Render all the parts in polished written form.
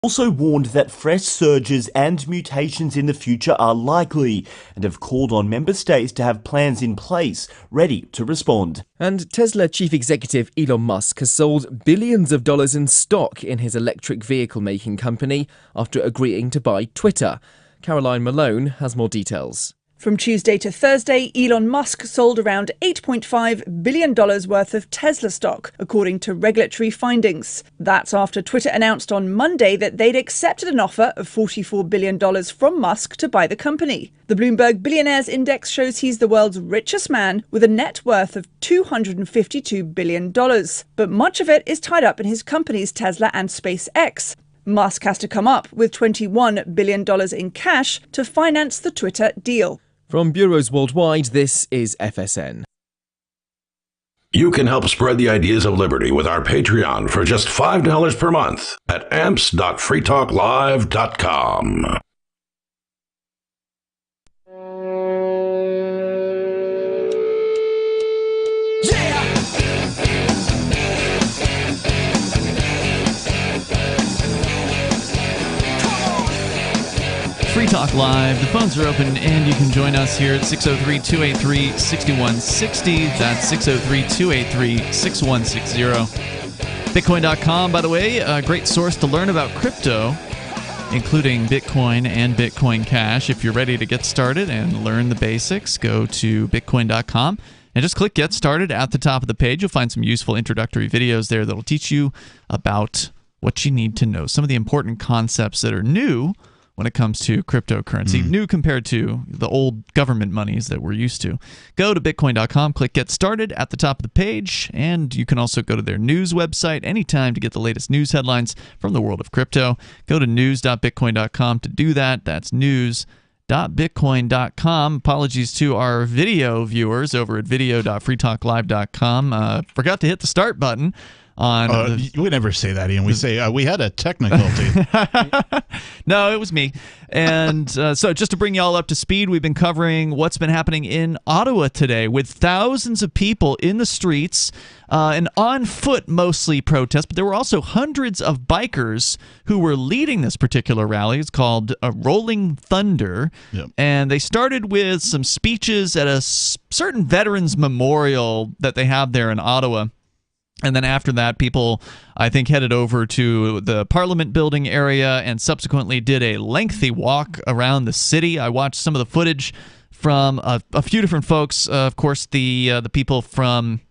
Also warned that fresh surges and mutations in the future are likely and have called on member states to have plans in place ready to respond. And Tesla chief executive Elon Musk has sold billions of dollars in stock in his electric vehicle making company after agreeing to buy Twitter. Caroline Malone has more details. From Tuesday to Thursday, Elon Musk sold around $8.5 billion worth of Tesla stock, according to regulatory findings. That's after Twitter announced on Monday that they'd accepted an offer of $44 billion from Musk to buy the company. The Bloomberg Billionaires Index shows he's the world's richest man with a net worth of $252 billion. But much of it is tied up in his companies Tesla and SpaceX. Musk has to come up with $21 billion in cash to finance the Twitter deal. From bureaus worldwide, this is FSN. You can help spread the ideas of liberty with our Patreon for just $5 per month at amps.freetalklive.com. Free Talk Live. The phones are open, and you can join us here at 603-283-6160. That's 603-283-6160. Bitcoin.com, by the way, a great source to learn about crypto, including Bitcoin and Bitcoin Cash. If you're ready to get started and learn the basics, go to Bitcoin.com and just click Get Started at the top of the page. You'll find some useful introductory videos there that'll teach you about what you need to know, some of the important concepts that are new when it comes to cryptocurrency, new compared to the old government monies that we're used to. Go to Bitcoin.com, click Get Started at the top of the page, and you can also go to their news website anytime to get the latest news headlines from the world of crypto. Go to news.bitcoin.com to do that. That's news.bitcoin.com. Apologies to our video viewers over at video.freetalklive.com. Forgot to hit the start button. We never say that, Ian. We say we had a technicolty. No, it was me. And so just to bring you all up to speed, we've been covering what's been happening in Ottawa today with thousands of people in the streets, and on foot mostly protest, but there were also hundreds of bikers who were leading this particular rally. It's called Rolling Thunder. Yep. And they started with some speeches at a certain veterans memorial that they have there in Ottawa. And then after that, people, I think, headed over to the Parliament building area and subsequently did a lengthy walk around the city. I watched some of the footage from a few different folks. Of course, the people from,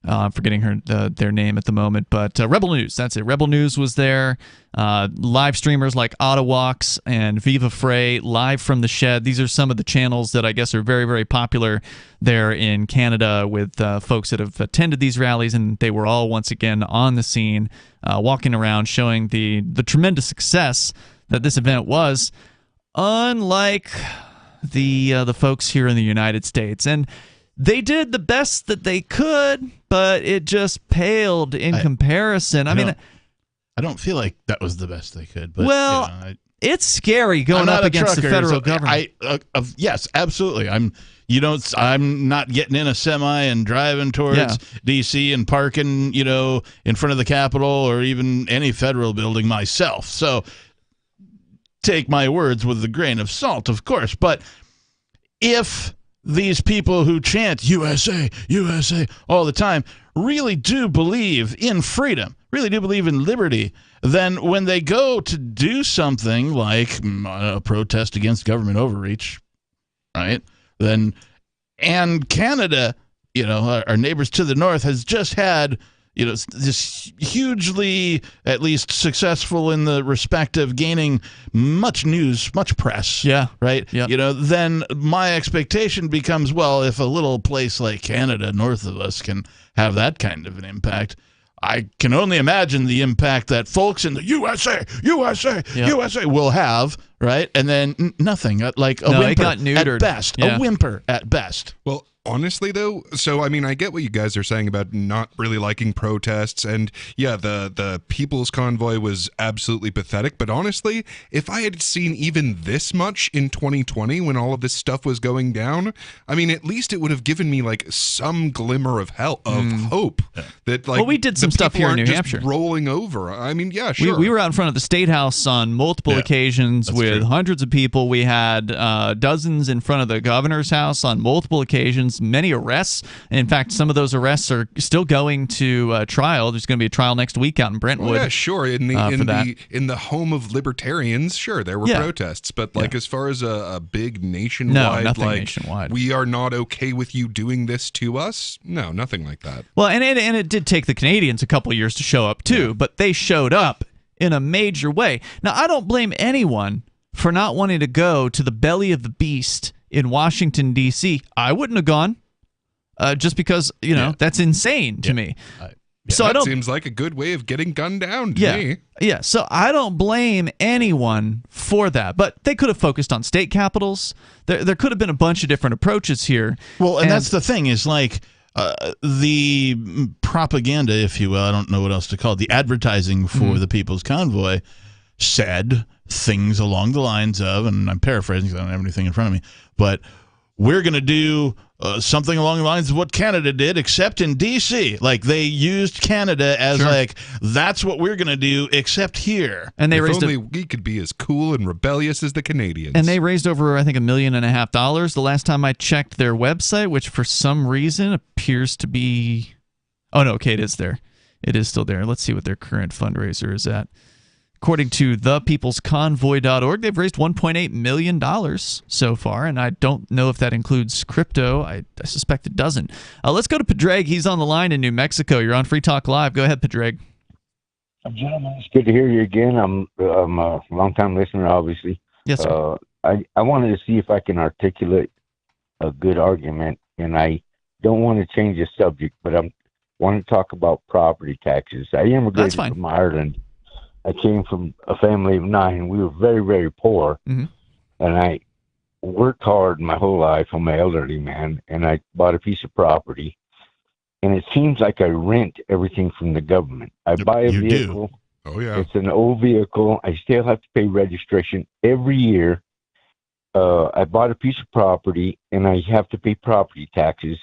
I'm forgetting their name at the moment, but Rebel News, that's it. Rebel News was there. Live streamers like Ottawalks and Viva Frey, live from the shed. These are some of the channels that I guess are very, very popular there in Canada with folks that have attended these rallies, and they were all once again on the scene, walking around, showing the tremendous success that this event was, unlike the folks here in the United States. And they did the best that they could, but it just paled in comparison. I mean, I don't feel like that was the best they could. But, well, it's scary going up against the federal government. Yes, absolutely. I'm not getting in a semi and driving towards D.C. and parking, in front of the Capitol or even any federal building myself. So take my words with a grain of salt, of course. But if these people who chant USA, USA all the time really do believe in freedom, really do believe in liberty, then when they go to do something like a protest against government overreach, right, then, and Canada, our neighbors to the north, has just had this hugely, at least successful in the respect of gaining much news, much press. Yeah. Right? Yeah. Then my expectation becomes, well, if a little place like Canada north of us can have that kind of an impact, I can only imagine the impact that folks in the USA will have, right? And then nothing, like a whimper it got neutered. at best. Yeah. A whimper at best. Well, Honestly, though, so I mean, I get what you guys are saying about not really liking protests, and yeah, the People's Convoy was absolutely pathetic. But honestly, if I had seen even this much in 2020 when all of this stuff was going down, I mean, at least it would have given me like some glimmer of hope that like. Well, we did some stuff here in New Hampshire, rolling over. I mean, yeah, sure. We were out in front of the State House on multiple occasions with hundreds of people. We had dozens in front of the governor's house on multiple occasions. Many arrests. In fact, some of those arrests are still going to trial. There's going to be a trial next week out in Brentwood. Well, yeah, sure. In the home of libertarians, sure, there were protests. But like as far as a big nationwide, nothing like nationwide. We are not okay with you doing this to us. No, nothing like that. Well, and it did take the Canadians a couple of years to show up too, but they showed up in a major way. Now, I don't blame anyone for not wanting to go to the belly of the beast in Washington, D.C. I wouldn't have gone. Just because, that's insane to me. So that seems like a good way of getting gunned down to me. Yeah, so I don't blame anyone for that. But they could have focused on state capitals. There could have been a bunch of different approaches here. Well, and that's the thing is like the propaganda, if you will, I don't know what else to call it, the advertising for the People's Convoy said things along the lines of, and I'm paraphrasing because I don't have anything in front of me, but we're going to do something along the lines of what Canada did, except in D.C. Like, they used Canada as like, that's what we're going to do, except here. And they raised we could be as cool and rebellious as the Canadians. And they raised over, I think, $1.5 million the last time I checked their website, which for some reason appears to be... Oh, no, okay, it is there. It is still there. Let's see what their current fundraiser is at. According to thepeoplesconvoy.org, they've raised $1.8 million so far, and I don't know if that includes crypto. I suspect it doesn't. Let's go to Padraig. He's on the line in New Mexico. You're on Free Talk Live. Go ahead, Padraig. Gentlemen, it's good to hear you again. I'm a long-time listener, obviously. Yes, sir. I wanted to see if I can articulate a good argument, and I don't want to change the subject, but I want to talk about property taxes. I immigrated from Ireland. I came from a family of 9. We were very, very poor, and I worked hard my whole life. I'm an elderly man, and I bought a piece of property, and it seems like I rent everything from the government. I buy a vehicle. Do. Oh, yeah. It's an old vehicle. I still have to pay registration every year. I bought a piece of property, and I have to pay property taxes,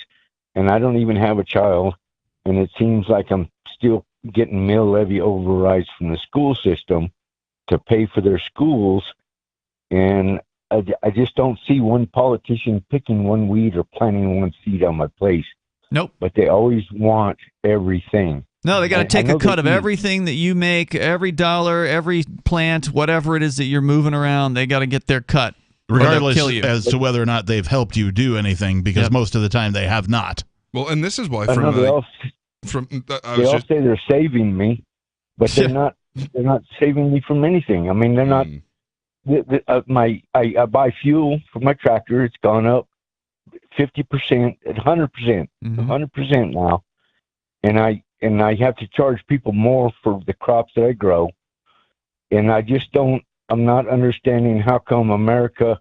and I don't even have a child, and it seems like I'm still getting mill levy overrides from the school system to pay for their schools, and I just don't see one politician picking one weed or planting one seed on my place. Nope. But they always want everything. No, they got to take a cut of everything that you make, every dollar, every plant, whatever it is that you're moving around. They got to get their cut, regardless as to whether or not they've helped you do anything, because most of the time they have not. Well, and this is why they all say they're saving me, but they're not. They're not saving me from anything. I mean, they're not. I buy fuel for my tractor. It's gone up 50%, 100%, 100% now, and I have to charge people more for the crops that I grow, and I just don't. I'm not understanding how come America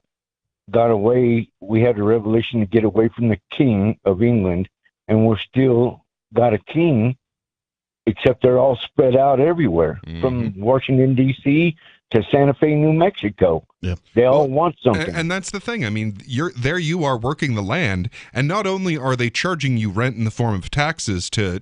got away. We had a revolution to get away from the King of England, and we're still got a king, except they're all spread out everywhere, from Washington, D.C. to Santa Fe, New Mexico. Yep. They all want something. And that's the thing. I mean, you are working the land, and not only are they charging you rent in the form of taxes to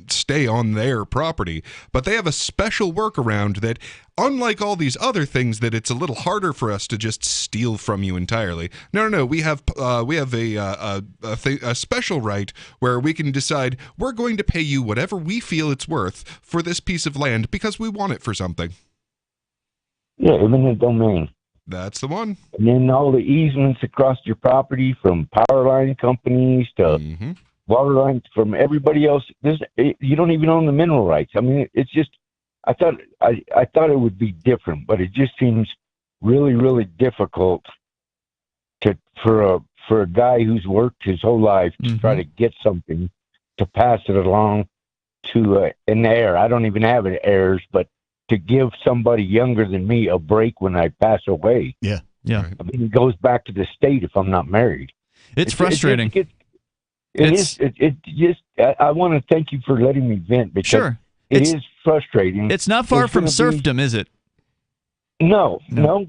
stay on their property, but they have a special workaround that, unlike all these other things, that it's a little harder for us to just steal from you entirely. No. We have a special right where we can decide we're going to pay you whatever we feel it's worth for this piece of land because we want it for something. Yeah, eminent domain. That's the one. And then all the easements across your property, from power line companies to water lines, from everybody else. You don't even own the mineral rights. I mean, it's just. I thought it would be different, but it just seems really, really difficult for a guy who's worked his whole life to try to get something to pass it along to an heir. I don't even have an heirs, but to give somebody younger than me a break when I pass away. Yeah. I mean, it goes back to the state if I'm not married. It's frustrating. I want to thank you for letting me vent because Sure. it is frustrating. It's not far from serfdom, is it? No,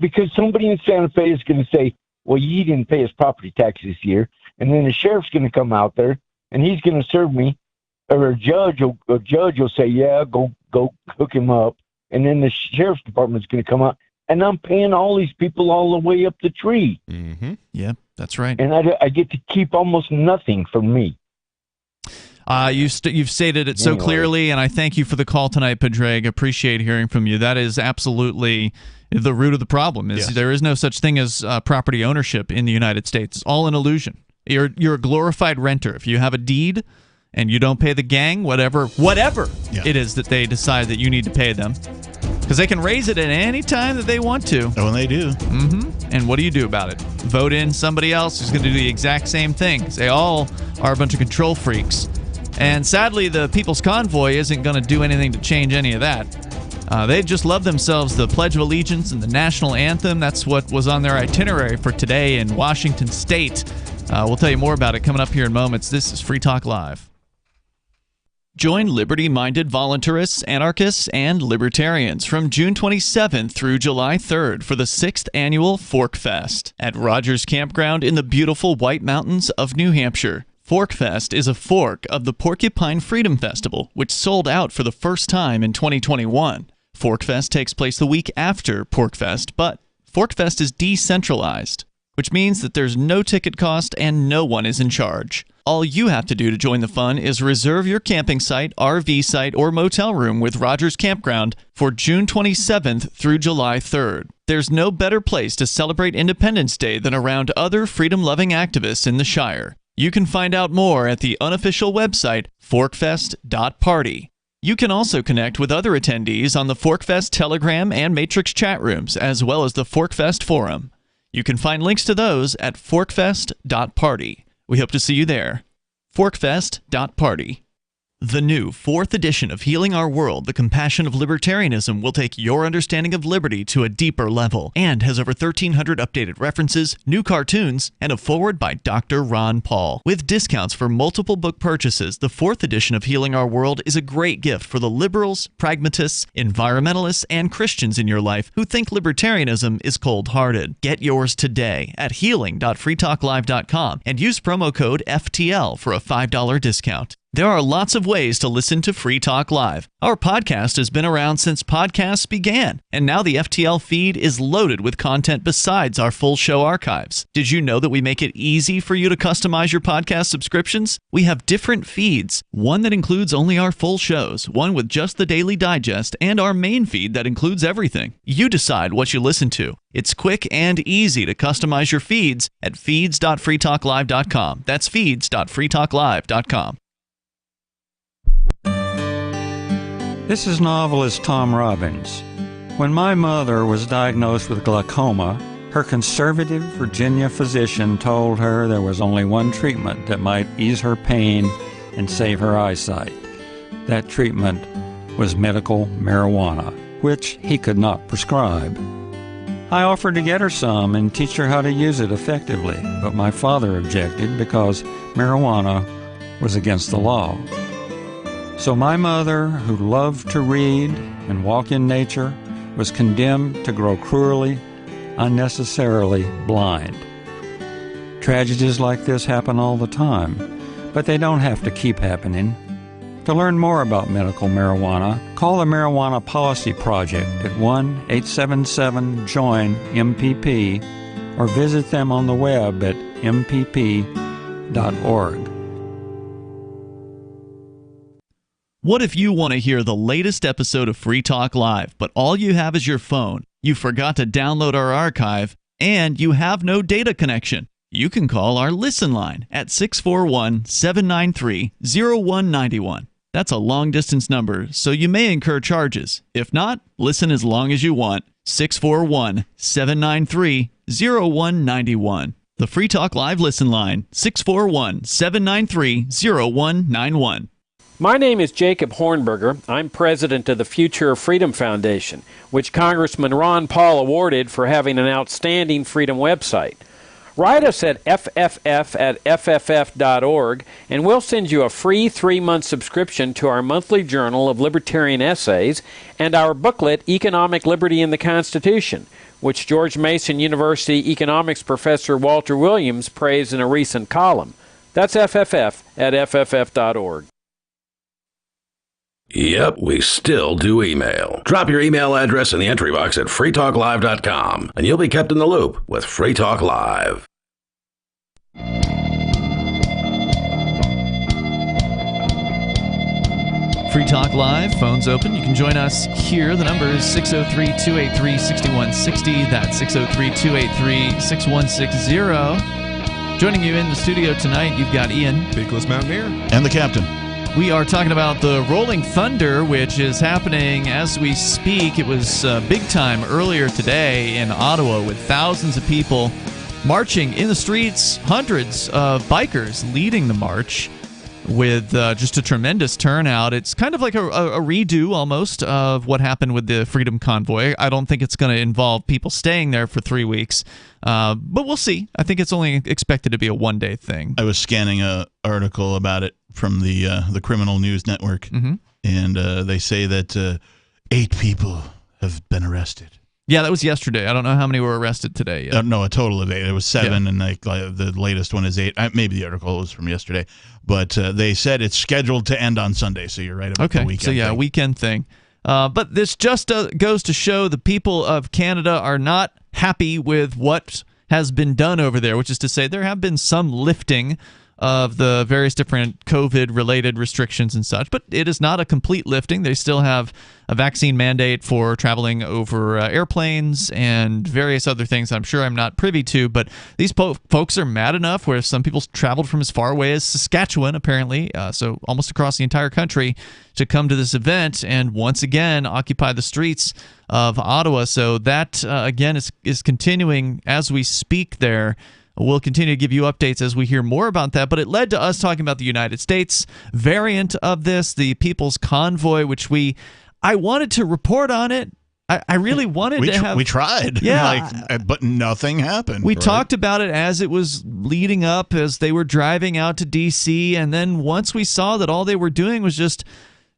because somebody in Santa Fe is going to say, well, you didn't pay his property tax this year. And then the sheriff's going to come out there and he's going to serve me. Or a judge will say, yeah, go hook him up. And then the sheriff's department is going to come out. And I'm paying all these people all the way up the tree. Mm-hmm. Yeah, that's right. And I get to keep almost nothing from me. You've stated it so clearly, and I thank you for the call tonight, Padraig. Appreciate hearing from you. That is absolutely the root of the problem. There is no such thing as property ownership in the United States. It's all an illusion. You're a glorified renter. If you have a deed and you don't pay the gang, whatever it is that they decide that you need to pay them, because they can raise it at any time that they want to. Oh, and they do. Mm-hmm. And what do you do about it? Vote in somebody else who's going to do the exact same thing. They all are a bunch of control freaks. And sadly, the People's Convoy isn't going to do anything to change any of that. They just love themselves the Pledge of Allegiance and the National Anthem. That's what was on their itinerary for today in Washington State. We'll tell you more about it coming up here in moments. This is Free Talk Live. Join liberty-minded voluntarists, anarchists, and libertarians from June 27th through July 3rd for the 6th annual Fork Fest at Rogers Campground in the beautiful White Mountains of New Hampshire. Fork Fest is a fork of the Porcupine Freedom Festival, which sold out for the first time in 2021. Fork Fest takes place the week after Pork Fest, but Fork Fest is decentralized, which means that there's no ticket cost and no one is in charge. All you have to do to join the fun is reserve your camping site, RV site, or motel room with Rogers Campground for June 27th through July 3rd. There's no better place to celebrate Independence Day than around other freedom-loving activists in the Shire. You can find out more at the unofficial website, forkfest.party. You can also connect with other attendees on the Forkfest Telegram and Matrix chat rooms, as well as the Forkfest Forum. You can find links to those at forkfest.party. We hope to see you there. Forkfest.party. The new 4th edition of Healing Our World, The Compassion of Libertarianism, will take your understanding of liberty to a deeper level and has over 1,300 updated references, new cartoons, and a foreword by Dr. Ron Paul. With discounts for multiple book purchases, the 4th edition of Healing Our World is a great gift for the liberals, pragmatists, environmentalists, and Christians in your life who think libertarianism is cold-hearted. Get yours today at healing.freetalklive.com and use promo code FTL for a $5 discount. There are lots of ways to listen to Free Talk Live. Our podcast has been around since podcasts began, and now the FTL feed is loaded with content besides our full show archives. Did you know that we make it easy for you to customize your podcast subscriptions? We have different feeds, one that includes only our full shows, one with just the Daily Digest, and our main feed that includes everything. You decide what you listen to. It's quick and easy to customize your feeds at feeds.freetalklive.com. That's feeds.freetalklive.com. This is novelist Tom Robbins. When my mother was diagnosed with glaucoma, her conservative Virginia physician told her there was only one treatment that might ease her pain and save her eyesight. That treatment was medical marijuana, which he could not prescribe. I offered to get her some and teach her how to use it effectively, but my father objected because marijuana was against the law. So my mother, who loved to read and walk in nature, was condemned to grow cruelly, unnecessarily blind. Tragedies like this happen all the time, but they don't have to keep happening. To learn more about medical marijuana, call the Marijuana Policy Project at 1-877-JOIN-MPP or visit them on the web at mpp.org. What if you want to hear the latest episode of Free Talk Live, but all you have is your phone, you forgot to download our archive, and you have no data connection? You can call our Listen line at 641-793-0191. That's a long-distance number, so you may incur charges. If not, listen as long as you want. 641-793-0191. The Free Talk Live Listen line, 641-793-0191. My name is Jacob Hornberger. I'm president of the Future of Freedom Foundation, which Congressman Ron Paul awarded for having an outstanding freedom website. Write us at fff@fff.org, and we'll send you a free 3-month subscription to our monthly journal of libertarian essays and our booklet, Economic Liberty in the Constitution, which George Mason University economics professor Walter Williams praised in a recent column. That's fff@fff.org. Yep, we still do email. Drop your email address in the entry box at freetalklive.com, and you'll be kept in the loop with Free Talk Live. Free Talk Live, phones open. You can join us here. The number is 603-283-6160. That's 603-283-6160. Joining you in the studio tonight, you've got Ian, Peakless Mountaineer, and the captain. We are talking about the Rolling Thunder, which is happening as we speak. It was big time earlier today in Ottawa with thousands of people marching in the streets, hundreds of bikers leading the march with just a tremendous turnout. It's kind of like a redo almost of what happened with the Freedom Convoy. I don't think it's going to involve people staying there for 3 weeks, but we'll see. I think it's only expected to be a one-day thing. I was scanning an article about it from the Criminal News Network, and they say that 8 people have been arrested. Yeah, that was yesterday. I don't know how many were arrested today yet. No, a total of 8. It was 7, and the latest one is 8. Maybe the article was from yesterday, but they said it's scheduled to end on Sunday. So you're right about the weekend. So yeah, thing. Weekend thing. But this just goes to show the people of Canada are not happy with what has been done over there, which is to say there have been some lifting of the various different COVID-related restrictions and such, but it is not a complete lifting. They still have a vaccine mandate for traveling over airplanes and various other things I'm sure I'm not privy to, but these folks are mad enough where some people traveled from as far away as Saskatchewan, apparently, so almost across the entire country, to come to this event and once again occupy the streets of Ottawa. So that, again, is continuing as we speak there. We'll continue to give you updates as we hear more about that, but it led to us talking about the United States variant of this, the People's Convoy, which I wanted to report on it. I really wanted to have... We tried, but nothing happened. We talked about it as it was leading up, as they were driving out to D.C., and then once we saw that all they were doing was just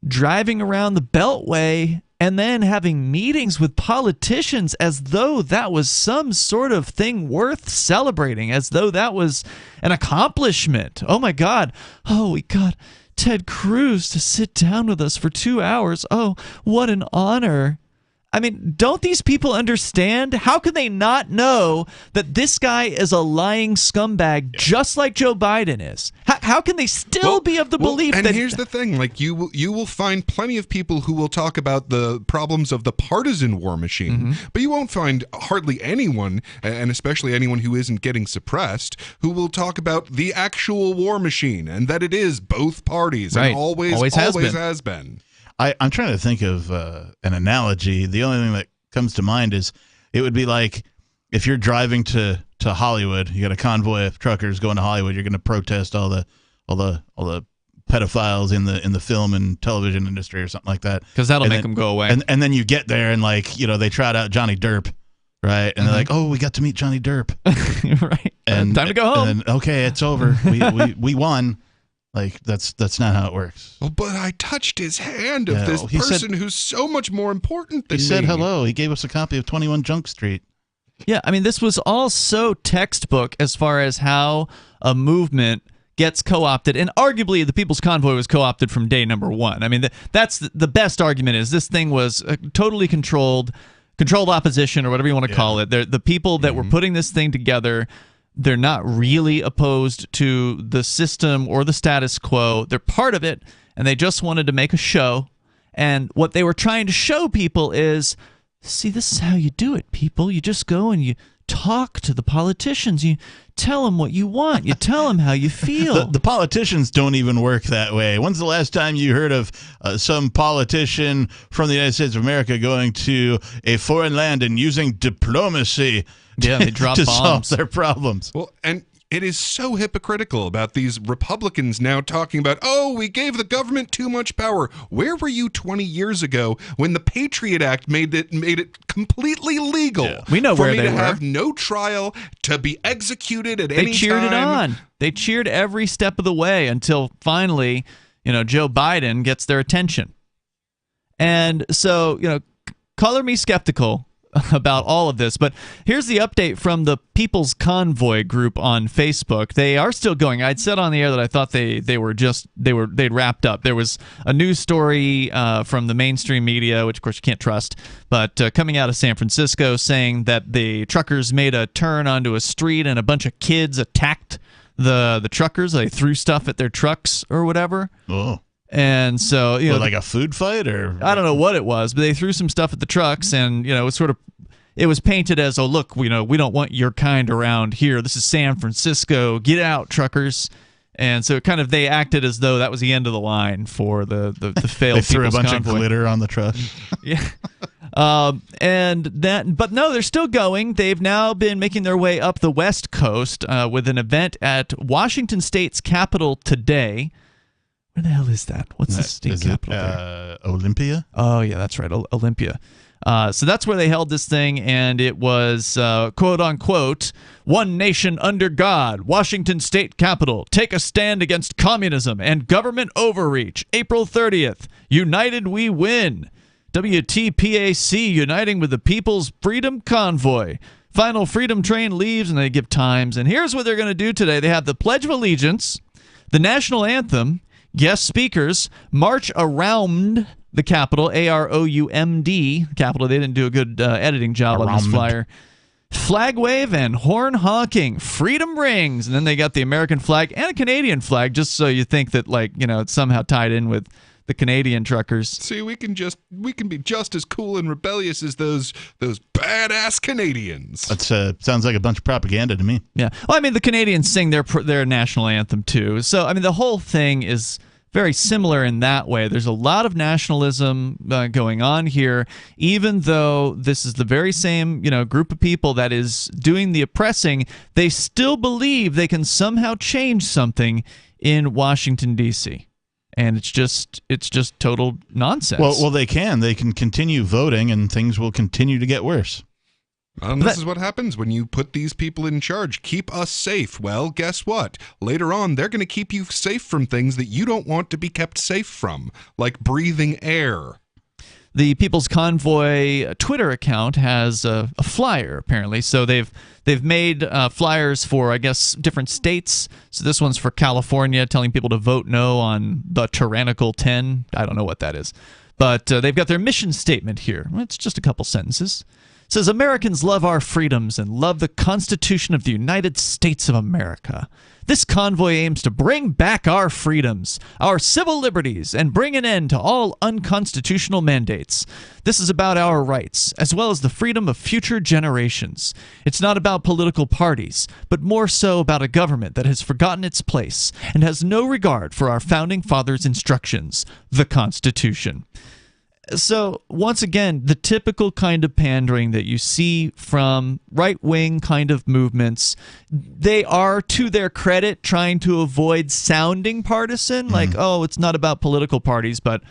driving around the Beltway and then having meetings with politicians as though that was some sort of thing worth celebrating, as though that was an accomplishment. Oh, my God. Oh, we got Ted Cruz to sit down with us for 2 hours. Oh, what an honor. I mean, don't these people understand? How can they not know that this guy is a lying scumbag just like Joe Biden is? How can they still be of the belief that... And here's the thing, like you will find plenty of people who will talk about the problems of the partisan war machine, but you won't find hardly anyone, and especially anyone who isn't getting suppressed, who will talk about the actual war machine and that it is both parties and always has been. I'm trying to think of an analogy. The only thing that comes to mind is it would be like if you're driving to Hollywood, you got a convoy of truckers going to Hollywood. You're going to protest all the pedophiles in the film and television industry or something like that, because that'll make them go away. And then you get there and they trot out Johnny Derp, right? And they're like, oh, we got to meet Johnny Derp, right? And time to go home. And then, okay, it's over. We won. Like, that's not how it works. Well, but I touched his hand of this person who's so much more important than me. He said hello. He gave us a copy of 21 Junk Street. Yeah, I mean, this was all so textbook as far as how a movement gets co-opted, and arguably the People's Convoy was co-opted from day number one. I mean, that's the best argument is this thing was totally controlled opposition, or whatever you want to call it. The people that were putting this thing together, they're not really opposed to the system or the status quo. They're part of it, and they just wanted to make a show. And what they were trying to show people is, see, this is how you do it, people. You just go and you talk to the politicians. You tell them what you want. You tell them how you feel. The politicians don't even work that way. When's the last time you heard of some politician from the United States of America going to a foreign land and using diplomacy they drop to bombs. solve their problems? Well, and It is so hypocritical about these Republicans now talking about, oh, we gave the government too much power. Where were you 20 years ago when the Patriot Act made it completely legal We know for where me they to were. have no trial, to be executed at any time? They cheered it on. They cheered every step of the way until finally, Joe Biden gets their attention. And so, color me skeptical about all of this, but here's the update from the People's Convoy group on Facebook. They are still going. I'd said on the air that I thought they'd wrapped up. There was a news story from the mainstream media, which of course you can't trust, but coming out of San Francisco saying that the truckers made a turn onto a street and a bunch of kids attacked the truckers. They threw stuff at their trucks or whatever. Oh. And so, like a food fight, or I don't know what it was, but they threw some stuff at the trucks, and it was painted as, oh, look, we don't want your kind around here. This is San Francisco. Get out, truckers. And so they acted as though that was the end of the line for the failed. They threw a bunch convoy. of glitter on the truck. Yeah. But no, they're still going. They've now been making their way up the West Coast with an event at Washington State's Capitol today. Where the hell is that? What's the state capital there? Olympia? Oh, yeah, that's right, Olympia. So that's where they held this thing, and it was, quote unquote, "One nation under God, Washington State Capitol. Take a stand against communism and government overreach. April 30th. United we win. WTPAC uniting with the People's Freedom Convoy. Final freedom train leaves," and they give times. And here's what they're going to do today. They have the Pledge of Allegiance, the national anthem, guest speakers, march around the Capitol, AROUMD, Capitol. They didn't do a good editing job on this flyer. Flag wave and horn honking, freedom rings, and then they got the American flag and a Canadian flag, just so you think that, it's somehow tied in with the Canadian truckers. See, we can be just as cool and rebellious as those badass Canadians. That sounds like a bunch of propaganda to me. Yeah. Well, the Canadians sing their national anthem too. So, the whole thing is very similar in that way. There's a lot of nationalism going on here, even though this is the very same, group of people that is doing the oppressing. They still believe they can somehow change something in Washington, D.C. And it's just total nonsense. Well, they can continue voting, and things will continue to get worse. This is what happens when you put these people in charge. Keep us safe. Well, guess what? Later on, they're going to keep you safe from things that you don't want to be kept safe from, like breathing air. The People's Convoy Twitter account has a flyer, apparently. So they've made flyers for, I guess, different states. So this one's for California, telling people to vote no on the tyrannical 10. I don't know what that is. But they've got their mission statement here. It's just a couple sentences. It says, "Americans love our freedoms and love the Constitution of the United States of America. This convoy aims to bring back our freedoms, our civil liberties, and bring an end to all unconstitutional mandates. This is about our rights, as well as the freedom of future generations. It's not about political parties, but more so about a government that has forgotten its place and has no regard for our founding fathers' instructions, the Constitution." So, once again, the typical kind of pandering that you see from right-wing kind of movements, they are, to their credit, trying to avoid sounding partisan, like, oh, it's not about political parties, but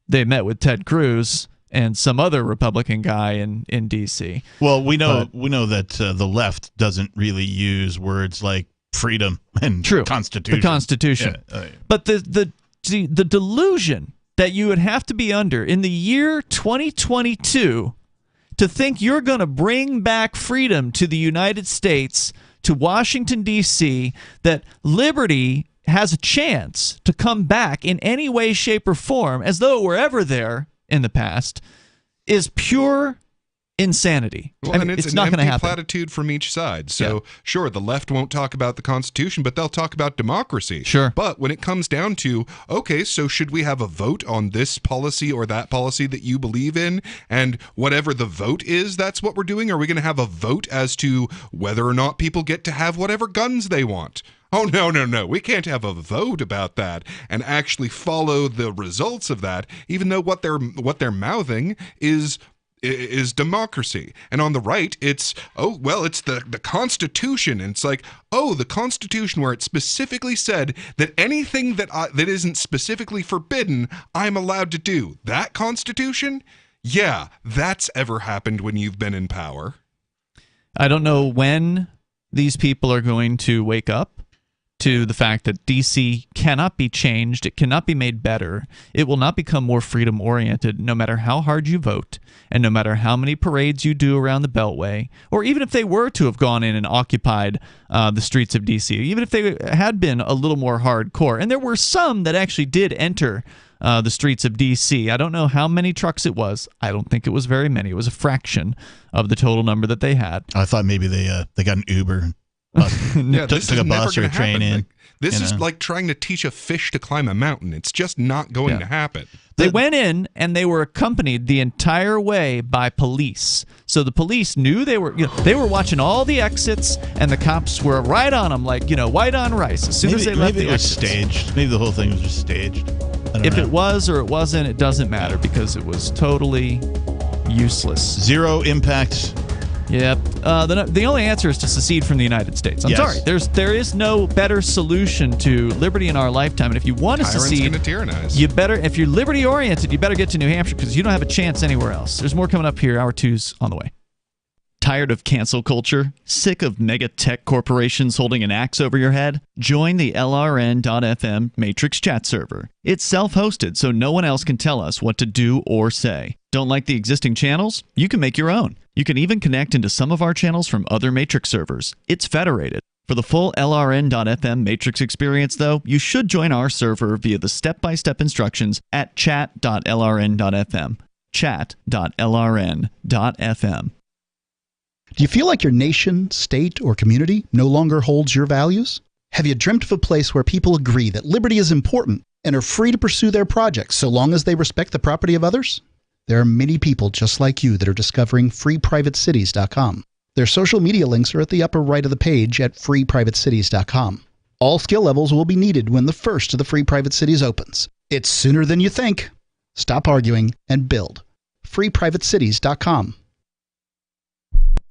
they met with Ted Cruz and some other Republican guy in D.C. Well, we know that the left doesn't really use words like freedom and Constitution. The Constitution. Yeah. But the delusion that you would have to be under in the year 2022 to think you're going to bring back freedom to the United States, to Washington, D.C., that liberty has a chance to come back in any way, shape, or form, as though it were ever there in the past, is pure insanity. Well, and it's not an going to empty happen. platitude from each side. So, sure, the left won't talk about the Constitution, but they'll talk about democracy. Sure. But when it comes down to, okay, so should we have a vote on this policy or that policy that you believe in? And whatever the vote is, that's what we're doing? Are we going to have a vote as to whether or not people get to have whatever guns they want? Oh, no. We can't have a vote about that and actually follow the results of that, even though what they're mouthing is is democracy. And on the right, it's the Constitution. And it's like, the Constitution, where it specifically said that anything that isn't specifically forbidden, I'm allowed to do. That Constitution? Yeah, that's ever happened when you've been in power. I don't know when these people are going to wake up to the fact that D.C. cannot be changed. It cannot be made better. It will not become more freedom-oriented no matter how hard you vote and no matter how many parades you do around the Beltway, or even if they were to have gone in and occupied the streets of D.C., even if they had been a little more hardcore. And there were some that actually did enter the streets of D.C. I don't know how many trucks it was. I don't think it was very many. It was a fraction of the total number that they had. I thought maybe they got an Uber. Took a bus or a train in. Like, this is like trying to teach a fish to climb a mountain. It's just not going to happen. They went in and they were accompanied the entire way by police. So the police knew they were watching all the exits, and the cops were right on them, like, white on rice. As soon as they left the exits. Maybe it was staged. Maybe the whole thing was just staged. If it was or it wasn't, it doesn't matter because it was totally useless. Zero impact. Yep. The only answer is to secede from the United States. I'm sorry. There is no better solution to liberty in our lifetime. And if you want to secede, you better, if you're liberty oriented, you better get to New Hampshire because you don't have a chance anywhere else. There's more coming up here. Hour 2's on the way. Tired of cancel culture? Sick of mega tech corporations holding an axe over your head? Join the LRN.FM Matrix chat server. It's self-hosted, so no one else can tell us what to do or say. Don't like the existing channels? You can make your own. You can even connect into some of our channels from other Matrix servers. It's federated. For the full LRN.FM Matrix experience, though, you should join our server via the step-by-step instructions at chat.lrn.fm. Chat.lrn.fm. Do you feel like your nation, state, or community no longer holds your values? Have you dreamt of a place where people agree that liberty is important and are free to pursue their projects so long as they respect the property of others? There are many people just like you that are discovering freeprivatecities.com. Their social media links are at the upper right of the page at freeprivatecities.com. All skill levels will be needed when the first of the Free Private Cities opens. It's sooner than you think. Stop arguing and build. freeprivatecities.com.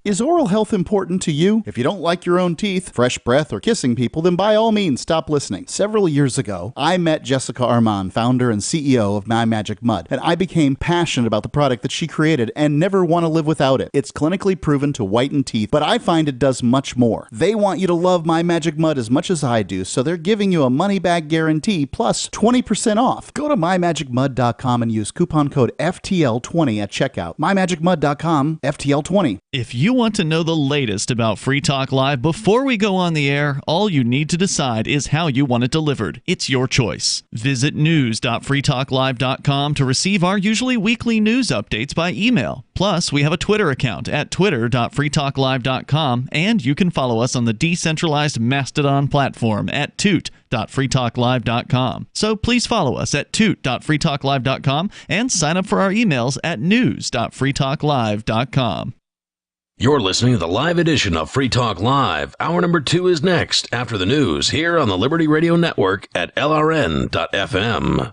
Is oral health important to you? If you don't like your own teeth, fresh breath, or kissing people, then by all means stop listening. Several years ago, I met Jessica Armand, founder and CEO of My Magic Mud, and I became passionate about the product that she created and never want to live without it. It's clinically proven to whiten teeth, but I find it does much more. They want you to love My Magic Mud as much as I do, so they're giving you a money-back guarantee plus 20% off. Go to mymagicmud.com and use coupon code FTL20 at checkout. mymagicmud.com, FTL20. If you want to know the latest about Free Talk Live before we go on the air, all you need to decide is how you want it delivered. It's your choice. Visit news.freetalklive.com to receive our usually weekly news updates by email. Plus, we have a Twitter account at twitter.freetalklive.com, and you can follow us on the decentralized Mastodon platform at toot.freetalklive.com. So please follow us at toot.freetalklive.com and sign up for our emails at news.freetalklive.com. You're listening to the live edition of Free Talk Live. Hour number 2 is next, after the news, here on the Liberty Radio Network at LRN.FM.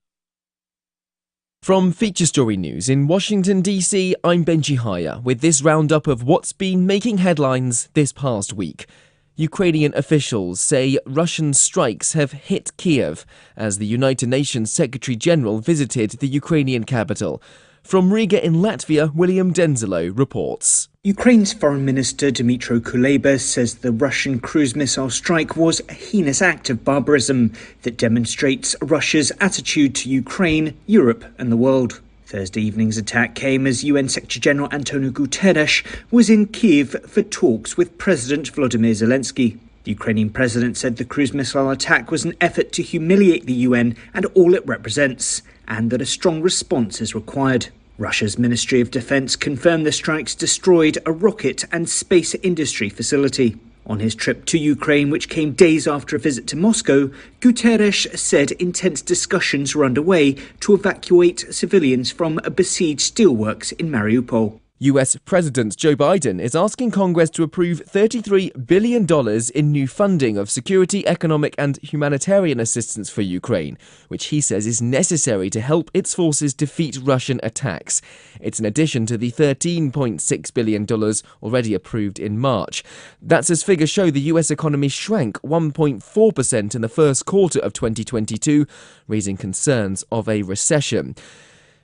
From Feature Story News in Washington, D.C., I'm Benji Haya with this roundup of what's been making headlines this past week. Ukrainian officials say Russian strikes have hit Kiev as the United Nations Secretary-General visited the Ukrainian capital. From Riga in Latvia, William Denzelo reports. Ukraine's Foreign Minister Dmytro Kuleba says the Russian cruise missile strike was a heinous act of barbarism that demonstrates Russia's attitude to Ukraine, Europe and the world. Thursday evening's attack came as UN Secretary-General Antonio Guterres was in Kiev for talks with President Volodymyr Zelensky. The Ukrainian president said the cruise missile attack was an effort to humiliate the UN and all it represents, and that a strong response is required. Russia's Ministry of Defense confirmed the strikes destroyed a rocket and space industry facility. On his trip to Ukraine, which came days after a visit to Moscow, Guterres said intense discussions were underway to evacuate civilians from a besieged steelworks in Mariupol. US President Joe Biden is asking Congress to approve $33 billion in new funding of security, economic and humanitarian assistance for Ukraine, which he says is necessary to help its forces defeat Russian attacks. It's in addition to the $13.6 billion already approved in March. That's as figures show the US economy shrank 1.4% in the first quarter of 2022, raising concerns of a recession.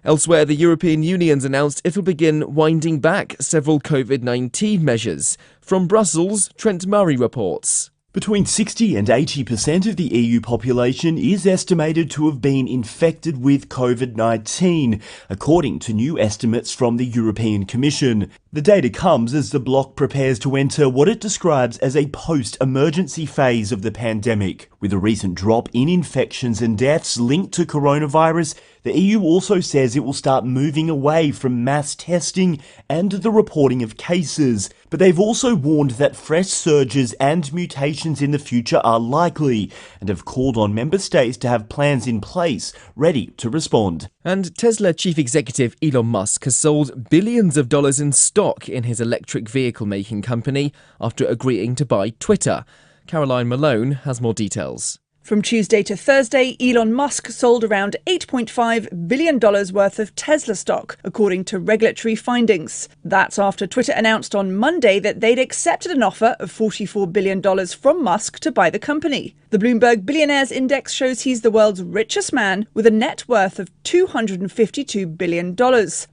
Elsewhere, the European Union's announced it'll begin winding back several COVID-19 measures. From Brussels, Trent Murray reports. Between 60 and 80% of the EU population is estimated to have been infected with COVID-19, according to new estimates from the European Commission. The data comes as the bloc prepares to enter what it describes as a post-emergency phase of the pandemic. With a recent drop in infections and deaths linked to coronavirus, the EU also says it will start moving away from mass testing and the reporting of cases. But they've also warned that fresh surges and mutations in the future are likely and have called on member states to have plans in place ready to respond. And Tesla chief executive Elon Musk has sold billions of dollars in stock in his electric vehicle-making company after agreeing to buy Twitter. Caroline Malone has more details. From Tuesday to Thursday, Elon Musk sold around $8.5 billion worth of Tesla stock, according to regulatory findings. That's after Twitter announced on Monday that they'd accepted an offer of $44 billion from Musk to buy the company. The Bloomberg Billionaires Index shows he's the world's richest man with a net worth of $252 billion.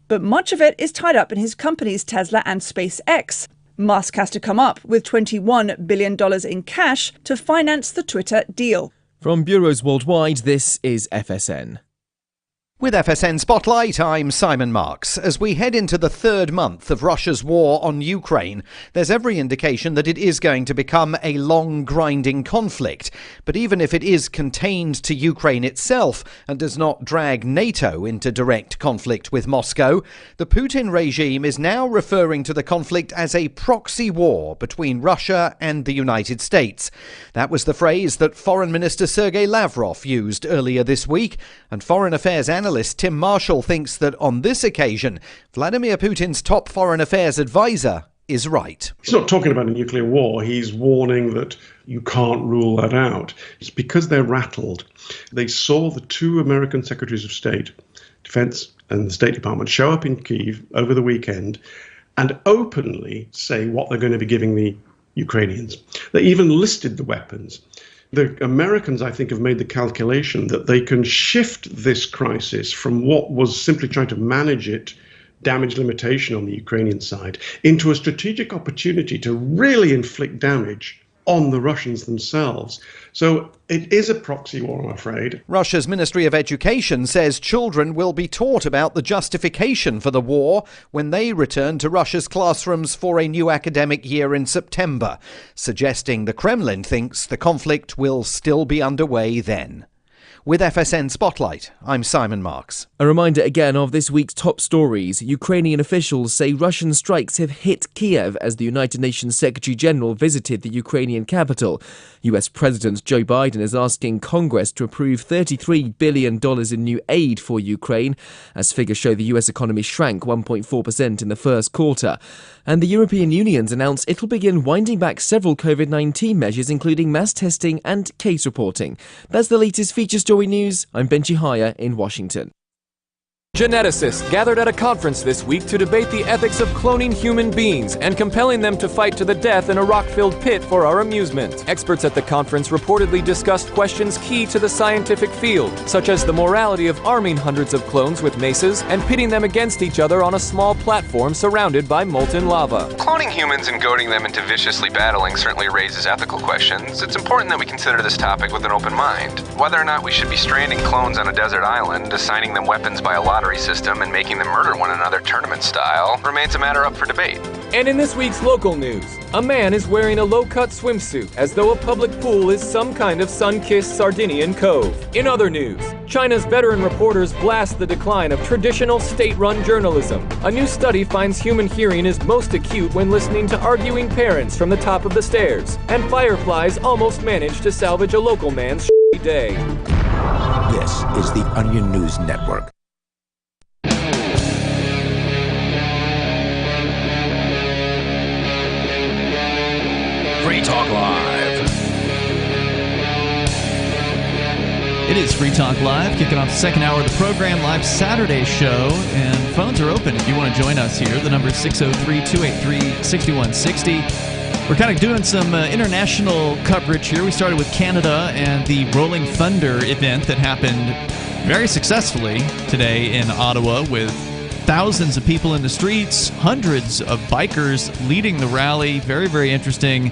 But much of it is tied up in his companies Tesla and SpaceX. Musk has to come up with $21 billion in cash to finance the Twitter deal. From bureaus worldwide, this is FSN. With FSN Spotlight, I'm Simon Marks. As we head into the third month of Russia's war on Ukraine, there's every indication that it is going to become a long, grinding conflict. But even if it is contained to Ukraine itself and does not drag NATO into direct conflict with Moscow, the Putin regime is now referring to the conflict as a proxy war between Russia and the United States. That was the phrase that Foreign Minister Sergei Lavrov used earlier this week, and Foreign Affairs analyst Tim Marshall thinks that on this occasion, Vladimir Putin's top foreign affairs advisor is right. He's not talking about a nuclear war. He's warning that you can't rule that out. It's because they're rattled. They saw the two American secretaries of state, Defense and the State Department, show up in Kyiv over the weekend and openly say what they're going to be giving the Ukrainians. They even listed the weapons. The Americans, I think, have made the calculation that they can shift this crisis from what was simply trying to manage it, damage limitation on the Ukrainian side, into a strategic opportunity to really inflict damage on the Russians themselves. So it is a proxy war, I'm afraid. Russia's Ministry of Education says children will be taught about the justification for the war when they return to Russia's classrooms for a new academic year in September, suggesting the Kremlin thinks the conflict will still be underway then. With FSN Spotlight, I'm Simon Marks. A reminder again of this week's top stories. Ukrainian officials say Russian strikes have hit Kiev as the United Nations Secretary-General visited the Ukrainian capital. US President Joe Biden is asking Congress to approve $33 billion in new aid for Ukraine, as figures show the US economy shrank 1.4% in the first quarter. And the European Union's announced it'll begin winding back several COVID-19 measures, including mass testing and case reporting. That's the latest feature story news. I'm Benji Haya in Washington. Geneticists gathered at a conference this week to debate the ethics of cloning human beings and compelling them to fight to the death in a rock-filled pit for our amusement. Experts at the conference reportedly discussed questions key to the scientific field, such as the morality of arming hundreds of clones with maces and pitting them against each other on a small platform surrounded by molten lava. Cloning humans and goading them into viciously battling certainly raises ethical questions. It's important that we consider this topic with an open mind. Whether or not we should be stranding clones on a desert island, assigning them weapons by a lottery system and making them murder one another tournament style remains a matter up for debate. And in this week's local news, a man is wearing a low-cut swimsuit as though a public pool is some kind of sun-kissed Sardinian cove. In other news, China's veteran reporters blast the decline of traditional state-run journalism. A new study finds human hearing is most acute when listening to arguing parents from the top of the stairs. And fireflies almost managed to salvage a local man's day. This is the Onion News Network. Free Talk Live. It is Free Talk Live, kicking off the second hour of the program, live Saturday show, and phones are open if you want to join us here. The number is 603-283-6160. We're kind of doing some international coverage here. We started with Canada and the Rolling Thunder event that happened very successfully today in Ottawa, with thousands of people in the streets, hundreds of bikers leading the rally. Very, very interesting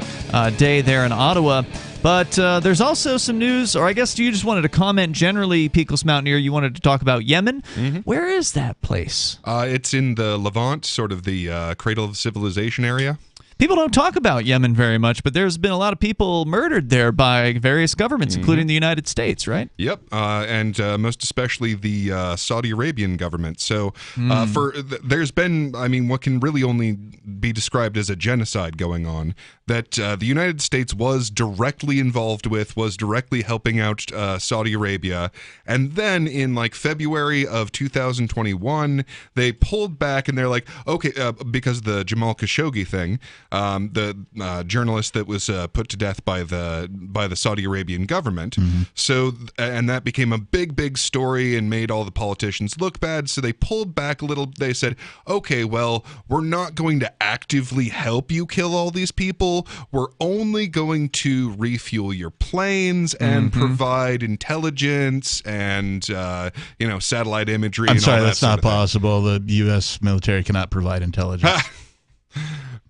day there in Ottawa. But there's also some news, or I guess you just wanted to comment generally, Peakless Mountaineer. You wanted to talk about Yemen. Mm-hmm. Where is that place? It's in the Levant, sort of the cradle of civilization area. People don't talk about Yemen very much, but there's been a lot of people murdered there by various governments, including the United States, right? Yep, and most especially the Saudi Arabian government. So there's been, I mean, what can really only be described as a genocide going on that the United States was directly involved with, was directly helping out Saudi Arabia. And then in like February of 2021, they pulled back and they're like, okay, because of the Jamal Khashoggi thing, the journalist that was put to death by the Saudi Arabian government. So, and that became a big story and made all the politicians look bad. So they pulled back a little. They said, okay, well, we're not going to actively help you kill all these people. We're only going to refuel your planes and provide intelligence and satellite imagery. I'm and sorry, all that that's not possible. The U.S. military cannot provide intelligence.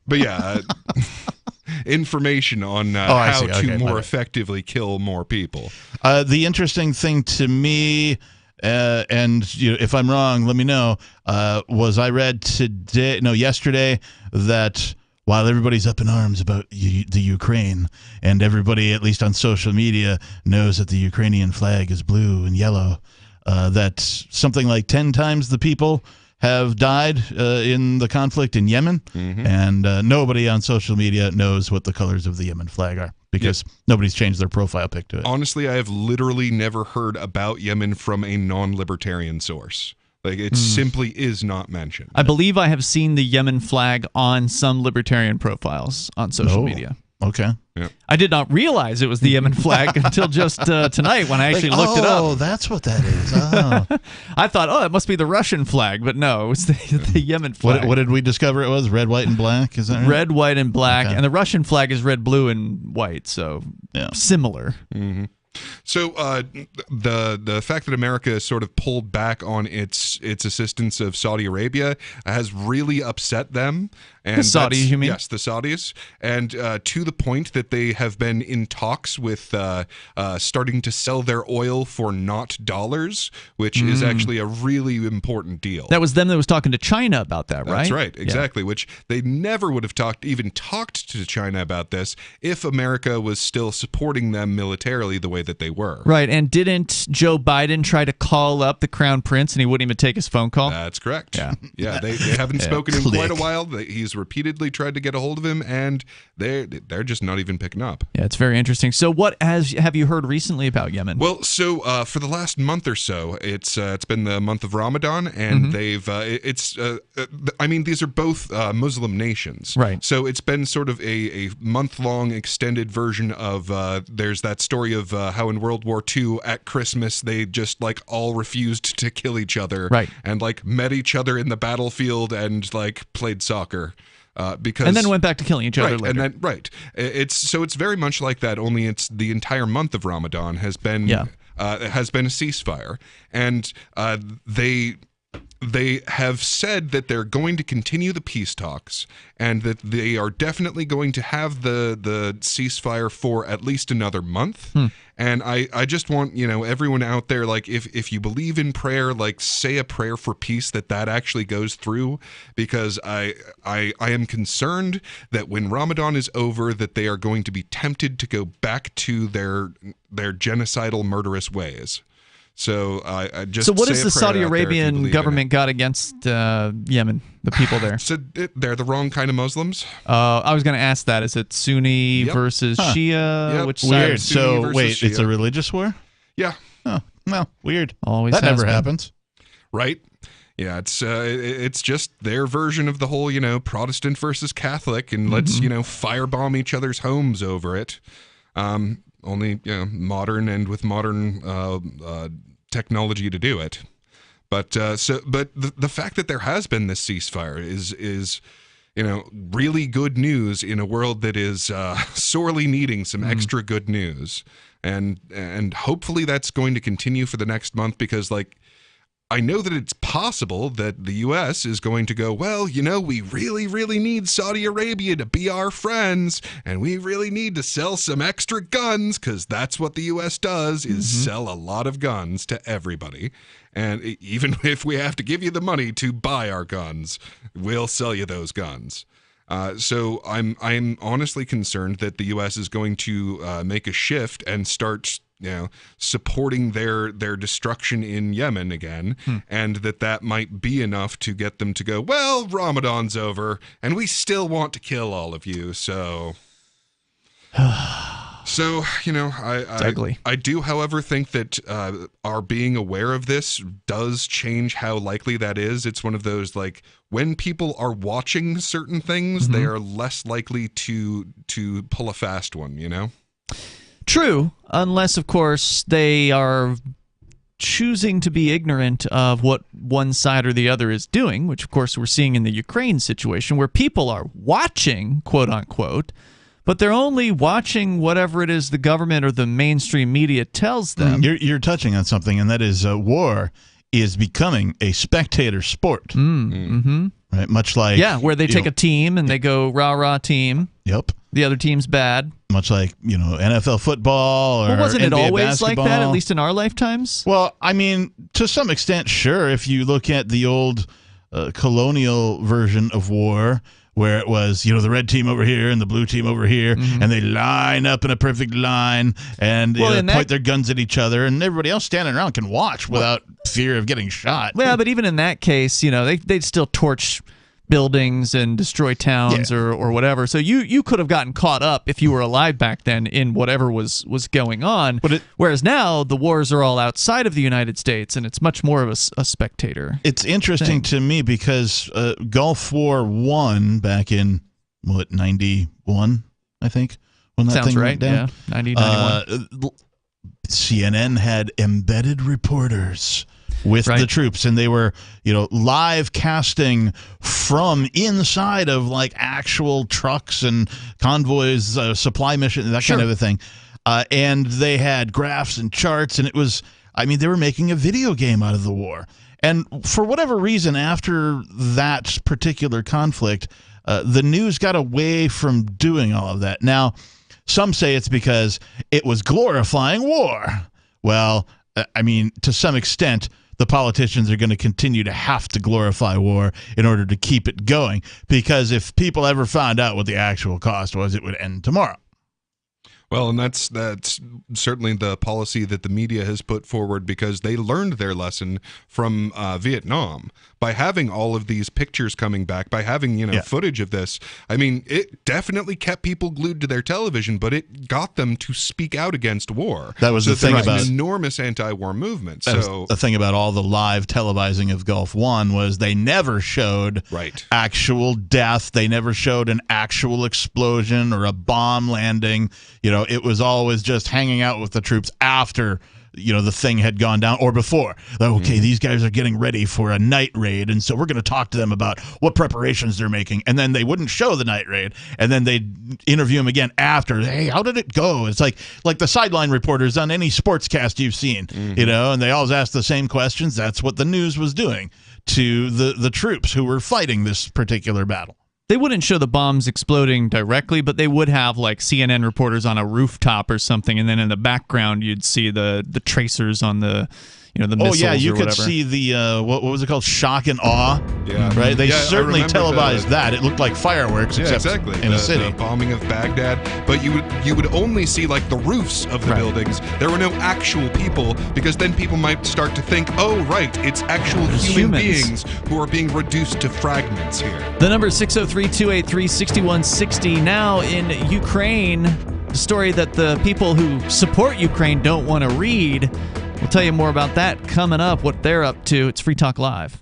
But yeah, information on how to more effectively kill more people. The interesting thing to me, and if I'm wrong, let me know, was I read yesterday that while everybody's up in arms about the Ukraine, and everybody, at least on social media, knows that the Ukrainian flag is blue and yellow, that something like 10 times the people have died in the conflict in Yemen, and nobody on social media knows what the colors of the Yemen flag are because nobody's changed their profile pic to it. Honestly, I have literally never heard about Yemen from a non-libertarian source. Like, it simply is not mentioned. I believe I have seen the Yemen flag on some libertarian profiles on social media. Okay. Yeah. I did not realize it was the Yemen flag until just tonight when I actually looked it up. Oh, that's what that is. Oh. I thought, it must be the Russian flag, but no, it was the Yemen flag. What did we discover it was? Red, white, and black? Is that right? Red, white, and black. Okay. And the Russian flag is red, blue, and white, so similar. So the fact that America sort of pulled back on its assistance of Saudi Arabia has really upset them. And the Saudis, you mean? Yes, the Saudis. And to the point that they have been in talks with starting to sell their oil for not dollars, which is actually a really important deal. That was them that was talking to China about that, right? That's right, exactly, which they never would have talked to China about this if America was still supporting them militarily the way that they were. Right, and didn't Joe Biden try to call up the Crown Prince and he wouldn't even take his phone call? That's correct. Yeah, they haven't spoken in quite a while. He's repeatedly tried to get a hold of him, and they're just not even picking up. Yeah, it's very interesting. So what have you heard recently about Yemen? Well, so for the last month or so, it's been the month of Ramadan, and they've I mean, these are both Muslim nations, right? So it's been sort of a month-long extended version of there's that story of how in World War II at Christmas they just like all refused to kill each other, right? And like met each other in the battlefield and like played soccer. Because and then went back to killing each other later. And then it's very much like that. Only it's the entire month of Ramadan has been a ceasefire, and they have said that they're going to continue the peace talks and that they are definitely going to have the ceasefire for at least another month. And I just want, everyone out there, like, if you believe in prayer, like, say a prayer for peace that actually goes through, because I am concerned that when Ramadan is over, that they are going to be tempted to go back to their genocidal, murderous ways. So I just what has the Saudi Arabian government got against Yemen, the people there? So they're the wrong kind of Muslims. I was going to ask that. Is it Sunni versus Shia? Yep. Which weird. side? So wait, Shia. It's a religious war? Yeah. Oh, well, weird. Always that has never been. happens, right? Yeah, it's just their version of the whole, Protestant versus Catholic, and let's, firebomb each other's homes over it. Only, modern and with modern technology to do it. But the fact that there has been this ceasefire is really good news in a world that is sorely needing some extra good news, and hopefully that's going to continue for the next month, because I know that it's possible that the U.S. is going to go, well, we really, really need Saudi Arabia to be our friends, and we really need to sell some extra guns, because that's what the U.S. does, is sell a lot of guns to everybody. And even if we have to give you the money to buy our guns, we'll sell you those guns. So I'm honestly concerned that the U.S. is going to make a shift and start supporting their destruction in Yemen again, and that might be enough to get them to go, well, Ramadan's over, and we still want to kill all of you, so... So, I do, however, think that our being aware of this does change how likely that is. It's one of those, when people are watching certain things, they are less likely to pull a fast one, True, unless, of course, they are choosing to be ignorant of what one side or the other is doing, which, of course, we're seeing in the Ukraine situation, where people are watching, quote-unquote, but they're only watching whatever it is the government or the mainstream media tells them. You're touching on something, and that is war is becoming a spectator sport. Right? Much like... Yeah, where they take a team and they go, rah-rah team. Yep. The other team's bad. Much like, NFL football or well, wasn't it NBA always basketball. like that, at least in our lifetimes? Well, I mean, to some extent, sure. If you look at the old colonial version of war, where it was, the red team over here and the blue team over here, and they line up in a perfect line and point their guns at each other, and everybody else standing around can watch without fear of getting shot. Yeah, but even in that case, they'd still torch buildings and destroy towns or whatever. So you could have gotten caught up if you were alive back then in whatever was going on. Whereas now the wars are all outside of the United States, and it's much more of a spectator. It's interesting to me because Gulf War I back in 91, I think, when that Sounds thing right. went down. Yeah, 90, 91. CNN had embedded reporters with the troops, and they were, live casting from inside of actual trucks and convoys, supply missions, that kind of a thing. And they had graphs and charts, and it was, they were making a video game out of the war. And for whatever reason, after that particular conflict, the news got away from doing all of that. Now, some say it's because it was glorifying war. Well, to some extent, the politicians are going to continue to have to glorify war in order to keep it going, because if people ever found out what the actual cost was, it would end tomorrow. Well, and that's certainly the policy that the media has put forward, because they learned their lesson from Vietnam by having all of these pictures coming back, by having footage of this. It definitely kept people glued to their television, but it got them to speak out against war. That was the thing about an enormous anti-war movement. So the thing about all the live televising of Gulf War was they never showed actual death. They never showed an actual explosion or a bomb landing. It was always just hanging out with the troops after, the thing had gone down, or before. Okay, these guys are getting ready for a night raid, and so we're going to talk to them about what preparations they're making. And then they wouldn't show the night raid, and then they'd interview them again after. Hey, how did it go? It's like the sideline reporters on any sportscast you've seen, and they always ask the same questions. That's what the news was doing to the troops who were fighting this particular battle. They wouldn't show the bombs exploding directly, but they would have CNN reporters on a rooftop or something, and then in the background you'd see the tracers on the the missiles. Oh yeah, you or could whatever. see the what was it called? Shock and awe. Yeah, right. They certainly televised that. It looked like fireworks, except in a city. The bombing of Baghdad, but you would only see the roofs of the buildings. There were no actual people, because then people might start to think, oh right, it's actual human beings who are being reduced to fragments here. The number is 603-283-6160. Now in Ukraine, the story that the people who support Ukraine don't want to read. We'll tell you more about that coming up, what they're up to. It's Free Talk Live.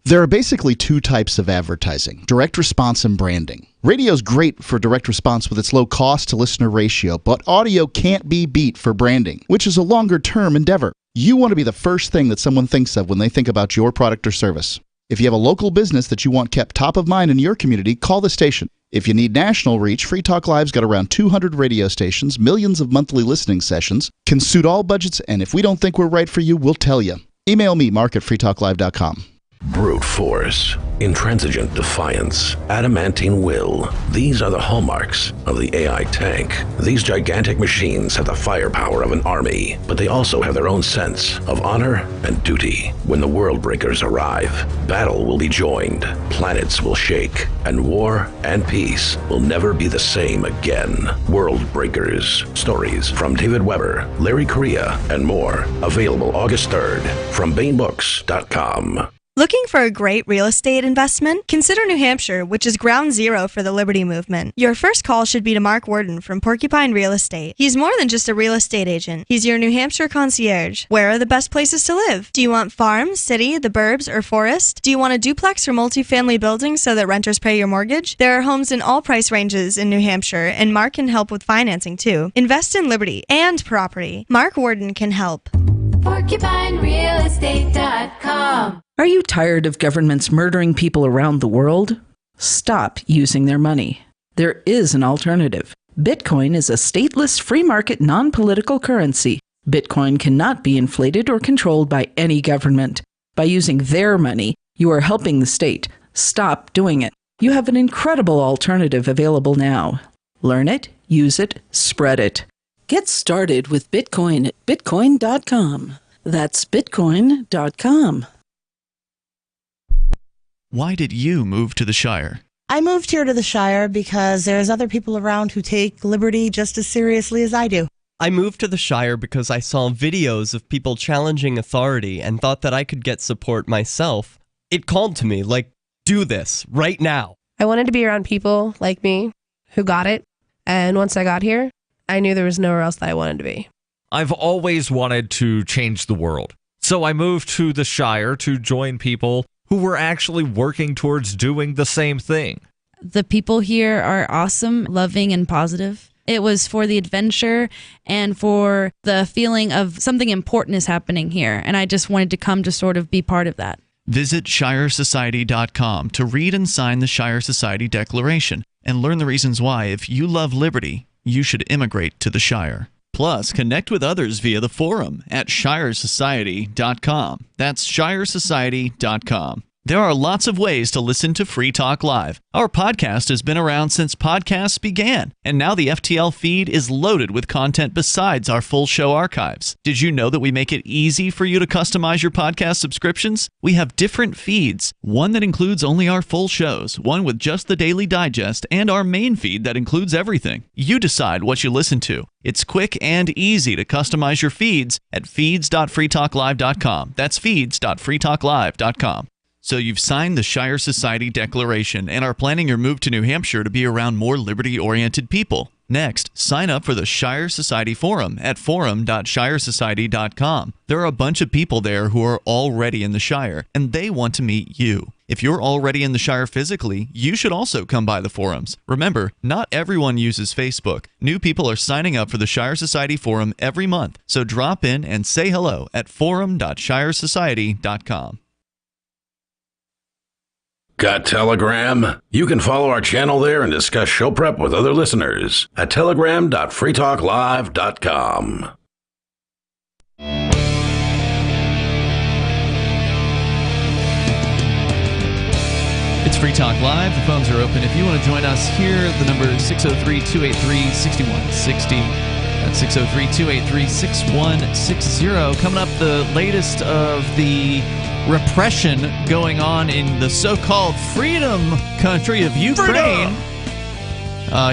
There are basically two types of advertising, direct response and branding. Radio's great for direct response with its low cost to listener ratio, but audio can't be beat for branding, which is a longer term endeavor. You want to be the first thing that someone thinks of when they think about your product or service. If you have a local business that you want kept top of mind in your community, call the station. If you need national reach, Free Talk Live's got around 200 radio stations, millions of monthly listening sessions, can suit all budgets, and if we don't think we're right for you, we'll tell you. Email me, mark@freetalklive.com. Brute force, intransigent defiance, adamantine will. These are the hallmarks of the AI tank. These gigantic machines have the firepower of an army, but they also have their own sense of honor and duty. When the world breakers arrive, battle will be joined, planets will shake, and war and peace will never be the same again. World Breakers. Stories from David Weber, Larry Correia, and more. Available August 3rd from BaneBooks.com. Looking for a great real estate investment? Consider New Hampshire, which is ground zero for the Liberty Movement. Your first call should be to Mark Worden from Porcupine Real Estate. He's more than just a real estate agent. He's your New Hampshire concierge. Where are the best places to live? Do you want farm, city, the burbs, or forest? Do you want a duplex or multifamily building so that renters pay your mortgage? There are homes in all price ranges in New Hampshire, and Mark can help with financing too. Invest in liberty and property. Mark Worden can help. PorcupineRealEstate.com. Are you tired of governments murdering people around the world? Stop using their money. There is an alternative. Bitcoin is a stateless, free market, non-political currency. Bitcoin cannot be inflated or controlled by any government. By using their money, you are helping the state. Stop doing it. You have an incredible alternative available now. Learn it, use it, spread it. Get started with Bitcoin at bitcoin.com. That's bitcoin.com. Why did you move to the Shire? I moved here to the Shire because there's other people around who take liberty just as seriously as I do. I moved to the Shire because I saw videos of people challenging authority and thought that I could get support myself. It called to me, like, do this right now. I wanted to be around people like me who got it, and once I got here, I knew there was nowhere else that I wanted to be. I've always wanted to change the world, so I moved to the Shire to join people who were actually working towards doing the same thing. The people here are awesome, loving, and positive. It was for the adventure and for the feeling of something important is happening here, and I just wanted to come to sort of be part of that. Visit ShireSociety.com to read and sign the Shire Society Declaration and learn the reasons why, if you love liberty, you should immigrate to the Shire. Plus, connect with others via the forum at ShireSociety.com. That's ShireSociety.com. There are lots of ways to listen to Free Talk Live. Our podcast has been around since podcasts began, and now the FTL feed is loaded with content besides our full show archives. Did you know that we make it easy for you to customize your podcast subscriptions? We have different feeds, one that includes only our full shows, one with just the Daily Digest, and our main feed that includes everything. You decide what you listen to. It's quick and easy to customize your feeds at feeds.freetalklive.com. That's feeds.freetalklive.com. So you've signed the Shire Society Declaration and are planning your move to New Hampshire to be around more liberty-oriented people. Next, sign up for the Shire Society Forum at forum.shiresociety.com. There are a bunch of people there who are already in the Shire, and they want to meet you. If you're already in the Shire physically, you should also come by the forums. Remember, not everyone uses Facebook. New people are signing up for the Shire Society Forum every month, so drop in and say hello at forum.shiresociety.com. Got Telegram? You can follow our channel there and discuss show prep with other listeners at telegram.freetalklive.com. It's Free Talk Live. The phones are open. If you want to join us here, the number is 603-283-6160. That's 603-283-6160. Coming up, the latest of the repression going on in the so-called freedom country of Ukraine.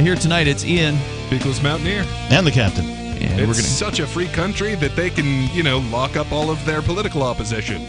Here tonight, it's Ian, Beakless Mountaineer, and the captain. And it's such a free country that they can, lock up all of their political opposition.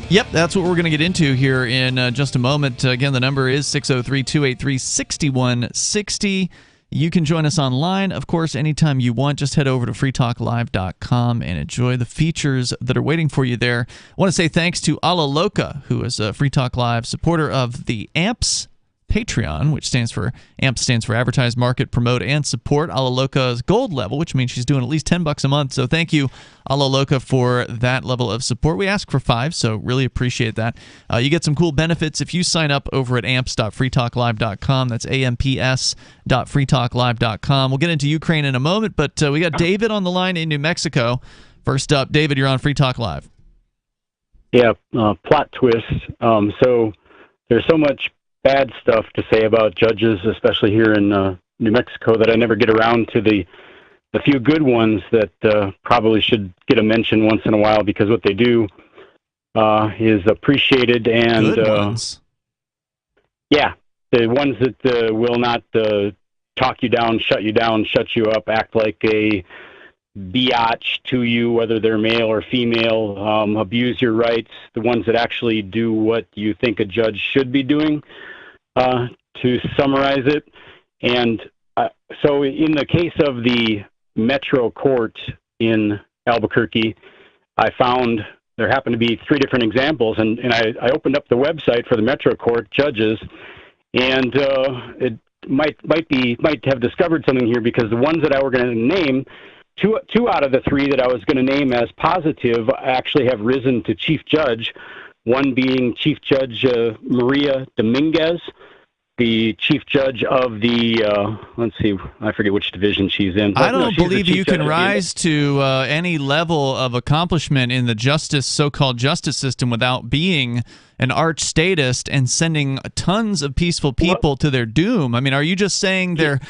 Yep, that's what we're going to get into here in just a moment. Again, the number is 603-283-6160. You can join us online, of course, anytime you want. Just head over to freetalklive.com and enjoy the features that are waiting for you there. I want to say thanks to Ala Loca, who is a Free Talk Live supporter of the AMPS Patreon, which stands for Advertise, Market, Promote, and Support. Ala Loca's gold level, which means she's doing at least $10 a month. So thank you, Ala Loca, for that level of support. We ask for 5, so really appreciate that. You get some cool benefits if you sign up over at amps.freetalklive.com. That's amps.freetalklive.com. We'll get into Ukraine in a moment, but we got David on the line in New Mexico. First up, David, you're on Free Talk Live. Yeah, plot twist. So there's so much bad stuff to say about judges, especially here in New Mexico, that I never get around to the few good ones that probably should get a mention once in a while, because what they do is appreciated. And good ones. Yeah, the ones that will not talk you down, shut you up, act like a biatch to you, whether they're male or female, abuse your rights, the ones that actually do what you think a judge should be doing, to summarize it. And so in the case of the Metro Court in Albuquerque, I found there happened to be 3 different examples, and I opened up the website for the Metro Court judges, and it might have discovered something here, because the ones that I were going to name, two out of the 3 that I was going to name as positive actually have risen to chief judge, one being Chief Judge Maria Dominguez, the chief judge of the, let's see, I forget which division she's in. I don't believe you can rise to any level of accomplishment in the so-called justice system without being an arch statist and sending tons of peaceful people to their doom. I mean, are you just saying they're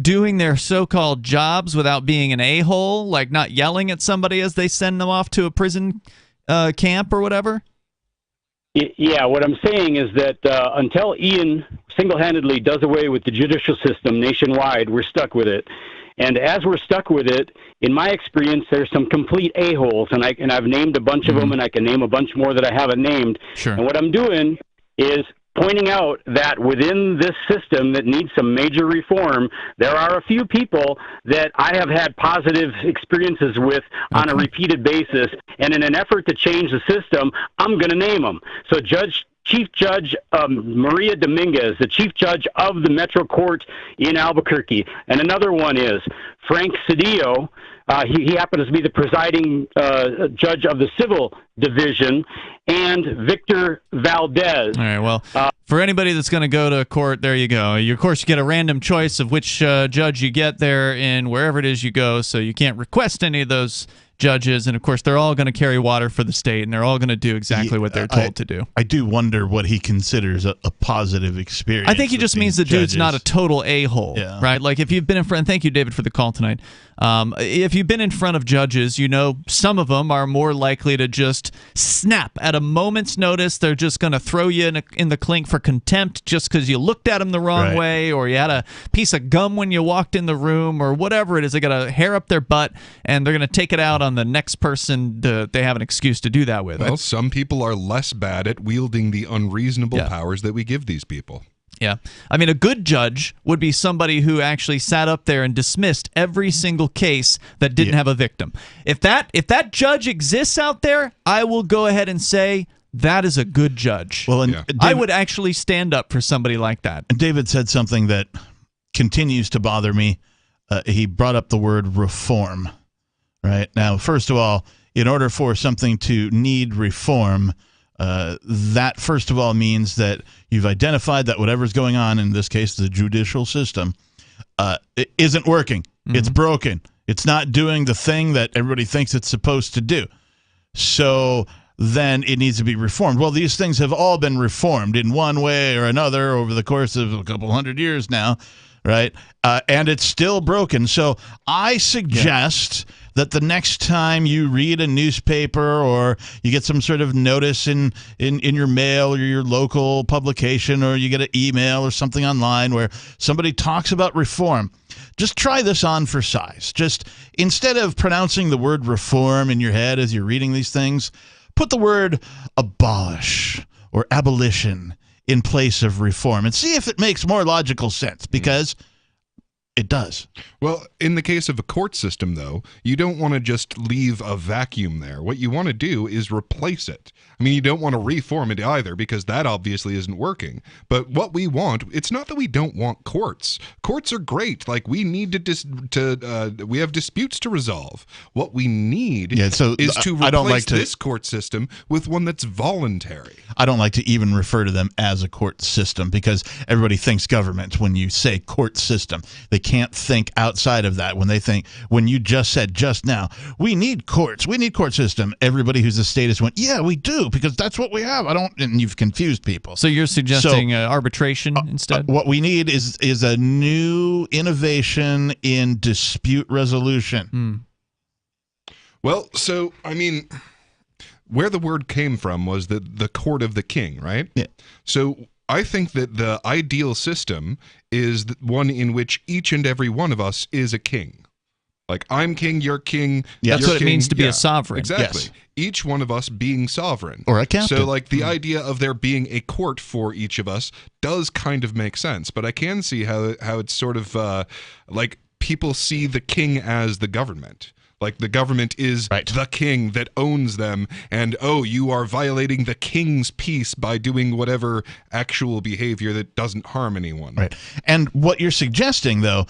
doing their so-called jobs without being an a-hole, like not yelling at somebody as they send them off to a prison camp or whatever? Yeah, what I'm saying is that until Ian single-handedly does away with the judicial system nationwide, we're stuck with it. And as we're stuck with it, in my experience, there's some complete a-holes, and I've named a bunch of them, and I can name a bunch more that I haven't named. Sure. And what I'm doing is pointing out that within this system that needs some major reform, there are a few people that I have had positive experiences with on a repeated basis, and in an effort to change the system, I'm going to name them. So Chief Judge Maria Dominguez, the Chief Judge of the Metro Court in Albuquerque, and another one is Frank Cedillo. He happens to be the presiding judge of the Civil Division, and Victor Valdez. All right, well, for anybody that's going to go to court, there you go. Of course, you get a random choice of which judge you get there in wherever it is you go, so you can't request any of those judges, and of course they're all going to carry water for the state, and they're all going to do exactly what they're told to do. I do wonder what he considers a positive experience. I think he just means the dude's not a total a-hole, right? Like if you've been in front, thank you, David, for the call tonight. If you've been in front of judges, you know some of them are more likely to just snap at a moment's notice. They're just going to throw you in the clink for contempt just because you looked at them the wrong way, or you had a piece of gum when you walked in the room, or whatever it is. They got a hair up their butt, and they're going to take it out on the next person they have an excuse to do that with. Well, some people are less bad at wielding the unreasonable powers that we give these people. Yeah. I mean, a good judge would be somebody who actually sat up there and dismissed every single case that didn't have a victim. If that judge exists out there, I will go ahead and say that is a good judge. Well, and David, I would actually stand up for somebody like that. And David said something that continues to bother me. He brought up the word reform. Right. Now, first of all, in order for something to need reform, that first of all means that you've identified that whatever's going on, in this case, the judicial system, it isn't working. Mm-hmm. It's broken. It's not doing the thing that everybody thinks it's supposed to do. So then it needs to be reformed. Well, these things have all been reformed in one way or another over the course of a couple hundred years now. Right. And it's still broken. So I suggest that the next time you read a newspaper or you get some sort of notice in your mail or your local publication, or you get an email or something online where somebody talks about reform, just try this on for size. Just instead of pronouncing the word reform in your head as you're reading these things, put the word abolish or abolition in place of reform, and see if it makes more logical sense, because It does. Well, in the case of a court system, though, you don't want to just leave a vacuum there. What you want to do is replace it. I mean, you don't want to reform it either, because that obviously isn't working. But what we want, it's not that we don't want courts. Courts are great. Like, we need we have disputes to resolve. What we need is to replace this court system with one that's voluntary. I don't like to even refer to them as a court system, because everybody thinks government when you say court system. They can't think outside of that. When you just said just now, we need courts, we need court system, everybody who's a statist went, yeah, we do, because that's what we have. And you've confused people. So you're suggesting arbitration instead? What we need is a new innovation in dispute resolution. Well, so, I mean, where the word came from was the court of the king, right? Yeah. So I think that the ideal system is one in which each and every one of us is a king. Like, I'm king, you're king. Yeah, that's what king. It means to be a sovereign. Exactly. Yes. Each one of us being sovereign. Or a captain. So, like, the idea of there being a court for each of us does kind of make sense. But I can see how it's sort of like people see the king as the government. Like, the government is the king that owns them, and, oh, you are violating the king's peace by doing whatever actual behavior that doesn't harm anyone. Right. And what you're suggesting, though,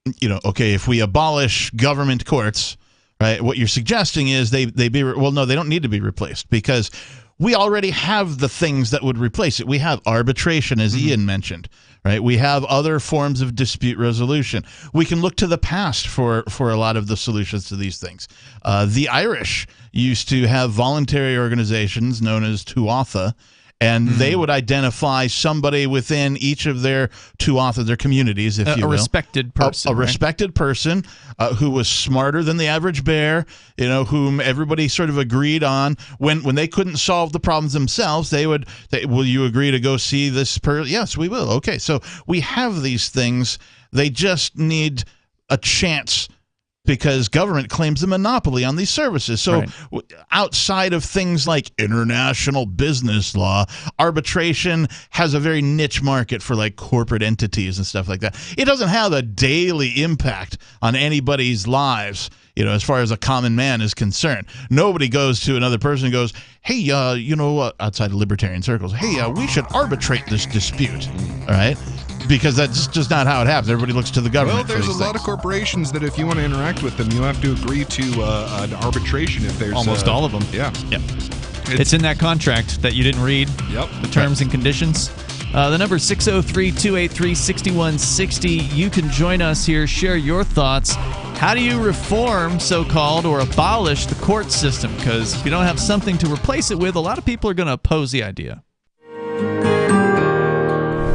if we abolish government courts, right, what you're suggesting is they don't need to be replaced, because we already have the things that would replace it. We have arbitration, as Ian mentioned. Right, we have other forms of dispute resolution. We can look to the past for a lot of the solutions to these things. The Irish used to have voluntary organizations known as Tuatha, and they would identify somebody within each of their Tuatha, their communities, if you will. A respected person. A respected person who was smarter than the average bear, whom everybody sort of agreed on. When they couldn't solve the problems themselves, will you agree to go see this person? Yes, we will. Okay, so we have these things. They just need a chance, because government claims a monopoly on these services. So outside of things like international business law, arbitration has a very niche market for like corporate entities and stuff like that. It doesn't have a daily impact on anybody's lives, as far as a common man is concerned. Nobody goes to another person and goes, hey, outside of libertarian circles, hey, we should arbitrate this dispute. All right? Because that's just not how it happens. Everybody looks to the government. Well, there's a lot of corporations that if you want to interact with them, you have to agree to an arbitration if there's... Almost all of them. Yeah. Yep. It's in that contract that you didn't read. Yep. The terms and conditions. The number is 603-283-6160. You can join us here, share your thoughts. How do you reform, so-called, or abolish the court system? Because if you don't have something to replace it with, a lot of people are going to oppose the idea.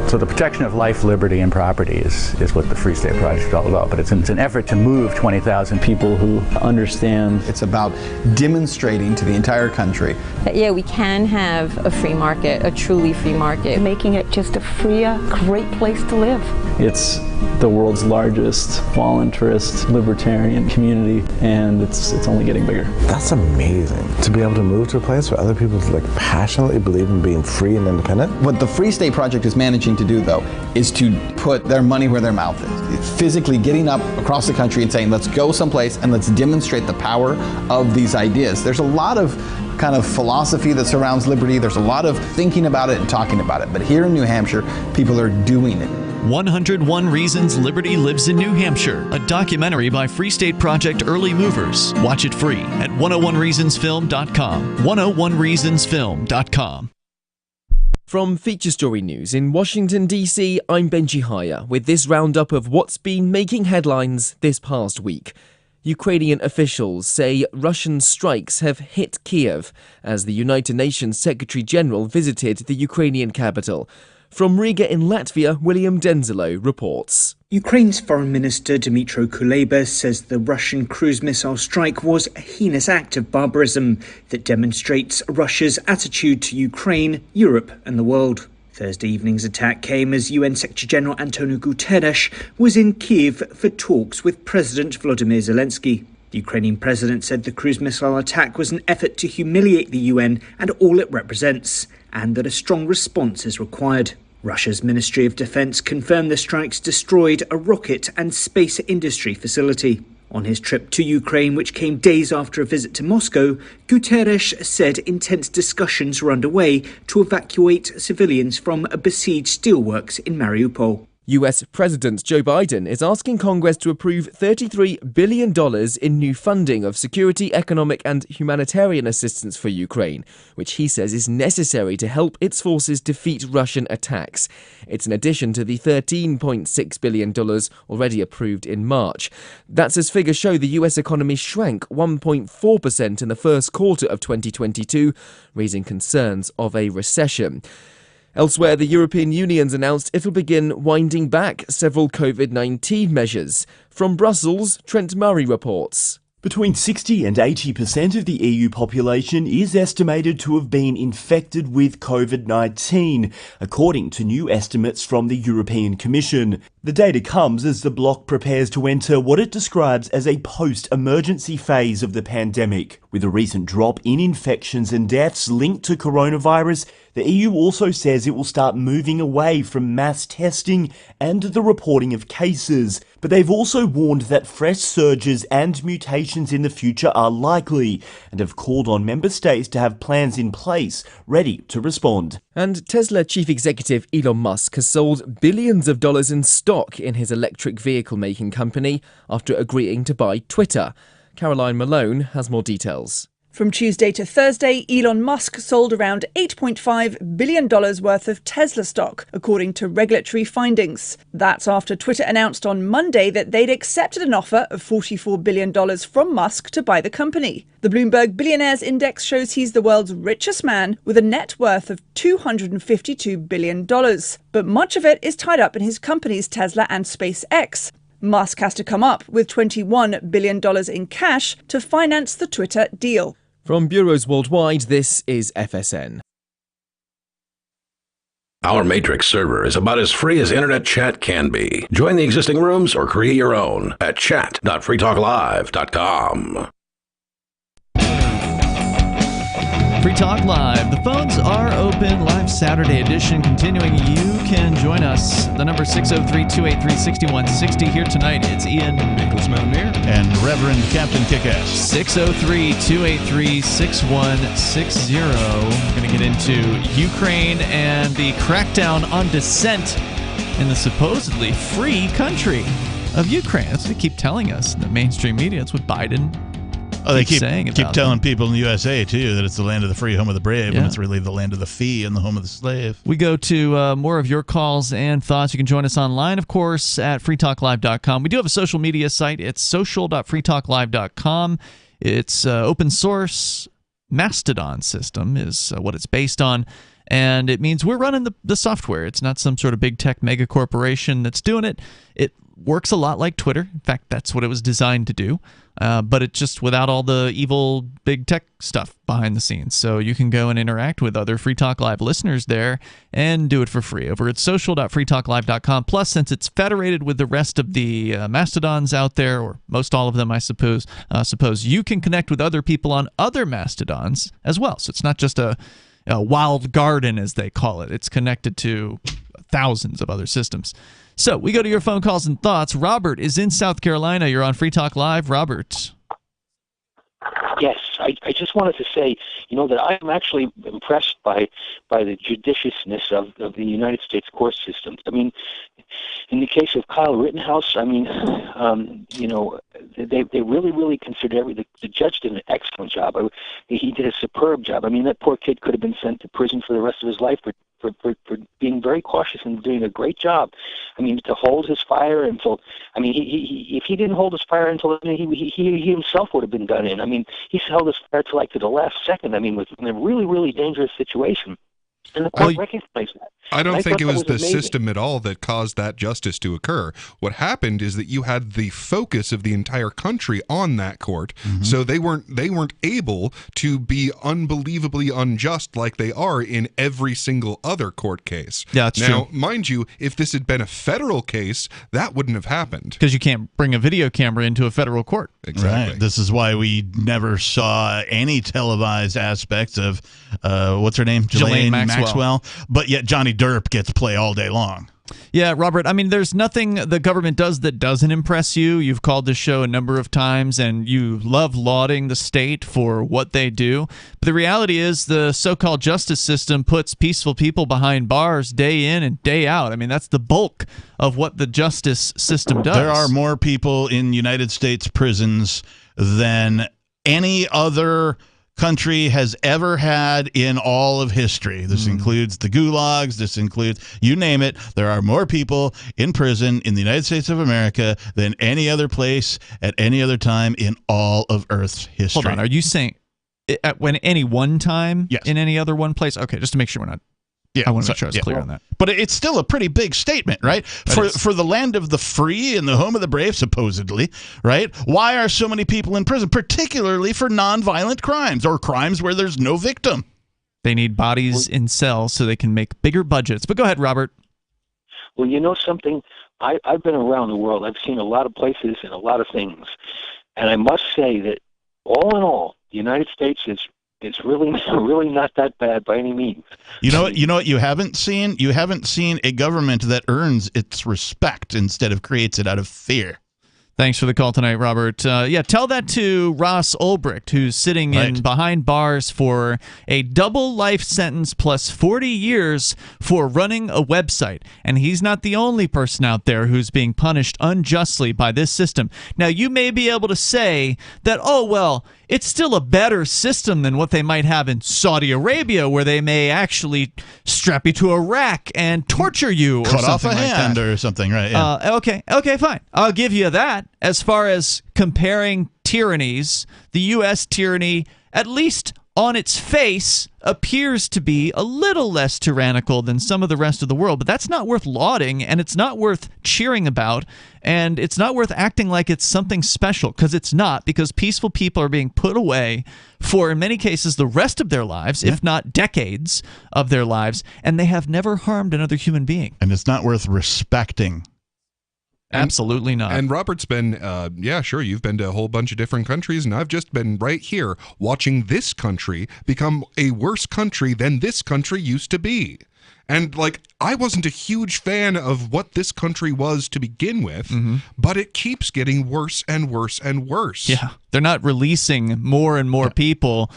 So the protection of life, liberty, and property is what the Free State Project is all about. But it's an effort to move 20,000 people who understand. It's about demonstrating to the entire country that, we can have a free market, a truly free market. Making it just a freer, great place to live. It's the world's largest voluntarist libertarian community, and it's only getting bigger. That's amazing. To be able to move to a place where other people passionately believe in being free and independent. What the Free State Project is managing to do, though, is to put their money where their mouth is. It's physically getting up across the country and saying, let's go someplace and let's demonstrate the power of these ideas. There's a lot of kind of philosophy that surrounds liberty. There's a lot of thinking about it and talking about it. But here in New Hampshire, people are doing it. 101 Reasons Liberty Lives in New Hampshire, a documentary by Free State Project early movers. Watch it free at 101reasonsfilm.com. 101reasonsfilm.com. From Feature Story News in Washington, D.C., I'm Benji Haya with this roundup of what's been making headlines this past week. Ukrainian officials say Russian strikes have hit Kiev as the United Nations Secretary-General visited the Ukrainian capital. From Riga in Latvia, William Denzilo reports. Ukraine's Foreign Minister Dmytro Kuleba says the Russian cruise missile strike was a heinous act of barbarism that demonstrates Russia's attitude to Ukraine, Europe and the world. Thursday evening's attack came as UN Secretary-General Antonio Guterres was in Kiev for talks with President Volodymyr Zelensky. The Ukrainian president said the cruise missile attack was an effort to humiliate the UN and all it represents, and that a strong response is required. Russia's Ministry of Defense confirmed the strikes destroyed a rocket and space industry facility. On his trip to Ukraine, which came days after a visit to Moscow, Guterres said intense discussions were underway to evacuate civilians from a besieged steelworks in Mariupol. US President Joe Biden is asking Congress to approve $33 billion in new funding of security, economic and humanitarian assistance for Ukraine, which he says is necessary to help its forces defeat Russian attacks. It's in addition to the $13.6 billion already approved in March. That's as figures show the US economy shrank 1.4% in the first quarter of 2022, raising concerns of a recession. Elsewhere, the European Union's announced it'll begin winding back several COVID-19 measures. From Brussels, Trent Murray reports. Between 60 and 80% of the EU population is estimated to have been infected with COVID-19, according to new estimates from the European Commission. The data comes as the bloc prepares to enter what it describes as a post-emergency phase of the pandemic. With a recent drop in infections and deaths linked to coronavirus, the EU also says it will start moving away from mass testing and the reporting of cases. But they've also warned that fresh surges and mutations in the future are likely, and have called on member states to have plans in place ready to respond. And Tesla chief executive Elon Musk has sold billions of dollars in stock in his electric vehicle making company after agreeing to buy Twitter. Caroline Malone has more details. From Tuesday to Thursday, Elon Musk sold around $8.5 billion worth of Tesla stock, according to regulatory findings. That's after Twitter announced on Monday that they'd accepted an offer of $44 billion from Musk to buy the company. The Bloomberg Billionaires Index shows he's the world's richest man with a net worth of $252 billion. But much of it is tied up in his companies Tesla and SpaceX. Musk has to come up with $21 billion in cash to finance the Twitter deal. From bureaus worldwide, this is FSN. Our Matrix server is about as free as internet chat can be. Join the existing rooms or create your own at chat.freetalklive.com. Free Talk Live. The phones are open. Live Saturday edition continuing. You can join us. The number 603-283-6160. Here tonight, it's Ian, Nicholas Mountaineer, and Reverend Captain Kickass. 603-283-6160. We're going to get into Ukraine and the crackdown on dissent in the supposedly free country of Ukraine. That's what they keep telling us in the mainstream media. That's what Biden they keep telling them. people in the USA, too, that it's the land of the free, home of the brave, when it's really the land of the fee and the home of the slave. We go to more of your calls and thoughts. You can join us online, of course, at freetalklive.com. We do have a social media site. It's social.freetalklive.com. It's open source. Mastodon system is what it's based on. And it means we're running the software. It's not some sort of big tech mega corporation that's doing it. It works a lot like Twitter. In fact, that's what it was designed to do. But it's just without all the evil big tech stuff behind the scenes. So you can go and interact with other Free Talk Live listeners there and do it for free over at social.freetalklive.com. Plus, since it's federated with the rest of the mastodons out there, or most all of them, I suppose, you can connect with other people on other mastodons as well. So it's not just a walled garden, as they call it. It's connected to thousands of other systems. So we go to your phone calls and thoughts. Robert is in South Carolina. You're on Free Talk Live. Robert. Yes, I just wanted to say, that I'm actually impressed by the judiciousness of the United States court system. I mean, in the case of Kyle Rittenhouse, I mean, they really considered everything. The judge did an excellent job. He did a superb job. I mean, that poor kid could have been sent to prison for the rest of his life for being very cautious and doing a great job. I mean, to hold his fire until, if he didn't hold his fire until he himself would have been done in. I mean, he held his fire to the last second. I mean, in a really dangerous situation. And the court recognized that. I don't think it was the system at all that caused that justice to occur. What happened is that you had the focus of the entire country on that court, so they weren't able to be unbelievably unjust like they are in every single other court case. Yeah, that's true. Now, mind you, if this had been a federal case, that wouldn't have happened. Because you can't bring a video camera into a federal court. Exactly. Right. This is why we never saw any televised aspects of what's her name, Ghislaine Maxwell. But yet Johnny Depp gets play all day long. Yeah, Robert, I mean, there's nothing the government does that doesn't impress you. You've called this show a number of times, and you love lauding the state for what they do. But the reality is the so-called justice system puts peaceful people behind bars day in and day out. I mean, that's the bulk of what the justice system does. There are more people in United States prisons than any other country has ever had in all of history. This includes the gulags. This includes, you name it. There are more people in prison in the United States of America than any other place at any other time in all of Earth's history. Hold on. Are you saying when any one time Yes. in any other one place? Okay, just to make sure we're not. Yeah, I want to make sure I was clear on that. But it's still a pretty big statement, right? For the land of the free and the home of the brave, supposedly, right? Why are so many people in prison, particularly for nonviolent crimes or crimes where there's no victim? They need bodies in cells so they can make bigger budgets. But go ahead, Robert. Well, you know something? I've been around the world. I've seen a lot of places and a lot of things. And I must say that all in all, the United States is really not that bad by any means. You know what you haven't seen? You haven't seen a government that earns its respect instead of creates it out of fear. Thanks for the call tonight, Robert. Tell that to Ross Ulbricht, who's sitting in behind bars for a double life sentence plus 40 years for running a website. And he's not the only person out there who's being punished unjustly by this system. Now, you may be able to say that, oh, well, it's still a better system than what they might have in Saudi Arabia, where they may actually strap you to a rack and torture you or cut off a something like hand that. or something, right? Yeah. Okay, fine. I'll give you that. As far as comparing tyrannies, the U.S. tyranny, at least on its face, appears to be a little less tyrannical than some of the rest of the world, but that's not worth lauding, and it's not worth cheering about, and it's not worth acting like it's something special, because it's not, because peaceful people are being put away for, in many cases, the rest of their lives, if not decades of their lives, and they have never harmed another human being. And it's not worth respecting. Absolutely not. And Robert's been, sure, you've been to a whole bunch of different countries, and I've just been right here watching this country become a worse country than this country used to be. And, I wasn't a huge fan of what this country was to begin with, but it keeps getting worse and worse and worse. Yeah, they're not releasing more and more people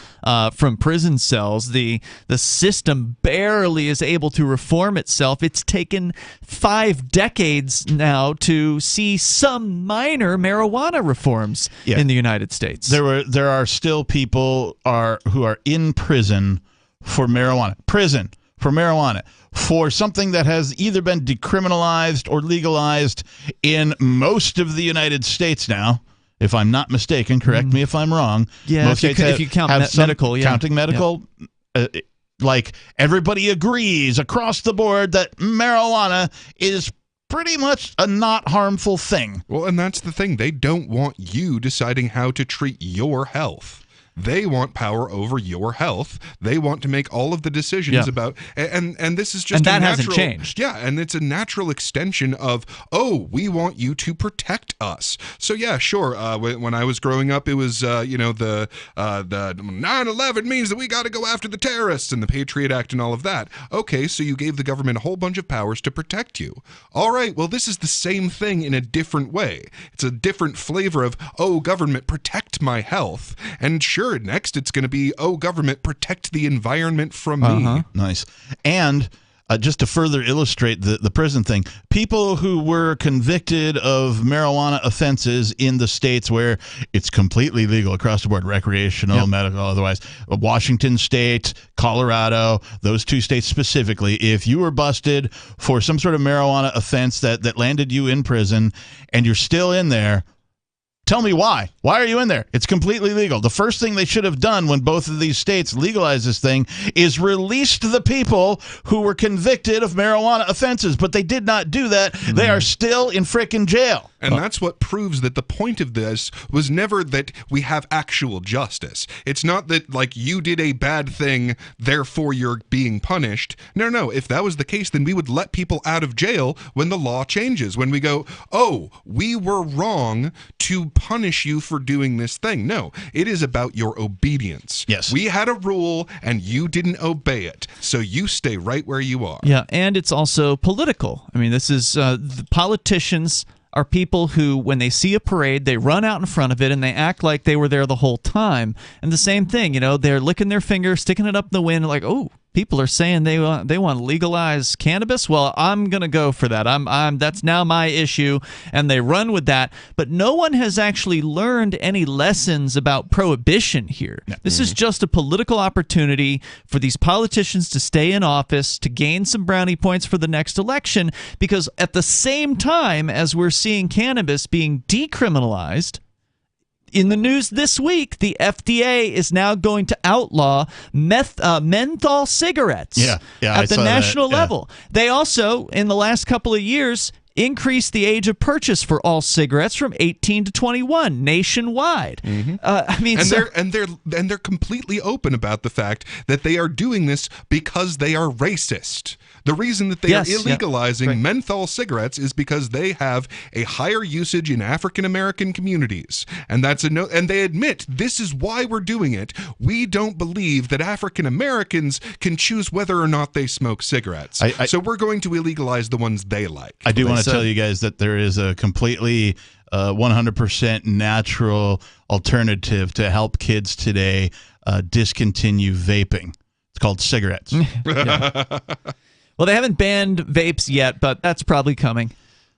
from prison cells. The system barely is able to reform itself. It's taken 5 decades now to see some minor marijuana reforms in the United States. There are still people who are in prison for marijuana. Prison for marijuana. For something that has either been decriminalized or legalized in most of the United States now, if I'm not mistaken. Correct me if I'm wrong. Yeah, most if you count medical. Yeah. Counting medical, everybody agrees across the board that marijuana is pretty much a not harmful thing. Well, and that's the thing. They don't want you deciding how to treat your health. They want power over your health. They want to make all of the decisions about, and this is just and that a natural, hasn't changed. Yeah, and it's a natural extension of, we want you to protect us. So yeah, sure. When I was growing up, it was the 9/11 means that we got to go after the terrorists and the Patriot Act and all of that. Okay, so you gave the government a whole bunch of powers to protect you. All right, well this is the same thing in a different way. It's a different flavor of government protect my health, and sure. Next, it's going to be, government, protect the environment from me. Nice. And just to further illustrate the prison thing, people who were convicted of marijuana offenses in the states where it's completely legal across the board, recreational, medical, otherwise, Washington State, Colorado, those 2 states specifically, if you were busted for some sort of marijuana offense that landed you in prison and you're still in there, tell me why. Why are you in there? It's completely legal. The first thing they should have done when both of these states legalized this thing is released the people who were convicted of marijuana offenses, but they did not do that. They are still in frickin' jail. And that's what proves that the point of this was never that we have actual justice. It's not that, like, you did a bad thing, therefore you're being punished. No. If that was the case, then we would let people out of jail when the law changes. When we go, oh, we were wrong to punish you for doing this thing. No, it is about your obedience. Yes. We had a rule and you didn't obey it, so you stay right where you are. Yeah, and it's also political. I mean, this is the politicians are people who, when they see a parade, they run out in front of it and they act like they were there the whole time. And the same thing, they're licking their finger, sticking it up in the wind, like, oh, people are saying they want to legalize cannabis. Well, I'm going to go for that. That's now my issue, and they run with that. But no one has actually learned any lessons about prohibition here. Yeah. This is just a political opportunity for these politicians to stay in office, to gain some brownie points for the next election, because at the same time as we're seeing cannabis being decriminalized, in the news this week, the FDA is now going to outlaw menthol cigarettes at the national level. They also, in the last couple of years, increased the age of purchase for all cigarettes from 18 to 21 nationwide. They're completely open about the fact that they are doing this because they are racist. The reason that they are illegalizing menthol cigarettes is because they have a higher usage in African American communities, and and they admit this is why we're doing it. We don't believe that African Americans can choose whether or not they smoke cigarettes, so we're going to illegalize the ones they like. I do want to tell you guys that there is a completely 100% natural alternative to help kids today discontinue vaping. It's called cigarettes. Well, they haven't banned vapes yet, but that's probably coming.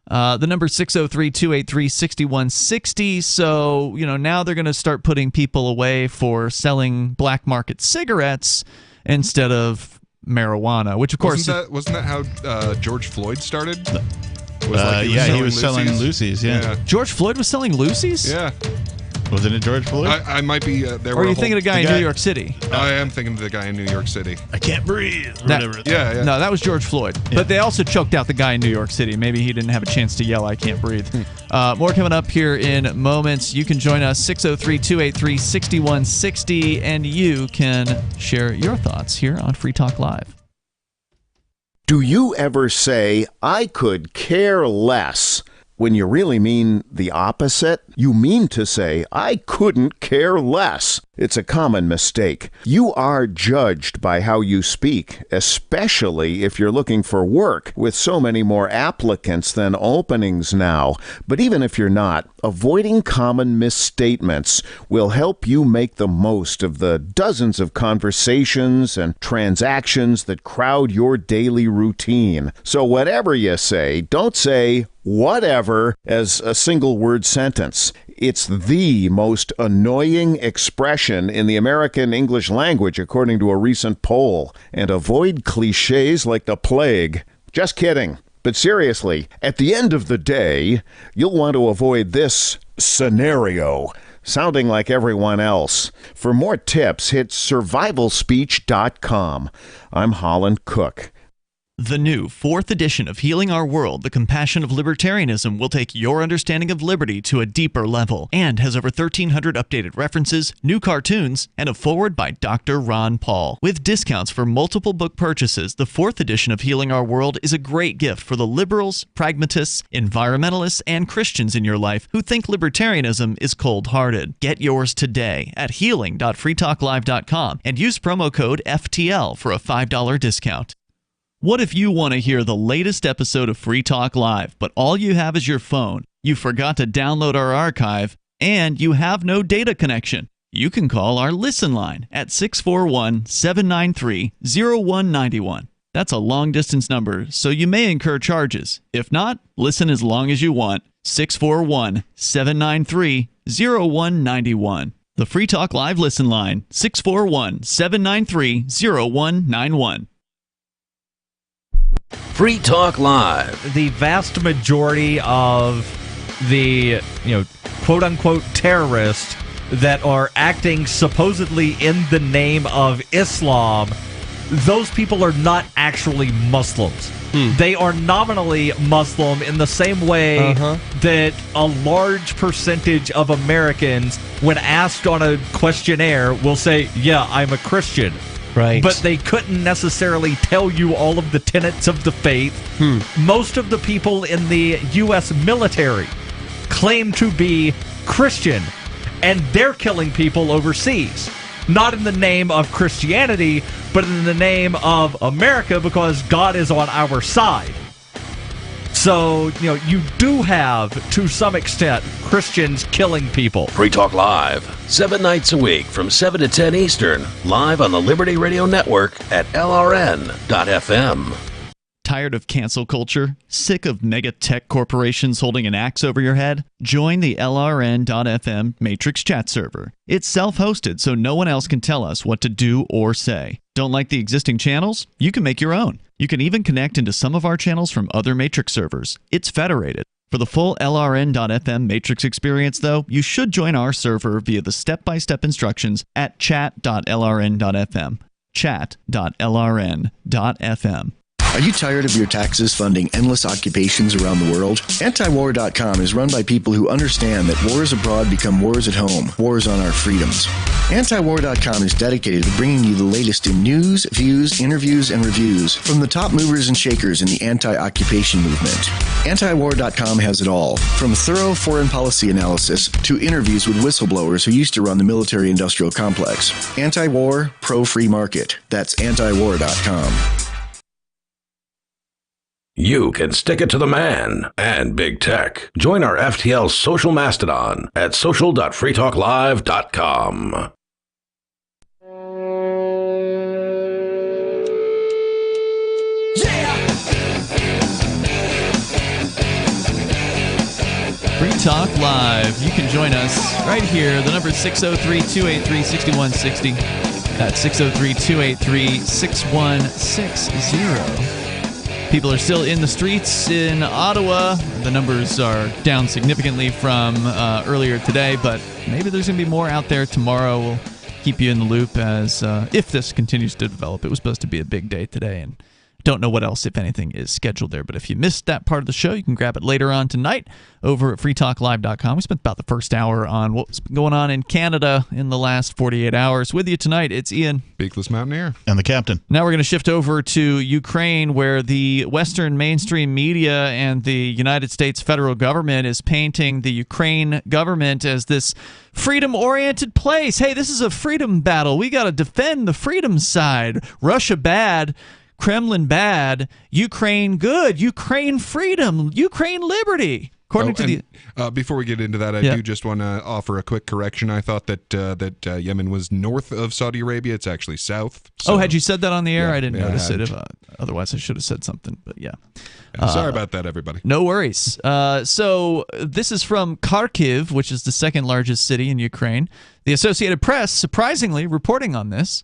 The number 603-283-6160. So, now they're going to start putting people away for selling black market cigarettes instead of marijuana, which, of course... Wasn't that how George Floyd started? He was selling Lucy's, yeah. George Floyd was selling Lucy's? Yeah. Wasn't it George Floyd? I might be. Or are you thinking of the guy in New York City? I am thinking of the guy in New York City. I can't breathe. Yeah. No, that was George Floyd. Yeah. But they also choked out the guy in New York City. Maybe he didn't have a chance to yell, I can't breathe. More coming up here in moments. You can join us, 603-283-6160, and you can share your thoughts here on Free Talk Live. Do you ever say, I could care less, when you really mean the opposite? You mean to say, I couldn't care less. It's a common mistake. You are judged by how you speak, especially if you're looking for work, with so many more applicants than openings now. But even if you're not, avoiding common misstatements will help you make the most of the dozens of conversations and transactions that crowd your daily routine. So whatever you say, don't say whatever as a single word sentence. It's the most annoying expression in the American English language, according to a recent poll. And avoid cliches like the plague. Just kidding. But seriously, at the end of the day, you'll want to avoid this scenario, sounding like everyone else. For more tips, hit survivalspeech.com. I'm Holland Cook. The new 4th edition of Healing Our World, The Compassion of Libertarianism, will take your understanding of liberty to a deeper level and has over 1,300 updated references, new cartoons, and a foreword by Dr. Ron Paul. With discounts for multiple book purchases, the 4th edition of Healing Our World is a great gift for the liberals, pragmatists, environmentalists, and Christians in your life who think libertarianism is cold-hearted. Get yours today at healing.freetalklive.com and use promo code FTL for a $5 discount. What if you want to hear the latest episode of Free Talk Live, but all you have is your phone, you forgot to download our archive, and you have no data connection? You can call our Listen line at 641-793-0191. That's a long-distance number, so you may incur charges. If not, listen as long as you want. 641-793-0191. The Free Talk Live Listen line, 641-793-0191. Free Talk Live. The vast majority of the, quote-unquote terrorists that are acting supposedly in the name of Islam those people are not actually Muslims. They are nominally Muslim in the same way that a large percentage of Americans, when asked on a questionnaire, will say, yeah, I'm a Christian. Right. But they couldn't necessarily tell you all of the tenets of the faith. Most of the people in the U.S. military claim to be Christian, and they're killing people overseas. Not in the name of Christianity, but in the name of America, because God is on our side. So, you do have, to some extent, Christians killing people. Free Talk Live, 7 nights a week from 7 to 10 Eastern, live on the Liberty Radio Network at LRN.FM. Tired of cancel culture? Sick of mega tech corporations holding an axe over your head? Join the LRN.FM Matrix chat server. It's self-hosted, so no one else can tell us what to do or say. Don't like the existing channels? You can make your own. You can even connect into some of our channels from other Matrix servers. It's federated. For the full LRN.FM Matrix experience, though, you should join our server via the step-by-step instructions at chat.lrn.fm. Chat.lrn.fm. Are you tired of your taxes funding endless occupations around the world? Antiwar.com is run by people who understand that wars abroad become wars at home, wars on our freedoms. Antiwar.com is dedicated to bringing you the latest in news, views, interviews, and reviews from the top movers and shakers in the anti-occupation movement. Antiwar.com has it all, from thorough foreign policy analysis to interviews with whistleblowers who used to run the military-industrial complex. Anti-war, pro-free market. That's antiwar.com. You can stick it to the man and big tech. Join our FTL social mastodon at social.freetalklive.com. Free Talk Live. You can join us right here. The number is 603-283-6160. That's 603-283-6160. People are still in the streets in Ottawa. The numbers are down significantly from earlier today, but maybe there's going to be more out there tomorrow. We'll keep you in the loop as if this continues to develop. It was supposed to be a big day today, and don't know what else, if anything, is scheduled there. But if you missed that part of the show, you can grab it later on tonight over at freetalklive.com. We spent about the first hour on what's been going on in Canada in the last 48 hours. With you tonight, it's Ian. Beakless Mountaineer. And the captain. Now we're going to shift over to Ukraine, where the Western mainstream media and the United States federal government is painting the Ukraine government as this freedom-oriented place. Hey, this is a freedom battle. We got to defend the freedom side. Russia bad. Kremlin bad, Ukraine good, Ukraine freedom, Ukraine liberty. According to before we get into that, I do just want to offer a quick correction. I thought that Yemen was north of Saudi Arabia. It's actually south. So. Oh, had you said that on the air? Yeah, I didn't notice it. Otherwise, I should have said something. But sorry about that, everybody. No worries. So this is from Kharkiv, which is the second largest city in Ukraine. The Associated Press, surprisingly, reporting on this.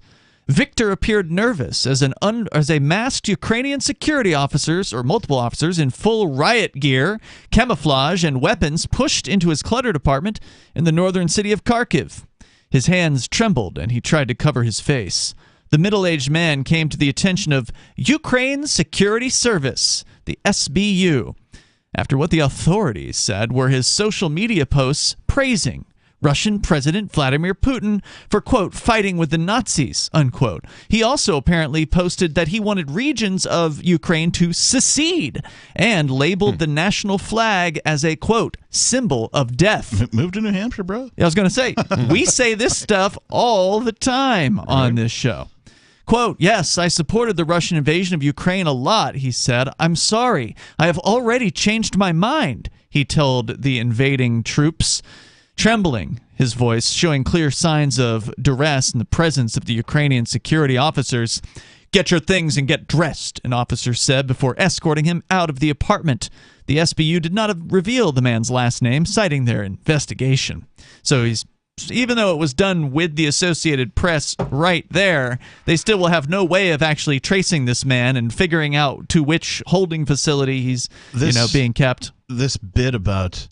Victor appeared nervous as a masked Ukrainian security officers, or multiple officers, in full riot gear, camouflage, and weapons pushed into his cluttered apartment in the northern city of Kharkiv. His hands trembled, and he tried to cover his face. The middle-aged man came to the attention of Ukraine Security Service, the SBU, after what the authorities said were his social media posts praising Russian President Vladimir Putin for, quote, fighting with the Nazis, unquote. He also apparently posted that he wanted regions of Ukraine to secede and labeled the national flag as a, quote, symbol of death. Move to New Hampshire, bro. I was going to say, we say this stuff all the time on this show. Quote, yes, I supported the Russian invasion of Ukraine a lot, he said. I'm sorry. I have already changed my mind, he told the invading troops. Trembling, his voice showing clear signs of duress in the presence of the Ukrainian security officers. Get your things and get dressed, an officer said before escorting him out of the apartment. The SBU did not reveal the man's last name, citing their investigation. So even though it was done with the Associated Press right there, they still will have no way of actually tracing this man and figuring out to which holding facility he's being kept. This bit about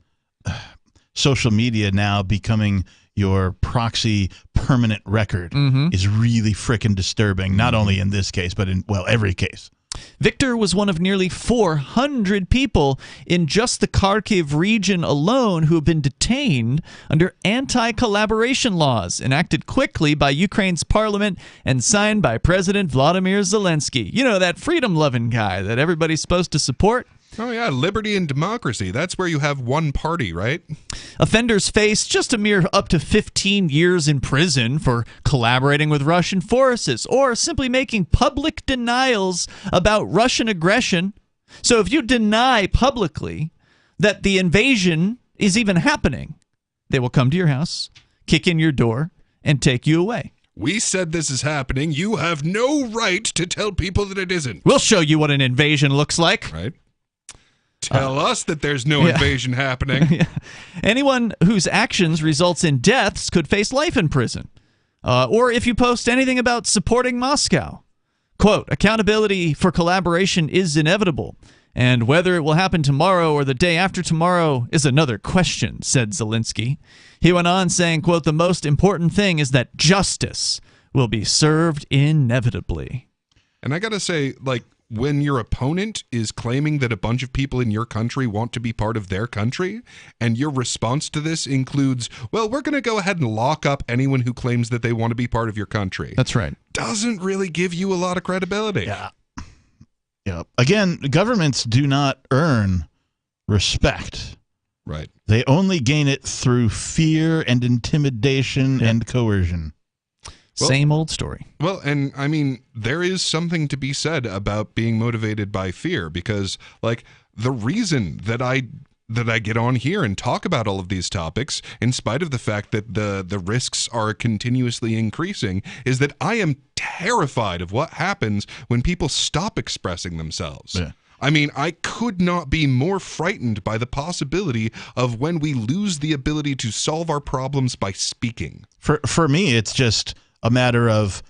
social media now becoming your proxy permanent record is really frickin' disturbing, not only in this case, but in, well, every case. Victor was one of nearly 400 people in just the Kharkiv region alone who have been detained under anti-collaboration laws enacted quickly by Ukraine's parliament and signed by President Vladimir Zelensky. You know, that freedom-loving guy that everybody's supposed to support. Oh, yeah, liberty and democracy. That's where you have one party, right? Offenders face just a mere up to 15 years in prison for collaborating with Russian forces or simply making public denials about Russian aggression. So if you deny publicly that the invasion is even happening, they will come to your house, kick in your door, and take you away. We said this is happening. You have no right to tell people that it isn't. We'll show you what an invasion looks like. Right. Tell us that there's no invasion happening. Anyone whose actions results in deaths could face life in prison. Or if you post anything about supporting Moscow. Quote, accountability for collaboration is inevitable, and whether it will happen tomorrow or the day after tomorrow is another question, said Zelensky. He went on saying, quote, the most important thing is that justice will be served inevitably. And I gotta say, like, when your opponent is claiming that a bunch of people in your country want to be part of their country, and your response to this includes, well, we're going to go ahead and lock up anyone who claims that they want to be part of your country. That's right. Doesn't really give you a lot of credibility. Yeah. Yeah. Again, governments do not earn respect. Right. They only gain it through fear and intimidation and coercion. Well, same old story. Well, and I mean, there is something to be said about being motivated by fear, because, like, the reason that I get on here and talk about all of these topics, in spite of the fact that the risks are continuously increasing, is that I am terrified of what happens when people stop expressing themselves. Yeah. I mean, I could not be more frightened by the possibility of when we lose the ability to solve our problems by speaking. For me, it's just a matter of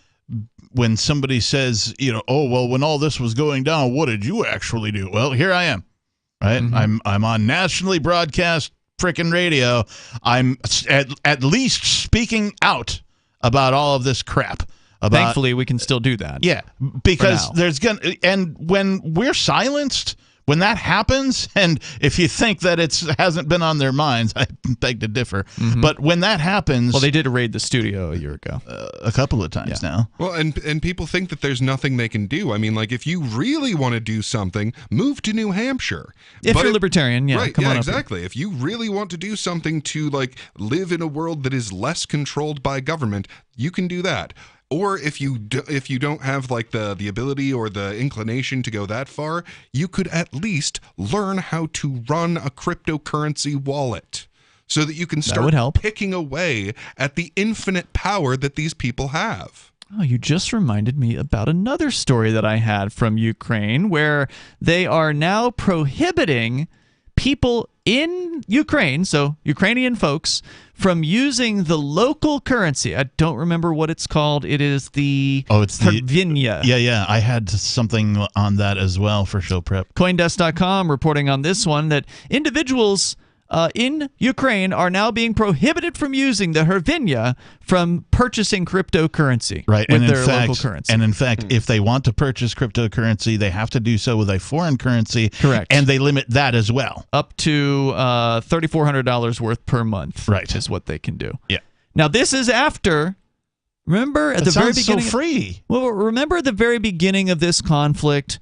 when somebody says, you know, oh, well, when all this was going down, what did you actually do? Well, here I am, right? I'm on nationally broadcast frickin' radio. I'm at least speaking out about all of this crap. Thankfully, we can still do that. Yeah, because and when we're silenced, when that happens, and if you think that it hasn't been on their minds, I beg to differ. But when that happens, well, they did raid the studio a year ago, a couple of times now. Well, and people think that there's nothing they can do. I mean, like, if you really want to do something, move to New Hampshire. If you're libertarian, yeah, right, come on exactly. If you really want to do something to, like, live in a world that is less controlled by government, you can do that. Or if you don't have, like, the ability or the inclination to go that far, you could at least learn how to run a cryptocurrency wallet so that you can start picking away at the infinite power that these people have. Oh, you just reminded me about another story that I had from Ukraine, where they are now prohibiting people in Ukraine, so Ukrainian folks, from using the local currency. I don't remember what it's called. It is the hryvnia. Yeah. I had something on that as well for show prep. Coindesk.com reporting on this one that individuals in Ukraine are now being prohibited from using the hryvnia from purchasing cryptocurrency with their local currency. And in fact, if they want to purchase cryptocurrency, they have to do so with a foreign currency. Correct. And they limit that as well. Up to $3,400 worth per month. Right. Is what they can do. Yeah. Now, this is after... Remember at the very beginning? So free. Well, remember at the very beginning of this conflict,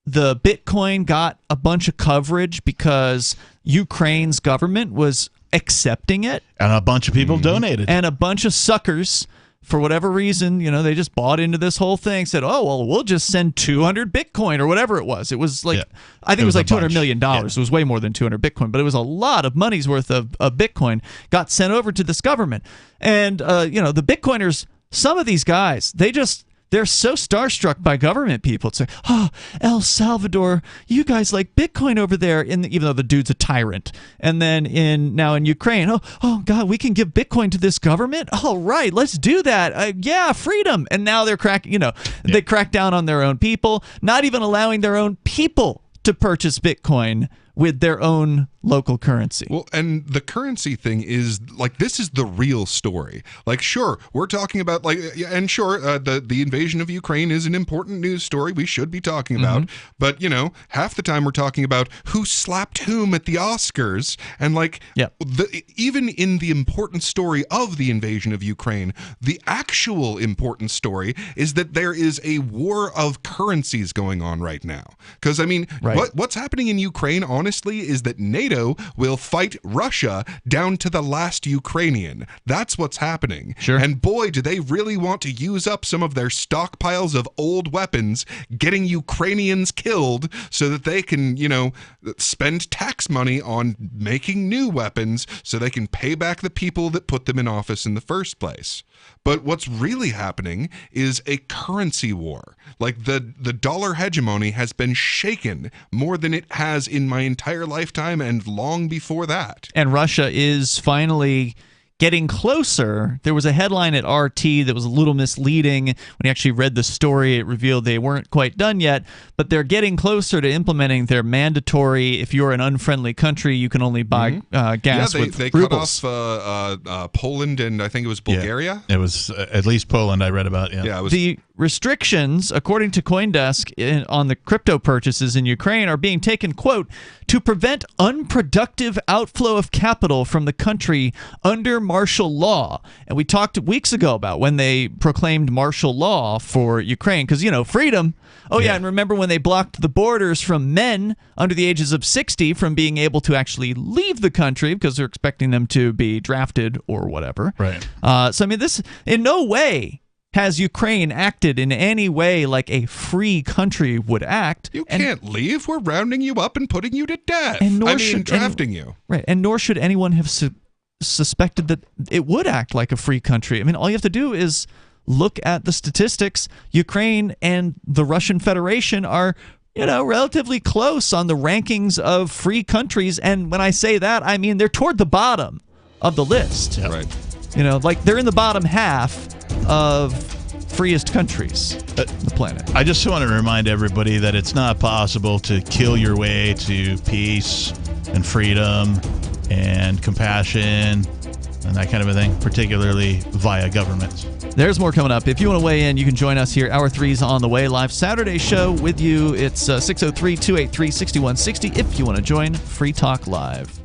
the Bitcoin got a bunch of coverage because Ukraine's government was accepting it. And a bunch of people donated. And a bunch of suckers, for whatever reason, you know, they just bought into this whole thing, said, oh, well, we'll just send 200 Bitcoin or whatever it was. It was like, I think it was like $200 million. Yeah. It was way more than 200 Bitcoin, but it was a lot of money's worth of Bitcoin got sent over to this government. And, you know, the Bitcoiners, some of these guys, they're so starstruck by government people. It's like, oh, El Salvador, you guys like Bitcoin over there, even though the dude's a tyrant. And then now in Ukraine, oh God, we can give Bitcoin to this government? All right, let's do that. Yeah, freedom. And now they're they crack down on their own people, not even allowing their own people to purchase Bitcoin with their own local currency. Well, and the currency thing is like, this is the real story. Like, sure, we're talking about and sure, the invasion of Ukraine is an important news story we should be talking about. But, half the time we're talking about who slapped whom at the Oscars. And even in the important story of the invasion of Ukraine, the actual important story is that there is a war of currencies going on right now. Because, what's happening in Ukraine, honestly, is that NATO will fight Russia down to the last Ukrainian. That's what's happening. Sure. And boy, do they really want to use up some of their stockpiles of old weapons, getting Ukrainians killed so that they can, spend tax money on making new weapons so they can pay back the people that put them in office in the first place. But what's really happening is a currency war. Like, the dollar hegemony has been shaken more than it has in my entire lifetime and long before that. And Russia is finally getting closer. There was a headline at RT that was a little misleading. When you actually read the story, it revealed they weren't quite done yet, but they're getting closer to implementing their mandatory, if you're an unfriendly country, you can only buy gas with they rubles. cut off Poland and I think it was Bulgaria. It was at least Poland I read about. Yeah, it was. The restrictions, according to CoinDesk, on the crypto purchases in Ukraine are being taken, quote, to prevent unproductive outflow of capital from the country under martial law. And we talked weeks ago about when they proclaimed martial law for Ukraine, because, freedom. Oh, yeah, and remember when they blocked the borders from men under the ages of 60 from being able to actually leave the country because they're expecting them to be drafted or whatever. Right. This in no way has Ukraine acted in any way like a free country would act. You can't leave. We're rounding you up and putting you to death. Drafting you. Right, and nor should anyone have suspected that it would act like a free country. All you have to do is look at the statistics. Ukraine and the Russian Federation are, relatively close on the rankings of free countries. And when I say that, I mean they're toward the bottom of the list. Yeah. Right. They're in the bottom half of freest countries on the planet. I just want to remind everybody that it's not possible to kill your way to peace and freedom and compassion and that kind of a thing, particularly via governments. There's more coming up. If you want to weigh in, you can join us here. Hour 3 is on the way. Live Saturday show with you. It's 603-283-6160 if you want to join Free Talk Live.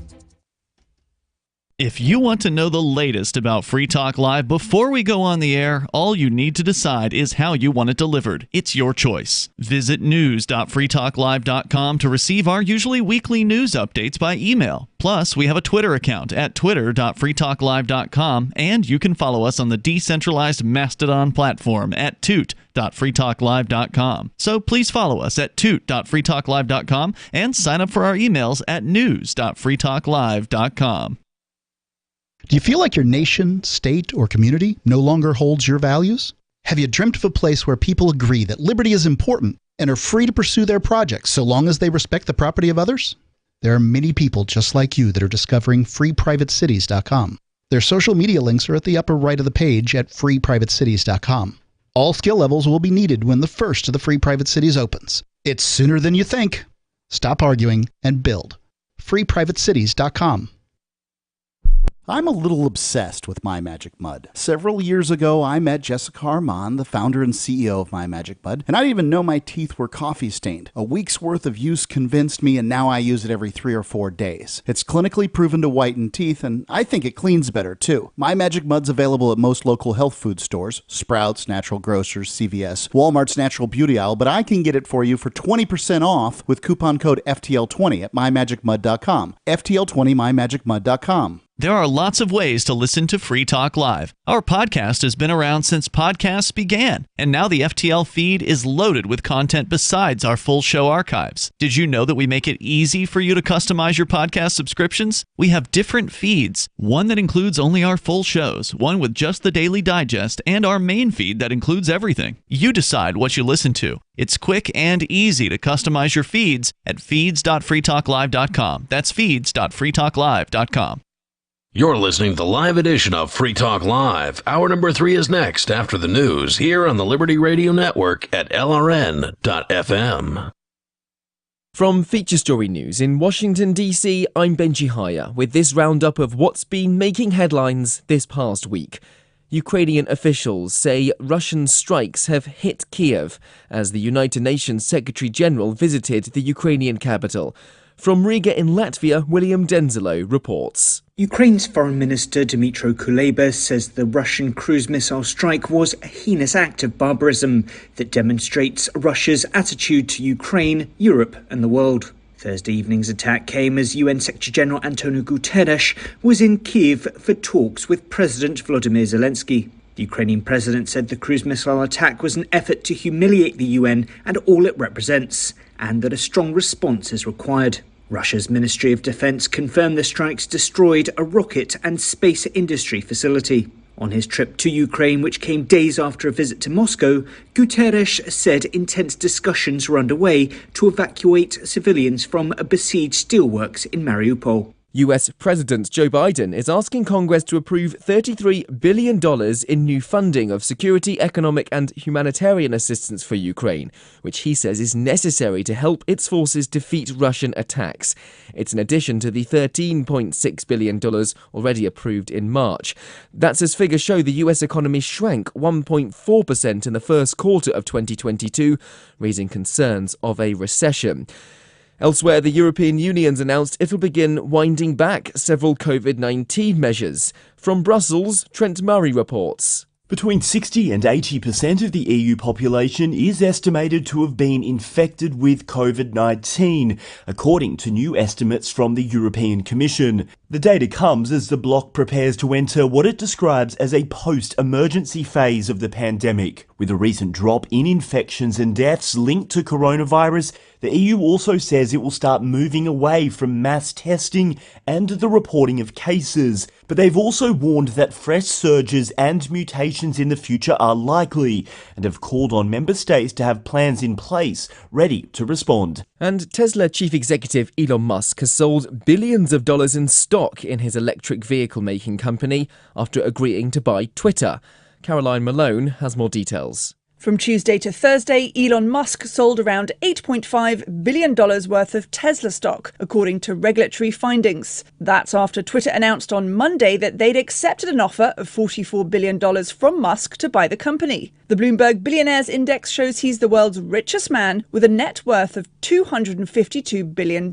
If you want to know the latest about Free Talk Live before we go on the air, all you need to decide is how you want it delivered. It's your choice. Visit news.freetalklive.com to receive our usually weekly news updates by email. Plus, we have a Twitter account at twitter.freetalklive.com, and you can follow us on the decentralized Mastodon platform at toot.freetalklive.com. So please follow us at toot.freetalklive.com and sign up for our emails at news.freetalklive.com. Do you feel like your nation, state, or community no longer holds your values? Have you dreamt of a place where people agree that liberty is important and are free to pursue their projects so long as they respect the property of others? There are many people just like you that are discovering freeprivatecities.com. Their social media links are at the upper right of the page at freeprivatecities.com. All skill levels will be needed when the first of the Free Private Cities opens. It's sooner than you think. Stop arguing and build. freeprivatecities.com. I'm a little obsessed with My Magic Mud. Several years ago, I met Jessica Armand, the founder and CEO of My Magic Mud, and I didn't even know my teeth were coffee stained. A week's worth of use convinced me, and now I use it every 3 or 4 days. It's clinically proven to whiten teeth, and I think it cleans better, too. My Magic Mud's available at most local health food stores, Sprouts, Natural Grocers, CVS, Walmart's Natural Beauty Aisle, but I can get it for you for 20% off with coupon code FTL20 at mymagicmud.com. FTL20 mymagicmud.com. There are lots of ways to listen to Free Talk Live. Our podcast has been around since podcasts began, and now the FTL feed is loaded with content besides our full show archives. Did you know that we make it easy for you to customize your podcast subscriptions? We have different feeds, one that includes only our full shows, one with just the Daily Digest, and our main feed that includes everything. You decide what you listen to. It's quick and easy to customize your feeds at feeds.freetalklive.com. That's feeds.freetalklive.com. You're listening to the live edition of Free Talk Live. Hour number 3 is next after the news here on the Liberty Radio Network at LRN.FM. From Feature Story News in Washington, D.C., I'm Benji Haya with this roundup of what's been making headlines this past week. Ukrainian officials say Russian strikes have hit Kiev as the United Nations Secretary-General visited the Ukrainian capital. From Riga in Latvia, William Denzilo reports. Ukraine's Foreign Minister Dmytro Kuleba says the Russian cruise missile strike was a heinous act of barbarism that demonstrates Russia's attitude to Ukraine, Europe and the world. Thursday evening's attack came as UN Secretary-General Antonio Guterres was in Kyiv for talks with President Volodymyr Zelensky. The Ukrainian president said the cruise missile attack was an effort to humiliate the UN and all it represents, and that a strong response is required. Russia's Ministry of Defense confirmed the strikes destroyed a rocket and space industry facility. On his trip to Ukraine, which came days after a visit to Moscow, Guterres said intense discussions were underway to evacuate civilians from a besieged steelworks in Mariupol. US President Joe Biden is asking Congress to approve $33 billion in new funding of security, economic and humanitarian assistance for Ukraine, which he says is necessary to help its forces defeat Russian attacks. It's in addition to the $13.6 billion already approved in March. That's as figures show the US economy shrank 1.4% in the first quarter of 2022, raising concerns of a recession. Elsewhere, the European Union's announced it'll begin winding back several COVID-19 measures. From Brussels, Trent Murray reports. Between 60 and 80% of the EU population is estimated to have been infected with COVID-19, according to new estimates from the European Commission. The data comes as the bloc prepares to enter what it describes as a post-emergency phase of the pandemic. With a recent drop in infections and deaths linked to coronavirus, the EU also says it will start moving away from mass testing and the reporting of cases. But they've also warned that fresh surges and mutations in the future are likely, and have called on member states to have plans in place ready to respond. And Tesla chief executive Elon Musk has sold billions of dollars in stock in his electric vehicle making company after agreeing to buy Twitter. Caroline Malone has more details. From Tuesday to Thursday, Elon Musk sold around $8.5 billion worth of Tesla stock, according to regulatory findings. That's after Twitter announced on Monday that they'd accepted an offer of $44 billion from Musk to buy the company. The Bloomberg Billionaires Index shows he's the world's richest man with a net worth of $252 billion.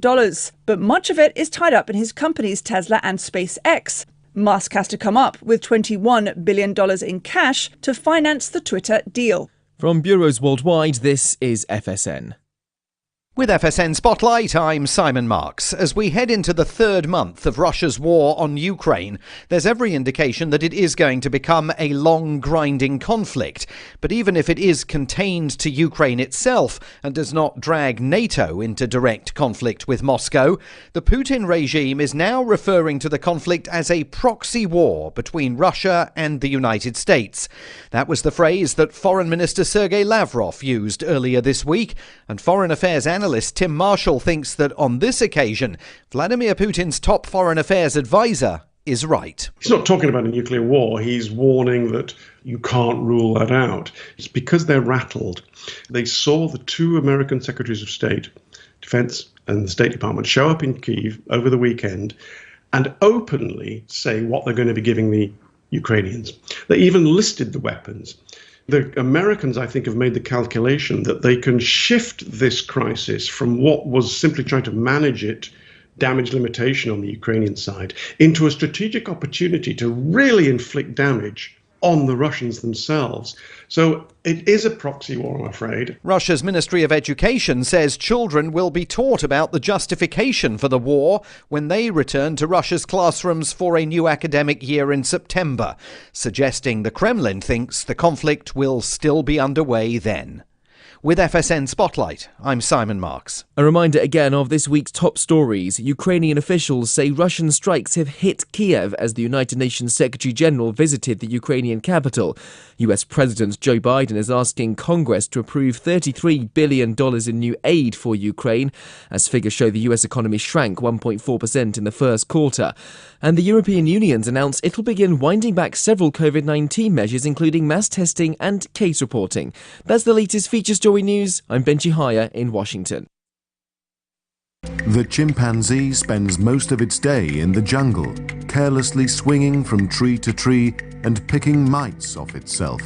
But much of it is tied up in his companies Tesla and SpaceX. Musk has to come up with $21 billion in cash to finance the Twitter deal. From bureaus worldwide, this is FSN. With FSN Spotlight, I'm Simon Marks. As we head into the third month of Russia's war on Ukraine, there's every indication that it is going to become a long, grinding conflict. But even if it is contained to Ukraine itself and does not drag NATO into direct conflict with Moscow, the Putin regime is now referring to the conflict as a proxy war between Russia and the United States. That was the phrase that Foreign Minister Sergei Lavrov used earlier this week, and Foreign Affairs analyst Tim Marshall thinks that on this occasion, Vladimir Putin's top foreign affairs advisor is right. He's not talking about a nuclear war. He's warning that you can't rule that out. It's because they're rattled. They saw the two American secretaries of state, Defense and the State Department, show up in Kyiv over the weekend and openly say what they're going to be giving the Ukrainians. They even listed the weapons. The Americans, I think, have made the calculation that they can shift this crisis from what was simply trying to manage it, damage limitation on the Ukrainian side, into a strategic opportunity to really inflict damage on the Russians themselves. So it is a proxy war, I'm afraid. Russia's Ministry of Education says children will be taught about the justification for the war when they return to Russia's classrooms for a new academic year in September, suggesting the Kremlin thinks the conflict will still be underway then. With FSN Spotlight, I'm Simon Marks. A reminder again of this week's top stories. Ukrainian officials say Russian strikes have hit Kiev as the United Nations Secretary-General visited the Ukrainian capital. US President Joe Biden is asking Congress to approve $33 billion in new aid for Ukraine, as figures show the US economy shrank 1.4% in the first quarter. And the European Union's announced it'll begin winding back several COVID-19 measures, including mass testing and case reporting. That's the latest feature story news. I'm Benji Haya in Washington. The chimpanzee spends most of its day in the jungle, carelessly swinging from tree to tree and picking mites off itself,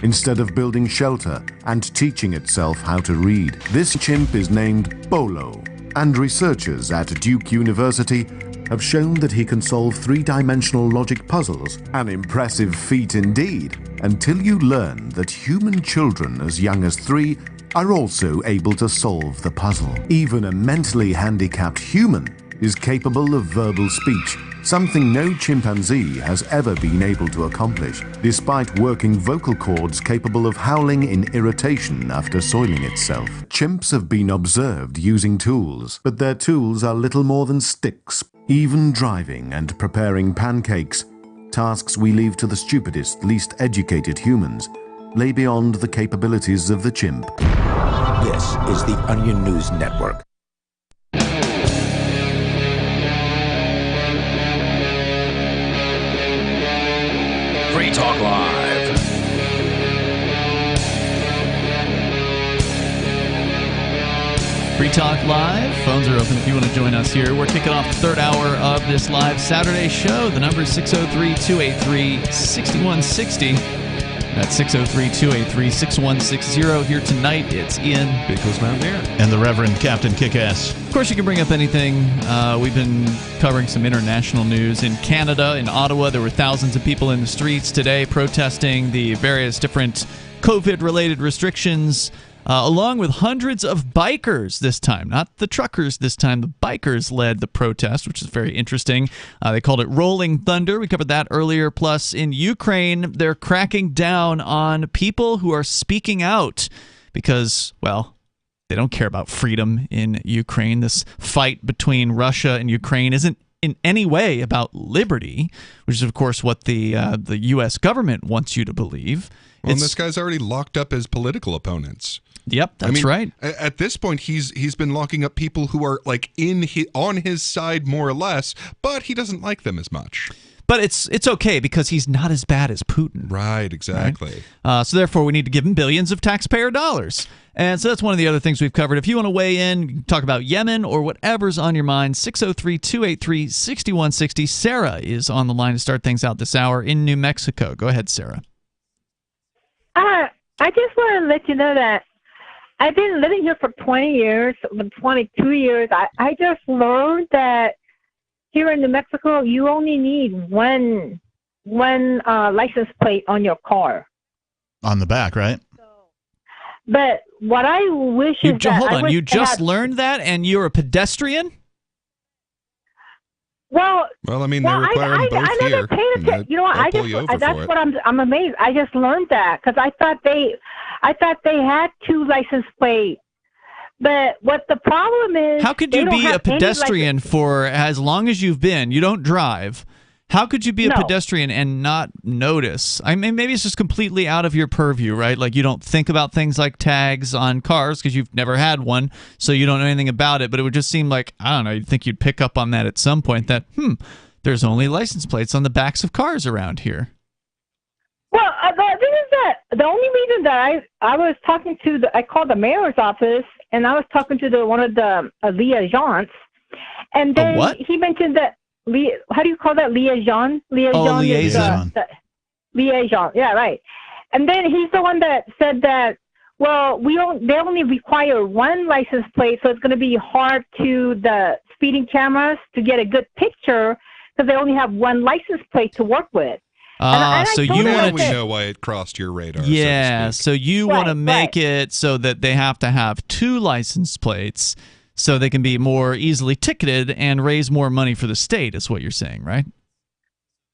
instead of building shelter and teaching itself how to read. This chimp is named Bolo, and researchers at Duke University have shown that he can solve three-dimensional logic puzzles, an impressive feat indeed, until you learn that human children as young as 3 are also able to solve the puzzle. Even a mentally handicapped human is capable of verbal speech, something no chimpanzee has ever been able to accomplish, despite working vocal cords capable of howling in irritation after soiling itself. Chimps have been observed using tools, but their tools are little more than sticks. Even driving and preparing pancakes, tasks we leave to the stupidest, least educated humans, lay beyond the capabilities of the chimp. This is the Onion News Network. Free Talk Live. Free Talk Live. Phones are open if you want to join us here. We're kicking off the third hour of this live Saturday show. The number is 603-283-6160. That's 603-283-6160. Here tonight, it's Ian, Big Coast Mountaineer, and the Reverend Captain Kickass. Of course, you can bring up anything. We've been covering some international news. In Canada, in Ottawa, there were thousands of people in the streets today protesting the various different COVID-related restrictions, along with hundreds of bikers this time. Not the truckers this time. The bikers led the protest, which is very interesting. They called it Rolling Thunder. We covered that earlier. Plus, in Ukraine, they're cracking down on people who are speaking out because, well, they don't care about freedom in Ukraine. This fight between Russia and Ukraine isn't in any way about liberty, which is, of course, what the U.S. government wants you to believe. Well, and this guy's already locked up his political opponents. Yep, that's right. At this point, he's been locking up people who are like on his side more or less, but he doesn't like them as much. But it's okay because he's not as bad as Putin. Right, exactly. Right? So therefore, we need to give him billions of taxpayer dollars. And so that's one of the other things we've covered. If you want to weigh in, talk about Yemen or whatever's on your mind, 603-283-6160. Sarah is on the line to start things out this hour in New Mexico. Go ahead, Sarah. I just want to let you know that I've been living here for 20 years, 22 years. I just learned that here in New Mexico, you only need one license plate on your car. On the back, right? But what I wish is that... Hold on, you just learned that and you're a pedestrian? Well, I mean, they require them both here. You know what? That's what I'm amazed. I just learned that because I thought they had 2 license plates. But what the problem is, how could you be a pedestrian for as long as you've been? You don't drive. How could you be a pedestrian and not notice? I mean, maybe it's just completely out of your purview, right? Like you don't think about things like tags on cars because you've never had one, so you don't know anything about it. But it would just seem like, I don't know, you'd think you'd pick up on that at some point that, there's only license plates on the backs of cars around here. Well, the thing is that the only reason that I was talking to I called the mayor's office and I was talking to one of the liaisons, and then he mentioned that. How do you call that? Liaison? Liaison. Liaison. Yeah, right. And then he's the one that said that, well, they only require 1 license plate, so it's going to be hard to the speeding cameras to get a good picture because they only have 1 license plate to work with. So you want to... We know why it crossed your radar. Yeah, so you want to make it so that they have to have 2 license plates so they can be more easily ticketed and raise more money for the state, is what you're saying, right?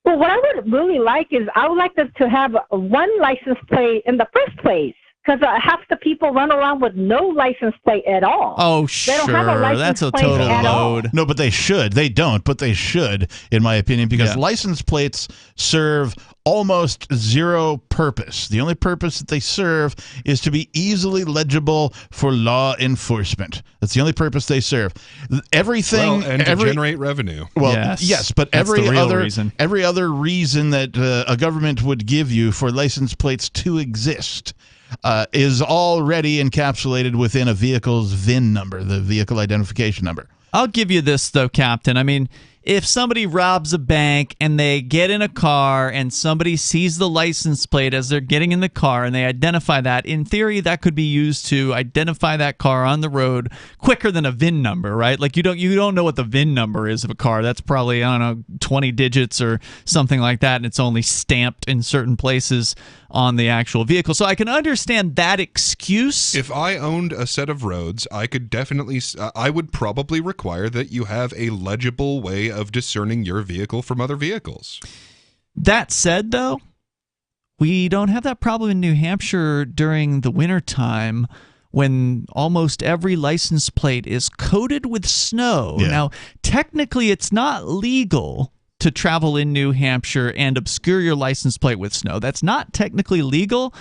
Well, what I would really like is I would like them to have 1 license plate in the first place because half the people run around with no license plate at all. Oh, sure. They don't have a license That's a plate total at load. all. No, but they should. They don't, but they should, in my opinion, because license plates serve almost zero purpose. The only purpose that they serve is to be easily legible for law enforcement. That's the only purpose they serve. Everything and to generate revenue. Well, yes, but every other reason that a government would give you for license plates to exist is already encapsulated within a vehicle's VIN number, the vehicle identification number. I'll give you this, though, Captain. I mean, if somebody robs a bank and they get in a car and somebody sees the license plate as they're getting in the car and they identify that, in theory, that could be used to identify that car on the road quicker than a VIN number, right? Like you don't know what the VIN number is of a car. That's probably, 20 digits or something like that, and it's only stamped in certain places on the actual vehicle. So I can understand that excuse. If I owned a set of roads, I could definitely, I would probably require that you have a legible way of discerning your vehicle from other vehicles. That said, though, we don't have that problem in New Hampshire during the wintertime when almost every license plate is coated with snow. Yeah. Now, technically, it's not legal to travel in New Hampshire and obscure your license plate with snow. That's not technically legal,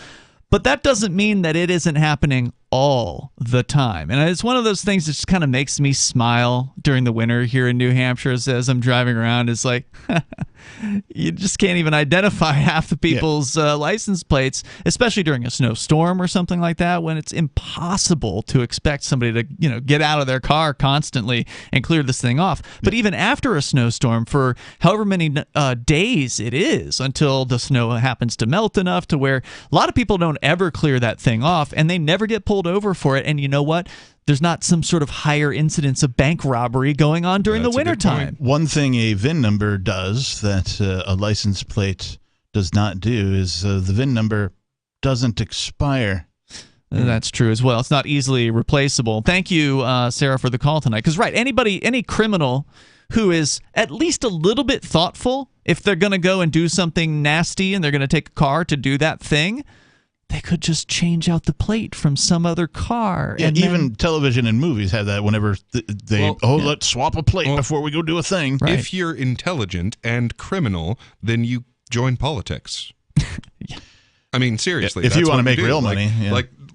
but that doesn't mean that it isn't happening all the time. And it's one of those things that just kind of makes me smile during the winter here in New Hampshire as I'm driving around. It's like, you just can't even identify half the people's license plates, especially during a snowstorm or something like that, when it's impossible to expect somebody to get out of their car constantly and clear this thing off. But even after a snowstorm, for however many days it is until the snow happens to melt enough to where a lot of people don't ever clear that thing off, and they never get pulled over for it. And you know what? There's not some sort of higher incidence of bank robbery going on during the wintertime. One thing a VIN number does that a license plate does not do is the VIN number doesn't expire. That's true as well. It's not easily replaceable. Thank you, Sarah, for the call tonight. Because, right, any criminal who is at least a little bit thoughtful, if they're going to go and do something nasty and they're going to take a car to do that thing, they could just change out the plate from some other car. Yeah, and even television and movies have that whenever let's swap a plate before we go do a thing. Right. If you're intelligent and criminal, then you join politics. I mean, seriously. If you want to make real money.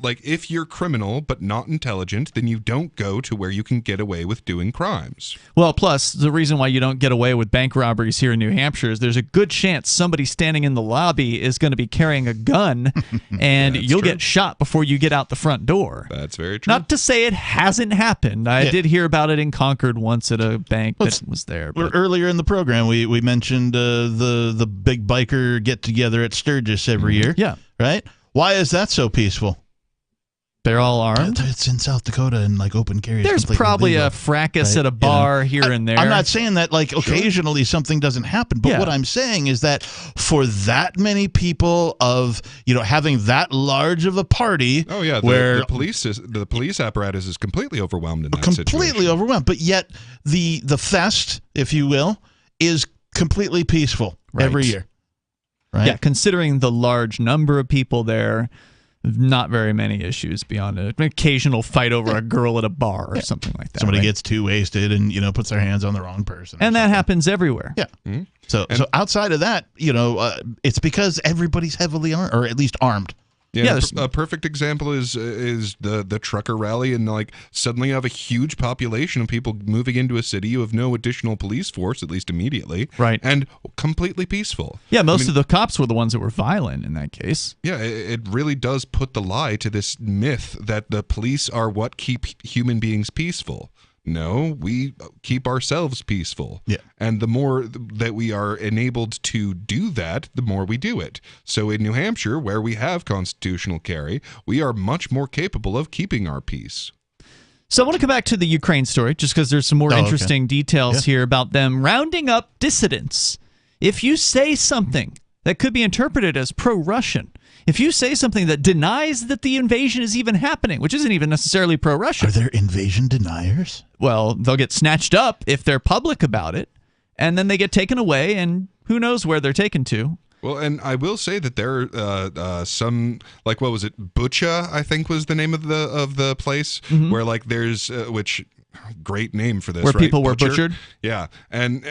Like if you're criminal but not intelligent, then you don't go to where you can get away with doing crimes. Well, plus, the reason why you don't get away with bank robberies here in New Hampshire is there's a good chance somebody standing in the lobby is going to be carrying a gun, and you'll get shot before you get out the front door. That's very true. Not to say it hasn't happened. I did hear about it in Concord once at a bank that was there. But earlier in the program, we mentioned the big biker get-together at Sturgis every year. Yeah. Right? Why is that so peaceful? They're all armed? It's in South Dakota and open carry. There's probably a fracas at a bar here and there. I'm not saying that occasionally something doesn't happen, but what I'm saying is that for that many people of having that large of a party, where the police apparatus is completely overwhelmed in that situation. Completely overwhelmed, but yet the fest, if you will, is completely peaceful every year. Right? Yeah, considering the large number of people there. Not very many issues beyond an occasional fight over a girl at a bar or something like that. Somebody gets too wasted and puts their hands on the wrong person. And that happens everywhere. Yeah. Mm-hmm. So outside of that, it's because everybody's heavily armed, or at least armed. Yeah, a perfect example is the trucker rally, and suddenly you have a huge population of people moving into a city. You have no additional police force, at least immediately, right? And completely peaceful. Yeah, most of the cops were the ones that were violent in that case. Yeah, it really does put the lie to this myth that the police are what keep human beings peaceful. No, we keep ourselves peaceful. Yeah. And the more that we are enabled to do that, the more we do it. So in New Hampshire, where we have constitutional carry, we are much more capable of keeping our peace. So I want to come back to the Ukraine story, just because there's some more interesting details here about them rounding up dissidents. If you say something that could be interpreted as pro-Russian, if you say something that denies that the invasion is even happening, which isn't even necessarily pro-Russian. Are there invasion deniers? Well, they'll get snatched up if they're public about it, and then they get taken away, and who knows where they're taken to. Well, and I will say that there are some, what was it, Bucha, I think was the name of the place, where there's which. Great name for this, where right? People were butchered. Yeah, and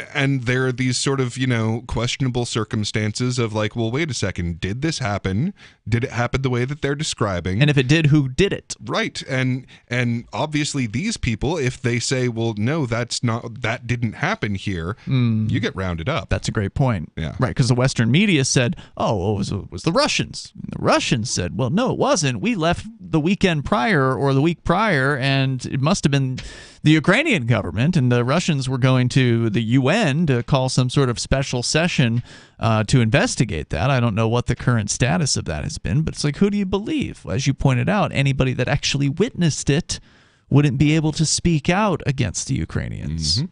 there are these sort of questionable circumstances of well, wait a second, did this happen? Did it happen the way that they're describing? And if it did, who did it? Right, and obviously these people, if they say, well, no, that didn't happen here, you get rounded up. That's a great point. Yeah, right, because the Western media said, oh, it was the Russians. And the Russians said, well, no, it wasn't. We left the weekend prior or the week prior, and it must have been the Ukrainian government and the Russians were going to the UN to call some sort of special session to investigate that. I don't know what the current status of that has been, but it's like, who do you believe? As you pointed out, anybody that actually witnessed it wouldn't be able to speak out against the Ukrainians. Mm-hmm.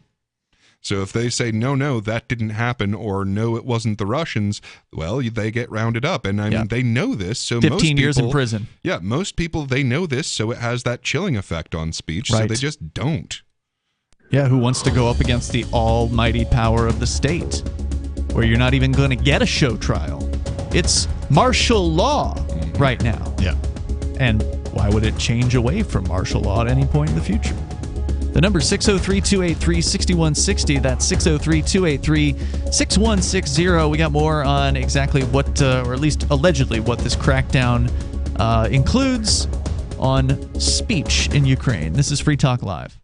So if they say, no, that didn't happen, or no, it wasn't the Russians, well, they get rounded up. And I mean, they know this. So 15 years in prison. Yeah, most people, they know this, so it has that chilling effect on speech, Right. so they just don't. Yeah, who wants to go up against the almighty power of the state, where you're not even going to get a show trial? It's martial law right now. Yeah. And why would it change away from martial law at any point in the future? The number 603-283-6160. That's 603-283-6160. We got more on exactly what, or at least allegedly, what this crackdown includes on speech in Ukraine. This is Free Talk Live.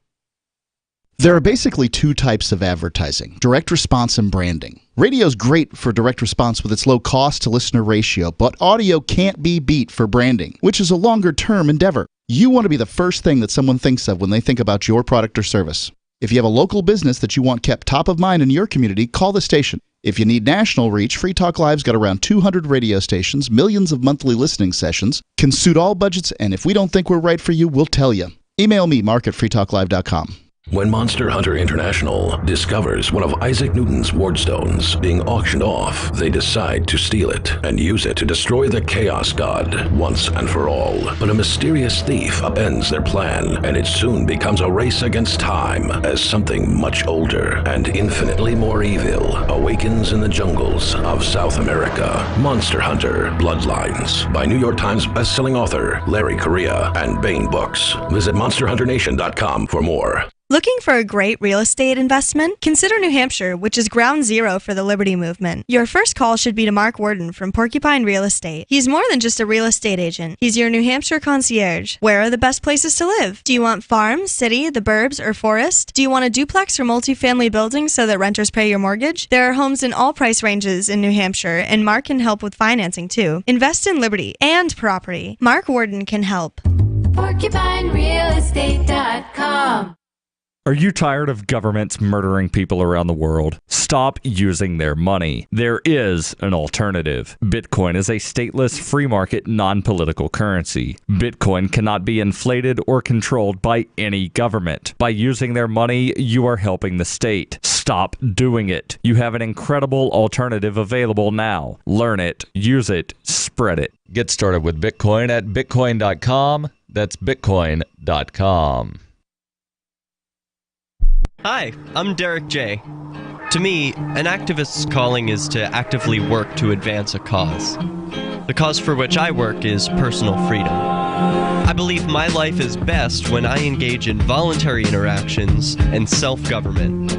There are basically two types of advertising: direct response and branding. Radio's great for direct response with its low cost to listener ratio, but audio can't be beat for branding, which is a longer term endeavor. You want to be the first thing that someone thinks of when they think about your product or service. If you have a local business that you want kept top of mind in your community, call the station. If you need national reach, Free Talk Live's got around 200 radio stations, millions of monthly listening sessions, can suit all budgets, and if we don't think we're right for you, we'll tell you. Email me, mark@freetalklive.com. When Monster Hunter International discovers one of Isaac Newton's wardstones being auctioned off, they decide to steal it and use it to destroy the Chaos God once and for all. But a mysterious thief upends their plan, and it soon becomes a race against time as something much older and infinitely more evil awakens in the jungles of South America. Monster Hunter Bloodlines by New York Times bestselling author Larry Correia and Baen Books. Visit monsterhunternation.com for more. Looking for a great real estate investment? Consider New Hampshire, which is ground zero for the Liberty Movement. Your first call should be to Mark Worden from Porcupine Real Estate. He's more than just a real estate agent. He's your New Hampshire concierge. Where are the best places to live? Do you want farm, city, the burbs, or forest? Do you want a duplex or multifamily building so that renters pay your mortgage? There are homes in all price ranges in New Hampshire, and Mark can help with financing too. Invest in Liberty and property. Mark Worden can help. PorcupineRealEstate.com. Are you tired of governments murdering people around the world? Stop using their money. There is an alternative. Bitcoin is a stateless, free market, non-political currency. Bitcoin cannot be inflated or controlled by any government. By using their money, you are helping the state. Stop doing it. You have an incredible alternative available now. Learn it, use it, spread it. Get started with Bitcoin at bitcoin.com. That's bitcoin.com. Hi, I'm Derek J. To me, an activist's calling is to actively work to advance a cause. The cause for which I work is personal freedom. I believe my life is best when I engage in voluntary interactions and self-government.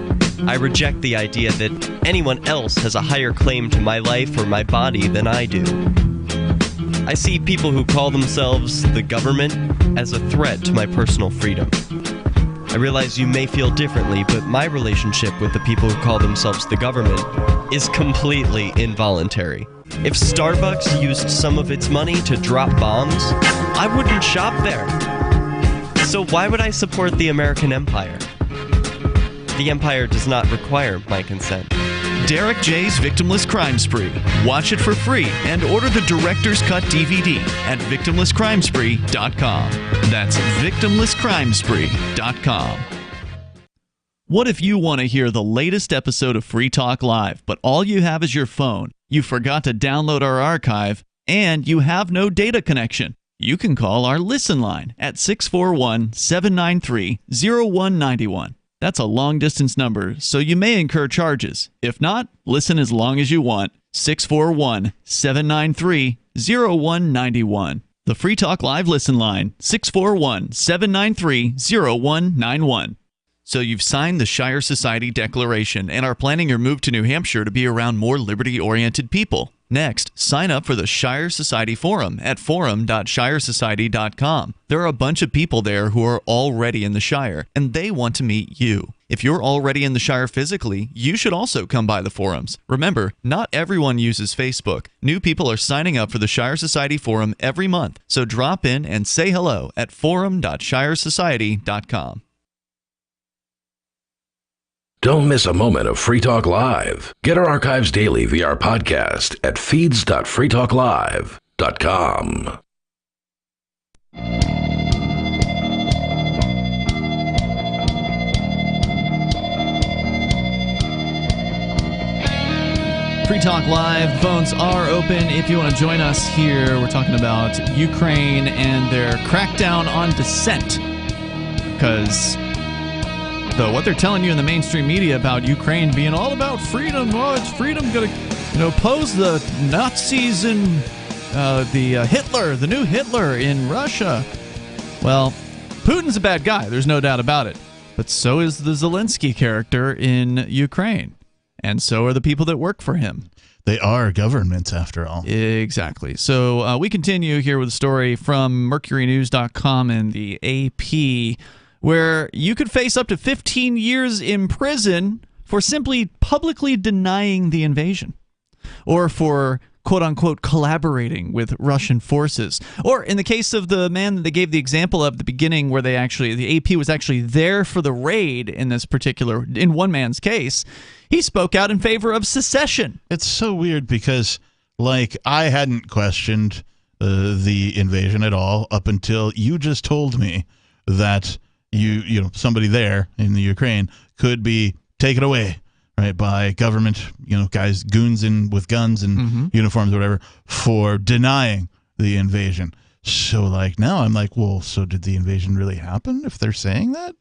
I reject the idea that anyone else has a higher claim to my life or my body than I do. I see people who call themselves the government as a threat to my personal freedom. I realize you may feel differently, but my relationship with the people who call themselves the government is completely involuntary. If Starbucks used some of its money to drop bombs, I wouldn't shop there. So why would I support the American empire? The empire does not require my consent. Derek J's Victimless Crime Spree. Watch it for free and order the Director's Cut DVD at victimlesscrimespree.com. That's victimlesscrimespree.com. What if you want to hear the latest episode of Free Talk Live, but all you have is your phone, you forgot to download our archive, and you have no data connection? You can call our Listen line at 641-793-0191. That's a long-distance number, so you may incur charges. If not, listen as long as you want. 641-793-0191. The Free Talk Live Listen line, 641-793-0191. So you've signed the Shire Society Declaration and are planning your move to New Hampshire to be around more liberty-oriented people. Next, sign up for the Shire Society Forum at forum.shiresociety.com. There are a bunch of people there who are already in the Shire, and they want to meet you. If you're already in the Shire physically, you should also come by the forums. Remember, not everyone uses Facebook. New people are signing up for the Shire Society Forum every month, so drop in and say hello at forum.shiresociety.com. Don't miss a moment of Free Talk Live. Get our archives daily via our podcast at feeds.freetalklive.com. Free Talk Live. Phones are open if you want to join us here. We're talking about Ukraine and their crackdown on dissent. Because what they're telling you in the mainstream media about Ukraine being all about freedom, it's freedom going to oppose the Nazis and the new Hitler in Russia. Well, Putin's a bad guy. There's no doubt about it. But so is the Zelensky character in Ukraine. And so are the people that work for him. They are governments, after all. Exactly. So we continue here with a story from MercuryNews.com and the AP, where you could face up to 15 years in prison for simply publicly denying the invasion, or for quote-unquote collaborating with Russian forces. Or in the case of the man that they gave the example of at the beginning, where the AP was actually there for the raid in one man's case, he spoke out in favor of secession. It's so weird because, I hadn't questioned the invasion at all up until you just told me that somebody there in the Ukraine could be taken away, right, by government, guys, goons with guns and uniforms, or whatever, for denying the invasion. So, now I'm like, well, so did the invasion really happen if they're saying that?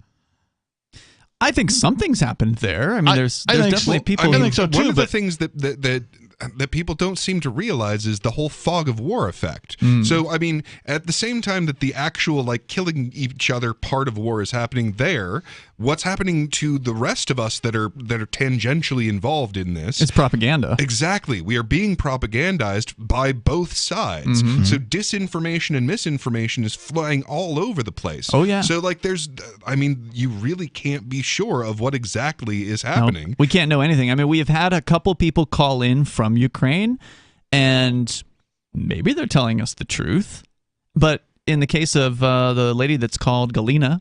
I think something's happened there. I mean, there's definitely people. I think so too. One of the things that people don't seem to realize is the whole fog of war effect. So, I mean, at the same time that the actual killing each other part of war is happening there, what's happening to the rest of us that are tangentially involved in this? It's propaganda. Exactly. We are being propagandized by both sides. So disinformation and misinformation is flying all over the place. Oh, yeah. So, you really can't be sure of what exactly is happening. No, we can't know anything. I mean, we have had a couple people call in from Ukraine, and maybe they're telling us the truth. But in the case of the lady that's called Galina,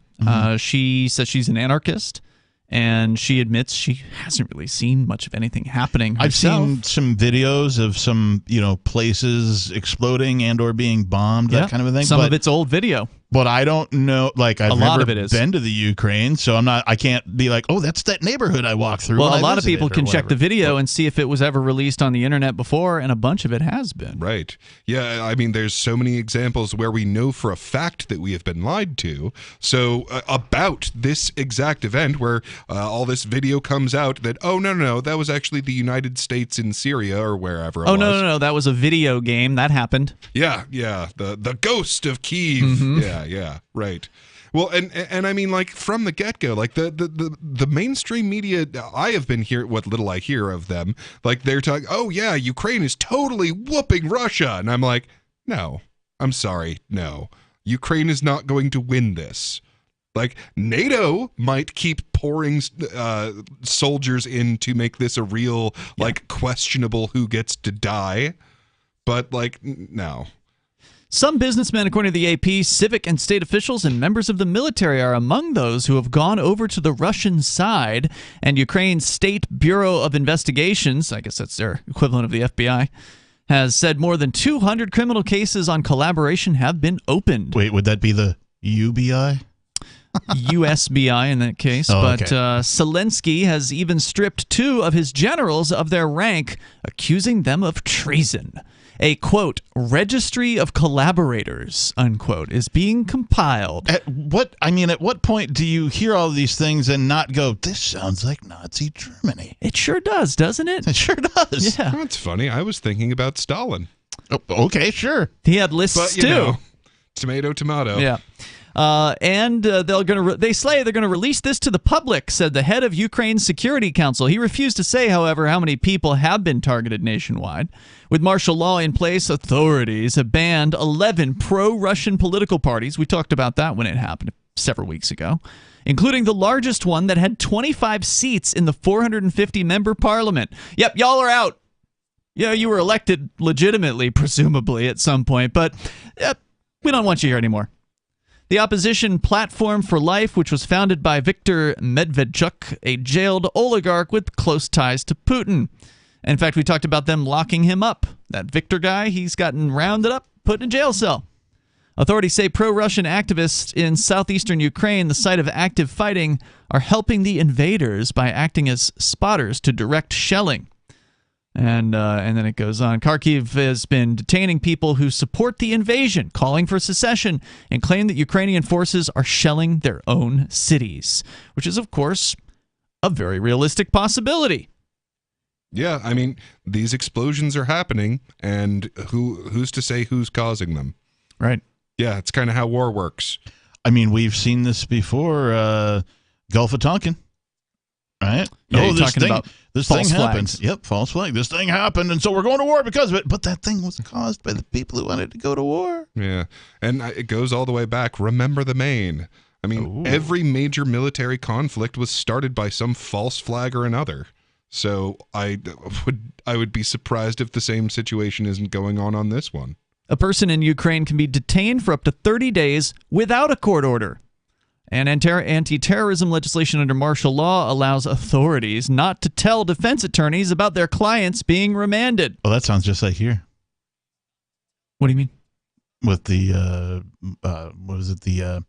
she says she's an anarchist, and she admits she hasn't really seen much of anything happening herself. I've seen some videos of some places exploding and or being bombed, that kind of a thing. Some of it's old video. But I don't know, I've never been to the Ukraine, so I can't be like, oh, that's that neighborhood I walked through. Well, a lot of people can check the video and see if it was ever released on the internet before, and a bunch of it has been. Right. Yeah, I mean, there's so many examples where we know for a fact that we have been lied to. So about this exact event where all this video comes out that, oh, no, that was actually the United States in Syria or wherever it was. No, that was a video game. That happened. Yeah, the ghost of Kyiv. Yeah, right. Well, and I mean, from the get-go, the mainstream media, I have been what little I hear of them, they're talking, oh yeah, Ukraine is totally whooping Russia, and I'm like, no, I'm sorry, no, Ukraine is not going to win this. NATO might keep pouring soldiers in to make this a real, questionable who gets to die, but no. Some businessmen, according to the AP, civic and state officials, and members of the military are among those who have gone over to the Russian side, and Ukraine's State Bureau of Investigations, I guess that's their equivalent of the FBI, has said more than 200 criminal cases on collaboration have been opened. Wait, would that be the UBI? USBI in that case. But Zelensky has even stripped 2 of his generals of their rank, accusing them of treason. A, quote, registry of collaborators, unquote, is being compiled. At what point do you hear all these things and not go, this sounds like Nazi Germany? It sure does, doesn't it? It sure does. Yeah. That's funny. I was thinking about Stalin. Oh, okay, sure. He had lists too. Tomato. Yeah. And they're going to release this to the public, said the head of Ukraine's Security Council. He refused to say, however, how many people have been targeted nationwide. With martial law in place, authorities have banned 11 pro-Russian political parties. We talked about that when it happened several weeks ago, including the largest one that had 25 seats in the 450-member parliament. Yep, y'all are out. Yeah, you were elected legitimately, presumably, at some point, but we don't want you here anymore. The opposition Platform for Life, which was founded by Viktor Medvedchuk, a jailed oligarch with close ties to Putin. In fact, we talked about them locking him up. That Viktor guy, he's gotten rounded up, put in a jail cell. Authorities say pro-Russian activists in southeastern Ukraine, the site of active fighting, are helping the invaders by acting as spotters to direct shelling. And then it goes on. Kharkiv has been detaining people who support the invasion, calling for secession, and claim that Ukrainian forces are shelling their own cities, which is, of course, a very realistic possibility. Yeah, I mean, these explosions are happening, and who's to say who's causing them? Right. Yeah, it's kind of how war works. I mean, we've seen this before. Gulf of Tonkin, right? Yeah, this thing happened. Yep, false flag. This thing happened, and so we're going to war because of it. But that thing was caused by the people who wanted to go to war. Yeah, and it goes all the way back. Remember the Maine. I mean, every major military conflict was started by some false flag or another. So I would be surprised if the same situation isn't going on this one. A person in Ukraine can be detained for up to 30 days without a court order. And anti-terrorism legislation under martial law allows authorities not to tell defense attorneys about their clients being remanded. Well, that sounds just like here. What do you mean? With the what is it? The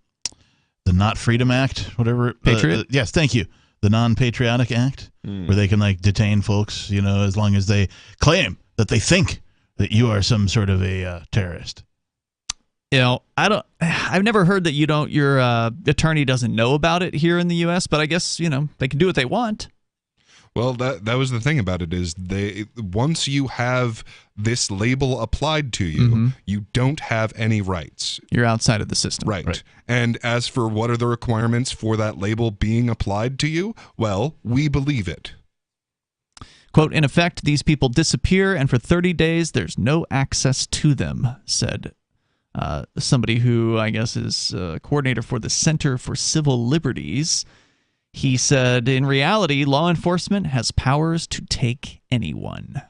Not Freedom Act, whatever. Patriot? Yes, thank you. The Non-Patriotic Act, where they can detain folks, as long as they claim that they think that you are some sort of a terrorist. I've never heard that your attorney doesn't know about it here in the U.S., but I guess, they can do what they want. Well, that was the thing about it is once you have this label applied to you, you don't have any rights. You're outside of the system. Right. And as for what are the requirements for that label being applied to you, well, we believe it. Quote, in effect, these people disappear, and for 30 days there's no access to them, said somebody who I guess is coordinator for the Center for Civil Liberties. He said, in reality, law enforcement has powers to take anyone.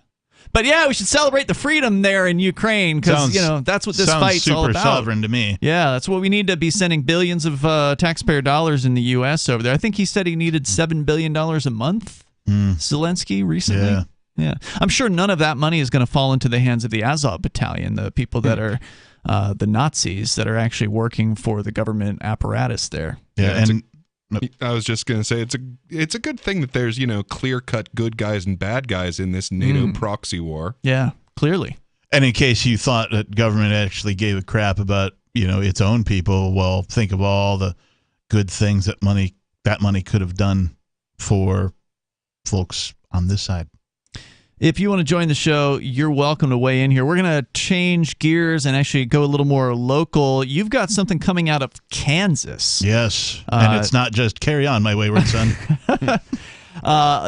But yeah, we should celebrate the freedom there in Ukraine because, that's what this fight's all about. Sounds super sovereign to me. Yeah, that's what we need to be sending billions of taxpayer dollars in the U.S. over there. I think he said he needed $7 billion a month, Zelensky, recently. Yeah. I'm sure none of that money is going to fall into the hands of the Azov battalion, the people that are the Nazis that are actually working for the government apparatus there. Yeah, and I was just going to say it's a good thing that there's, clear-cut good guys and bad guys in this NATO proxy war. Yeah, clearly. And in case you thought that government actually gave a crap about, its own people, well, think of all the good things that money could have done for folks on this side. If you want to join the show, you're welcome to weigh in here. We're going to change gears and actually go a little more local. You've got something coming out of Kansas. Yes, and it's not just carry on, my wayward son.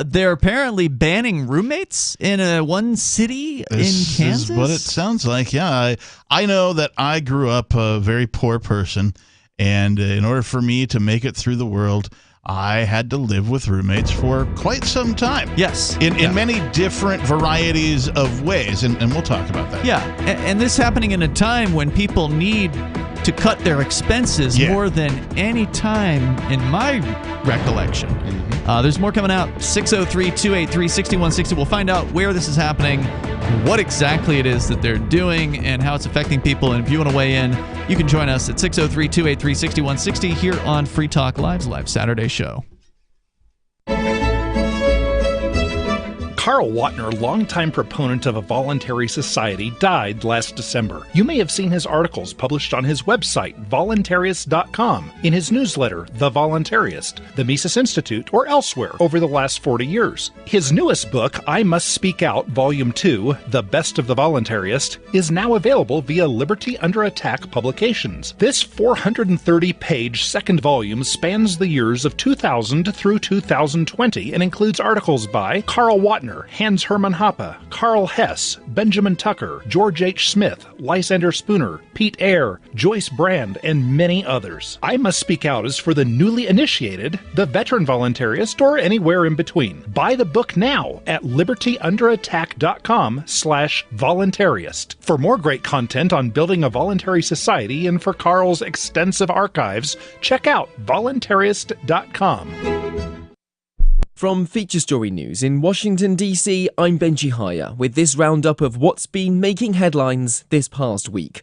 They're apparently banning roommates in one city in Kansas? This is what it sounds like, yeah. I know that I grew up a very poor person, and in order for me to make it through the world, I had to live with roommates for quite some time. Yes. In many different varieties of ways, and we'll talk about that. Yeah, and this happening in a time when people need to cut their expenses more than any time in my recollection. There's more coming out, 603-283-6160. We'll find out where this is happening, what exactly it is that they're doing, and how it's affecting people. And if you want to weigh in, you can join us at 603-283-6160 here on Free Talk Live's Live Saturday show. Carl Watner, longtime proponent of a voluntary society, died last December. You may have seen his articles published on his website, voluntarist.com, in his newsletter, The Voluntarist, the Mises Institute, or elsewhere over the last 40 years. His newest book, I Must Speak Out, Volume 2, The Best of the Voluntarist, is now available via Liberty Under Attack Publications. This 430-page second volume spans the years of 2000 through 2020 and includes articles by Carl Watner, Wagner, Hans-Hermann Hoppe, Karl Hess, Benjamin Tucker, George H. Smith, Lysander Spooner, Pete Eyre, Joyce Brand, and many others. I Must Speak Out is for the newly initiated, the veteran voluntarist, or anywhere in between. Buy the book now at libertyunderattack.com/voluntarist. For more great content on building a voluntary society and for Karl's extensive archives, check out voluntarist.com. From Feature Story News in Washington, D.C., I'm Benji Haya with this roundup of what's been making headlines this past week.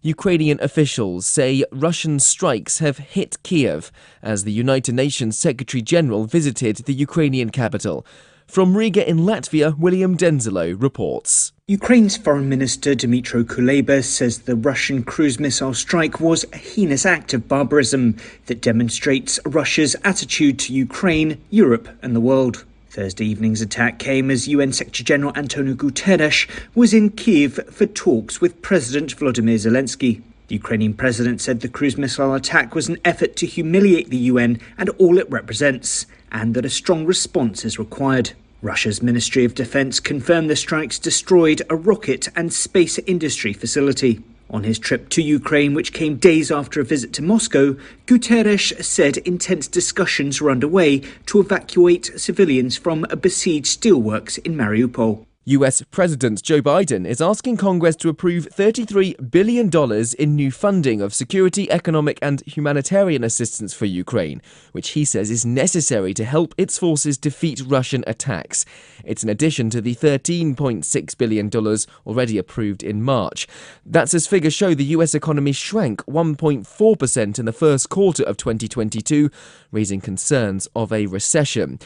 Ukrainian officials say Russian strikes have hit Kiev as the United Nations Secretary-General visited the Ukrainian capital. From Riga in Latvia, William Denzelo reports. Ukraine's Foreign Minister Dmytro Kuleba says the Russian cruise missile strike was a heinous act of barbarism that demonstrates Russia's attitude to Ukraine, Europe and the world. Thursday evening's attack came as UN Secretary-General Antonio Guterres was in Kyiv for talks with President Volodymyr Zelensky. The Ukrainian president said the cruise missile attack was an effort to humiliate the UN and all it represents, and that a strong response is required. Russia's Ministry of Defense confirmed the strikes destroyed a rocket and space industry facility. On his trip to Ukraine, which came days after a visit to Moscow, Guterres said intense discussions are underway to evacuate civilians from a besieged steelworks in Mariupol. US President Joe Biden is asking Congress to approve $33 billion in new funding of security, economic and humanitarian assistance for Ukraine, which he says is necessary to help its forces defeat Russian attacks. It's in addition to the $13.6 billion already approved in March. That's as figures show the US economy shrank 1.4% in the first quarter of 2022, raising concerns of a recession.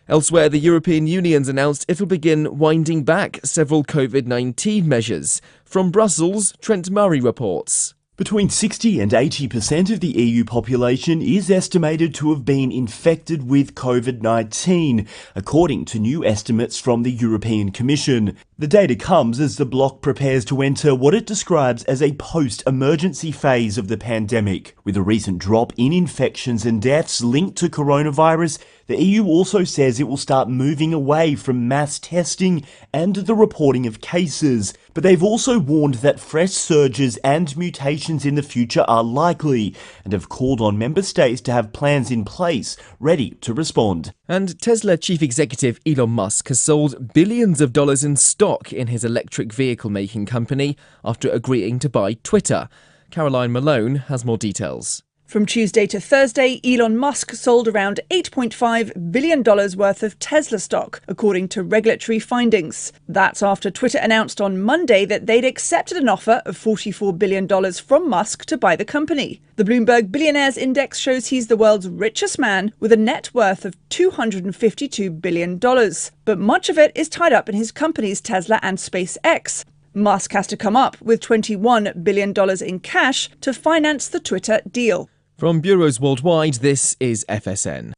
Elsewhere, the European Union's announced it'll begin winding back several COVID-19 measures. From Brussels, Trent Murray reports. Between 60 and 80% of the EU population is estimated to have been infected with COVID-19, according to new estimates from the European Commission. The data comes as the bloc prepares to enter what it describes as a post-emergency phase of the pandemic. With a recent drop in infections and deaths linked to coronavirus, the EU also says it will start moving away from mass testing and the reporting of cases. But they've also warned that fresh surges and mutations in the future are likely and have called on member states to have plans in place ready to respond. And Tesla chief executive Elon Musk has sold billions of dollars in stock in his electric vehicle making company after agreeing to buy Twitter. Caroline Malone has more details. From Tuesday to Thursday, Elon Musk sold around $8.5 billion worth of Tesla stock, according to regulatory findings. That's after Twitter announced on Monday that they'd accepted an offer of $44 billion from Musk to buy the company. The Bloomberg Billionaires Index shows he's the world's richest man with a net worth of $252 billion. But much of it is tied up in his companies Tesla and SpaceX. Musk has to come up with $21 billion in cash to finance the Twitter deal. From bureaus worldwide, this is FSN.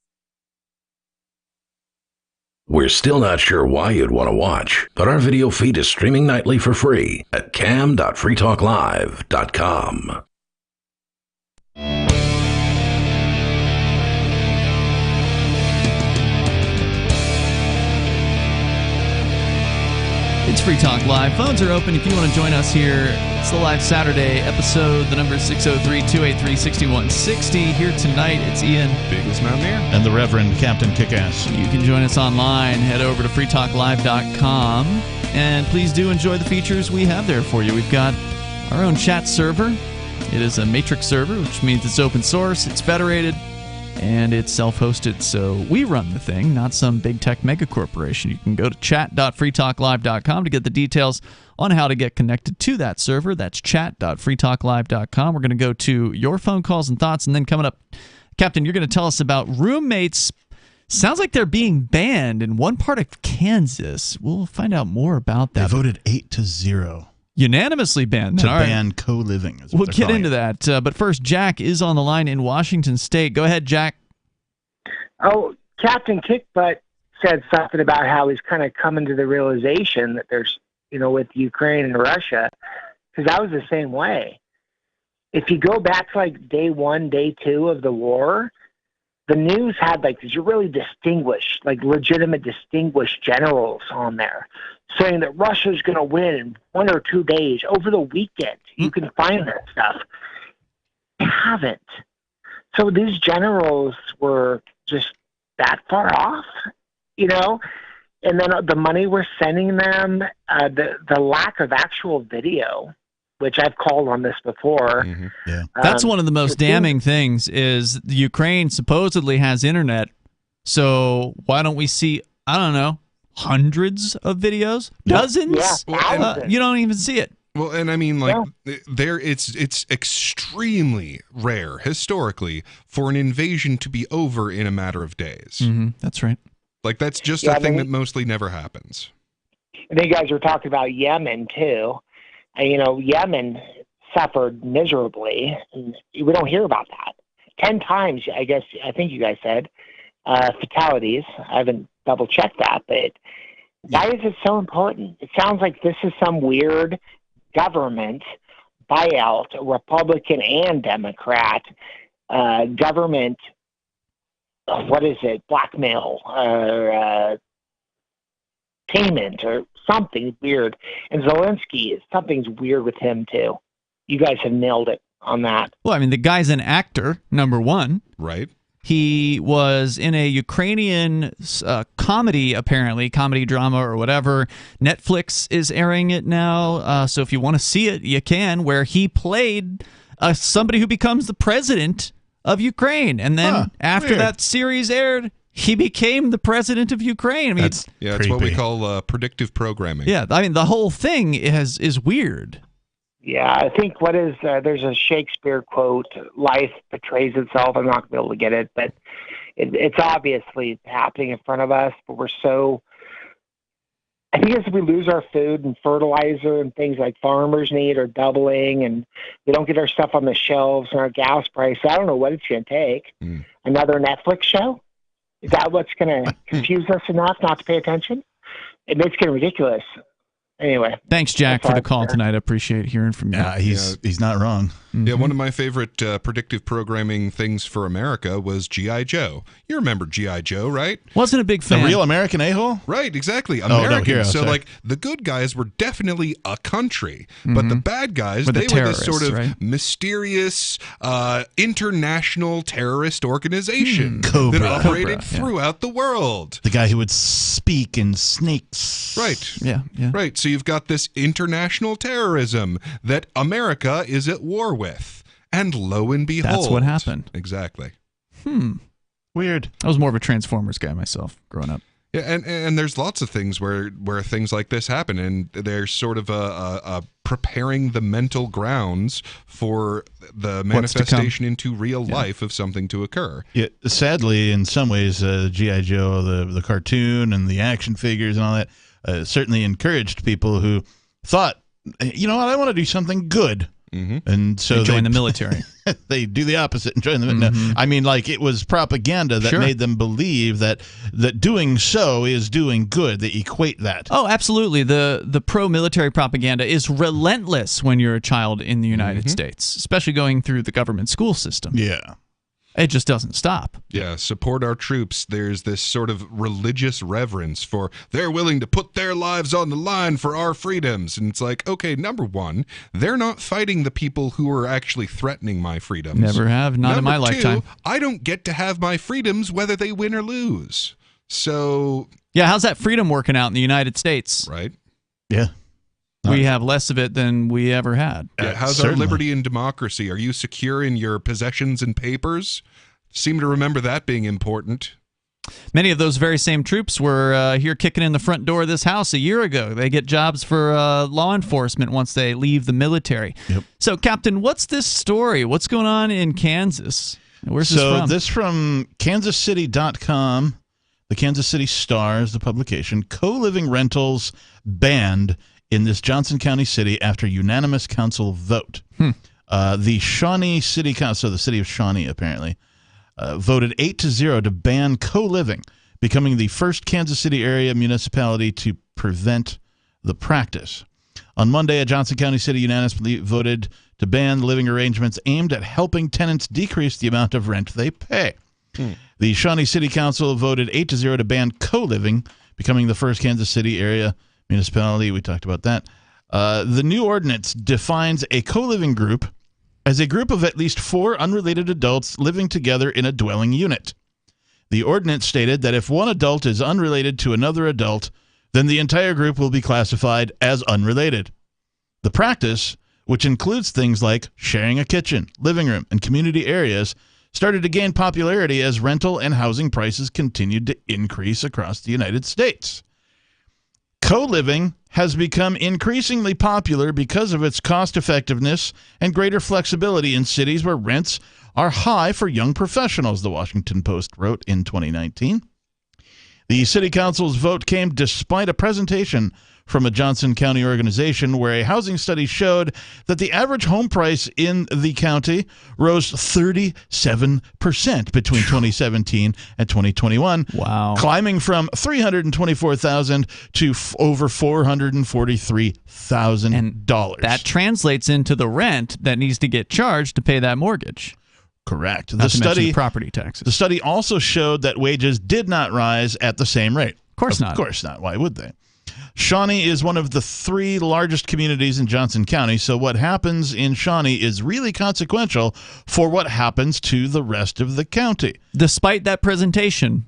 We're still not sure why you'd want to watch, but our video feed is streaming nightly for free at cam.freetalklive.com. It's Free Talk Live. Phones are open if you want to join us here. It's the live Saturday episode. The number is 603-283-6160. Here tonight, it's Ian, Biggest Mountaineer, and the Reverend Captain Kickass. You can join us online. Head over to freetalklive.com. And please do enjoy the features we have there for you. We've got our own chat server. It is a Matrix server, which means it's open source, it's federated, and it's self-hosted, so we run the thing, not some big tech mega corporation. You can go to chat.freetalklive.com to get the details on how to get connected to that server. That's chat.freetalklive.com. We're going to go to your phone calls and thoughts, and then coming up, Captain, you're going to tell us about roommates. Sounds like they're being banned in one part of Kansas. We'll find out more about that. They voted 8-0. Unanimously banned. To ban co-living. We'll get into that. But first, Jack is on the line in Washington State. Go ahead, Jack. Oh, Captain Kickbutt said something about how he's kind of coming to the realization that there's, with Ukraine and Russia, because I was the same way. If you go back to like day 1, day 2 of the war, the news had like these really distinguished, like legitimate distinguished generals on there saying that Russia's going to win in 1 or 2 days over the weekend. You can find that stuff. They haven't. So these generals were just that far off, you know? And then the money we're sending them, the lack of actual video, which I've called on this before. Mm-hmm. Yeah. That's one of the most damning things is Ukraine supposedly has internet. So why don't we see, I don't know, hundreds of videos? Dozens? Yeah, you don't even see it. Well, and I mean, like, it's extremely rare historically for an invasion to be over in a matter of days. Mm-hmm. That's right. Like, that's just a thing that mostly never happens. And then you guys were talking about Yemen, too. And, you know, Yemen suffered miserably, and we don't hear about that. 10 times, I think you guys said, fatalities. I haven't double-checked that, but why is it so important? It sounds like this is some weird government buyout, Republican and Democrat government, what is it, blackmail or payment or something weird. And Zelensky, something's weird with him too. You guys have nailed it on that. Well, I mean, the guy's an actor, number one. Right. He was in a Ukrainian comedy, apparently, comedy drama or whatever. Netflix is airing it now, so if you want to see it, you can, where he played somebody who becomes the president of Ukraine. And then after that series aired, he became the president of Ukraine. I mean, it's what we call predictive programming. Yeah, I mean, the whole thing is weird. Yeah, I think there's a Shakespeare quote, life betrays itself. I'm not going to be able to get it, but it's obviously happening in front of us, but I think as we lose our food and fertilizer and things like farmers need are doubling and we don't get our stuff on the shelves and our gas price, I don't know what it's going to take. Another Netflix show? Is that what's going to confuse us enough not to pay attention? It makes it ridiculous. Anyway. Thanks, Jack, for the call tonight. I appreciate hearing from you. Yeah, he's not wrong. Yeah, one of my favorite predictive programming things for America was G.I. Joe. You remember G.I. Joe, right? Wasn't a big fan. The real American a-hole? Right, exactly. American. No, hero, so, like, the good guys were definitely a country, but the bad guys, they were this sort of mysterious international terrorist organization that operated throughout the world. The guy who would speak in snakes. Right. Yeah. Right, so you've got this international terrorism that America is at war with. And lo and behold. That's what happened. Exactly. Weird. I was more of a Transformers guy myself growing up. Yeah, and there's lots of things where things like this happen, and there's sort of a preparing the mental grounds for the manifestation into real life of something to occur. Yeah, sadly, in some ways, G.I. Joe, the cartoon and the action figures and all that, certainly encouraged people who thought, you know what, I want to do something good. And so they join the military. They do the opposite and join the military. No, I mean, like, it was propaganda that made them believe that doing so is doing good. They equate that. Oh, absolutely. The pro-military propaganda is relentless when you're a child in the United States, especially going through the government school system. Yeah. It just doesn't stop. Yeah, support our troops. There's this sort of religious reverence for they're willing to put their lives on the line for our freedoms. And it's like, okay, number one, they're not fighting the people who are actually threatening my freedoms. Never have, not in my lifetime. I don't get to have my freedoms whether they win or lose. So... Yeah, how's that freedom working out in the United States? Right. Yeah. We have less of it than we ever had. Yeah, how's our liberty and democracy? Are you secure in your possessions and papers? Seem to remember that being important. Many of those very same troops were here kicking in the front door of this house a year ago. They get jobs for law enforcement once they leave the military. Yep. So, Captain, what's this story? What's going on in Kansas? Where's this from? So this from KansasCity.com, the Kansas City Star is the publication. Co-living rentals banned in this Johnson County city after unanimous council vote. The Shawnee City Council, so the city of Shawnee apparently, voted 8-0 to ban co-living, becoming the first Kansas City area municipality to prevent the practice. On Monday, a Johnson County city unanimously voted to ban living arrangements aimed at helping tenants decrease the amount of rent they pay. The Shawnee City Council voted 8-0 to ban co-living, becoming the first Kansas City area municipality. We talked about that. The new ordinance defines a co-living group as a group of at least 4 unrelated adults living together in a dwelling unit. The ordinance stated that if one adult is unrelated to another adult, then the entire group will be classified as unrelated. The practice, which includes things like sharing a kitchen, living room, and community areas, started to gain popularity as rental and housing prices continued to increase across the United States. Co-living has become increasingly popular because of its cost-effectiveness and greater flexibility in cities where rents are high for young professionals, the Washington Post wrote in 2019. The City Council's vote came despite a presentation from a Johnson County organization where a housing study showed that the average home price in the county rose 37% between 2017 and 2021. Wow. Climbing from $324,000 to over $443,000. That translates into the rent that needs to get charged to pay that mortgage. Correct. Not to mention the property taxes. The study also showed that wages did not rise at the same rate. Of course not. Of course not. Why would they? Shawnee is one of the 3 largest communities in Johnson County, so what happens in Shawnee is really consequential for what happens to the rest of the county. Despite that presentation,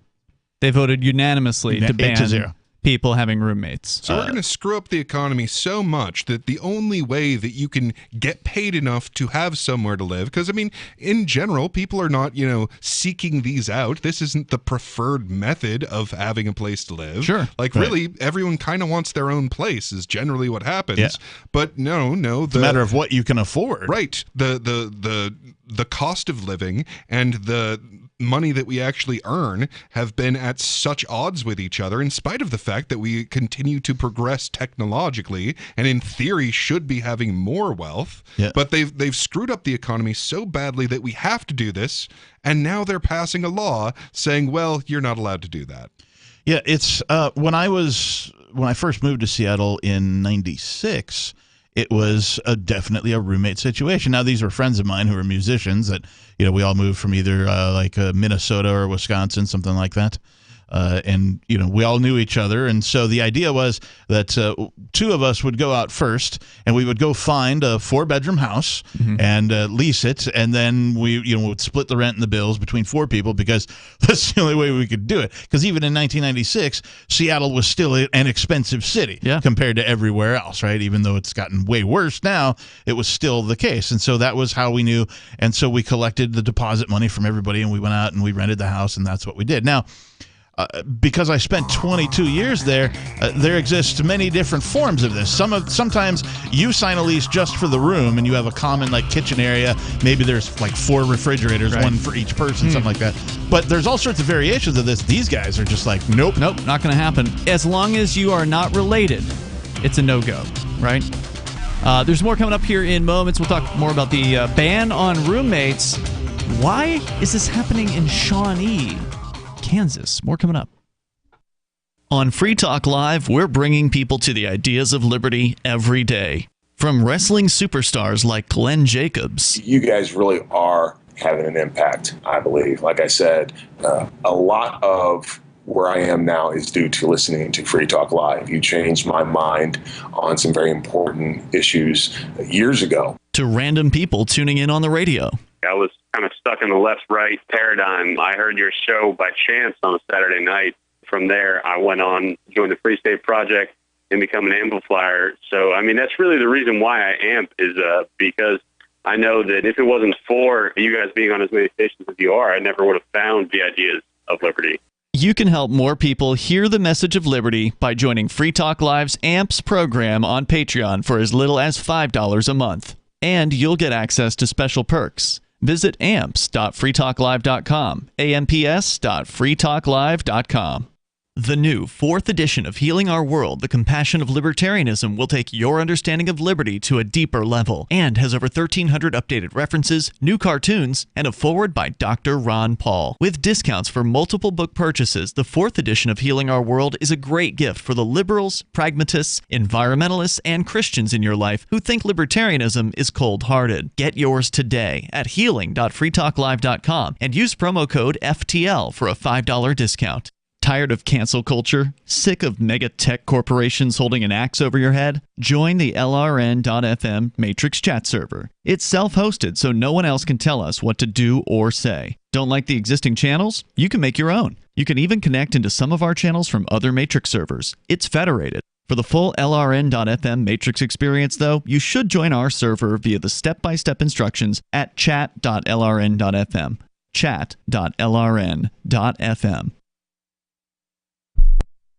they voted unanimously to ban 8-0. people having roommates. So we're going to screw up the economy so much that the only way that you can get paid enough to have somewhere to live, because, I mean, in general, people are not, seeking these out. This isn't the preferred method of having a place to live. Sure. Like, Right. really, everyone kind of wants their own place is generally what happens. Yeah. But no. It's a matter of what you can afford. Right. The cost of living and the money that we actually earn have been at such odds with each other, in spite of the fact that we continue to progress technologically and in theory should be having more wealth. Yeah. But they've screwed up the economy so badly that we have to do this, and now they're passing a law saying, well, you're not allowed to do that. Yeah, it's when I first moved to Seattle in '96, it was definitely a roommate situation. Now, these were friends of mine who were musicians that, we all moved from either Minnesota or Wisconsin, something like that. And we all knew each other. And so the idea was that 2 of us would go out first and we would go find a 4-bedroom house and lease it. And then we would split the rent and the bills between 4 people because that's the only way we could do it. Because even in 1996, Seattle was still an expensive city compared to everywhere else, right? Even though it's gotten way worse now, it was still the case. And so that was how we knew. And so we collected the deposit money from everybody and we went out and we rented the house, and that's what we did. Now, because I spent 22 years there, there exists many different forms of this. Sometimes you sign a lease just for the room, and you have a common kitchen area. Maybe there's 4 refrigerators, one for each person, something like that. But there's all sorts of variations of this. These guys are just nope, not going to happen. As long as you are not related, it's a no-go, right? There's more coming up here in moments. We'll talk more about the ban on roommates. Why is this happening in Shawnee, Kansas? More coming up. On Free Talk Live, we're bringing people to the ideas of liberty every day. From wrestling superstars like Glenn Jacobs. You guys really are having an impact, I believe. Like I said, a lot of where I am now is due to listening to Free Talk Live. You changed my mind on some very important issues years ago. To random people tuning in on the radio. I was kind of stuck in the left-right paradigm. I heard your show by chance on a Saturday night. From there, I went on, joined the Free State Project, and become an amplifier. So, I mean, that's really the reason why I amp is because I know that if it wasn't for you guys being on as many stations as you are, I never would have found the ideas of liberty. You can help more people hear the message of liberty by joining Free Talk Live's AMPS program on Patreon for as little as $5 a month. And you'll get access to special perks. Visit amps.freetalklive.com, amps.freetalklive.com. The new 4th edition of Healing Our World, The Compassion of Libertarianism will take your understanding of liberty to a deeper level and has over 1,300 updated references, new cartoons, and a foreword by Dr. Ron Paul. With discounts for multiple book purchases, the 4th edition of Healing Our World is a great gift for the liberals, pragmatists, environmentalists, and Christians in your life who think libertarianism is cold-hearted. Get yours today at healing.freetalklive.com and use promo code FTL for a $5 discount. Tired of cancel culture? Sick of mega tech corporations holding an axe over your head? Join the LRN.FM Matrix chat server. It's self-hosted, so no one else can tell us what to do or say. Don't like the existing channels? You can make your own. You can even connect into some of our channels from other Matrix servers. It's federated. For the full LRN.FM Matrix experience, though, you should join our server via the step-by-step instructions at chat.lrn.fm. Chat.lrn.fm.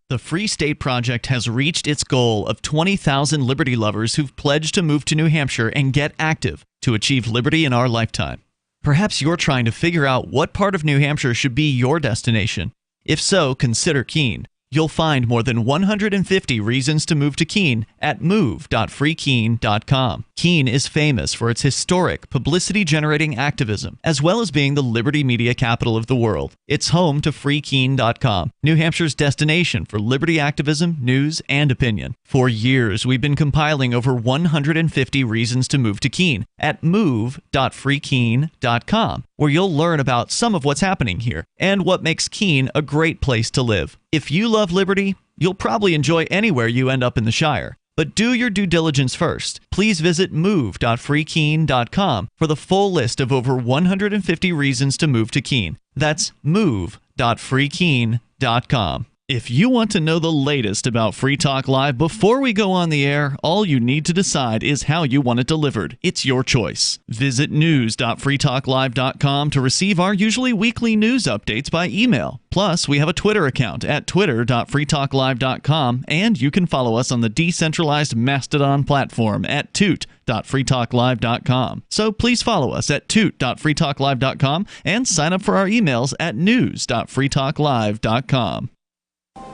The Free State Project has reached its goal of 20,000 liberty lovers who've pledged to move to New Hampshire and get active to achieve liberty in our lifetime. Perhaps you're trying to figure out what part of New Hampshire should be your destination. If so, consider Keene. You'll find more than 150 reasons to move to Keene at move.freekeene.com. Keene is famous for its historic, publicity-generating activism, as well as being the liberty media capital of the world. It's home to freekeene.com, New Hampshire's destination for liberty activism, news, and opinion. For years, we've been compiling over 150 reasons to move to Keene at move.freekeene.com, where you'll learn about some of what's happening here and what makes Keene a great place to live. If you love liberty, you'll probably enjoy anywhere you end up in the Shire. But do your due diligence first. Please visit move.freekeene.com for the full list of over 150 reasons to move to Keene. That's move.freekeene.com. If you want to know the latest about Free Talk Live before we go on the air, all you need to decide is how you want it delivered. It's your choice. Visit news.freetalklive.com to receive our usually weekly news updates by email. Plus, we have a Twitter account at twitter.freetalklive.com, and you can follow us on the decentralized Mastodon platform at toot.freetalklive.com. So please follow us at toot.freetalklive.com and sign up for our emails at news.freetalklive.com.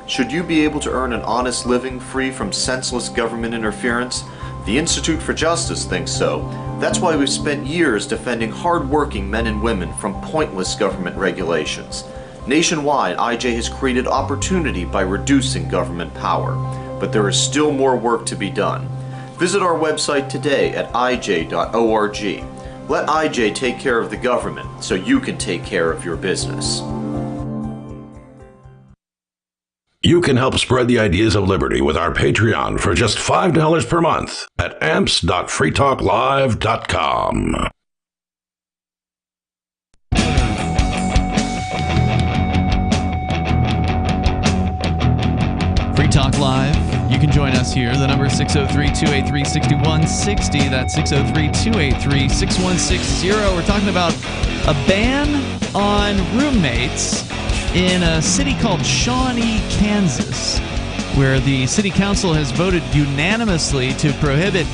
Should you be able to earn an honest living free from senseless government interference? The Institute for Justice thinks so. That's why we've spent years defending hard-working men and women from pointless government regulations. Nationwide, IJ has created opportunity by reducing government power. But there is still more work to be done. Visit our website today at ij.org. Let IJ take care of the government so you can take care of your business. You can help spread the ideas of liberty with our Patreon for just $5 per month at amps.freetalklive.com. Free Talk Live. You can join us here. The number is 603-283-6160. That's 603-283-6160. We're talking about a ban on roommates in a city called Shawnee, Kansas, where the city council has voted unanimously to prohibit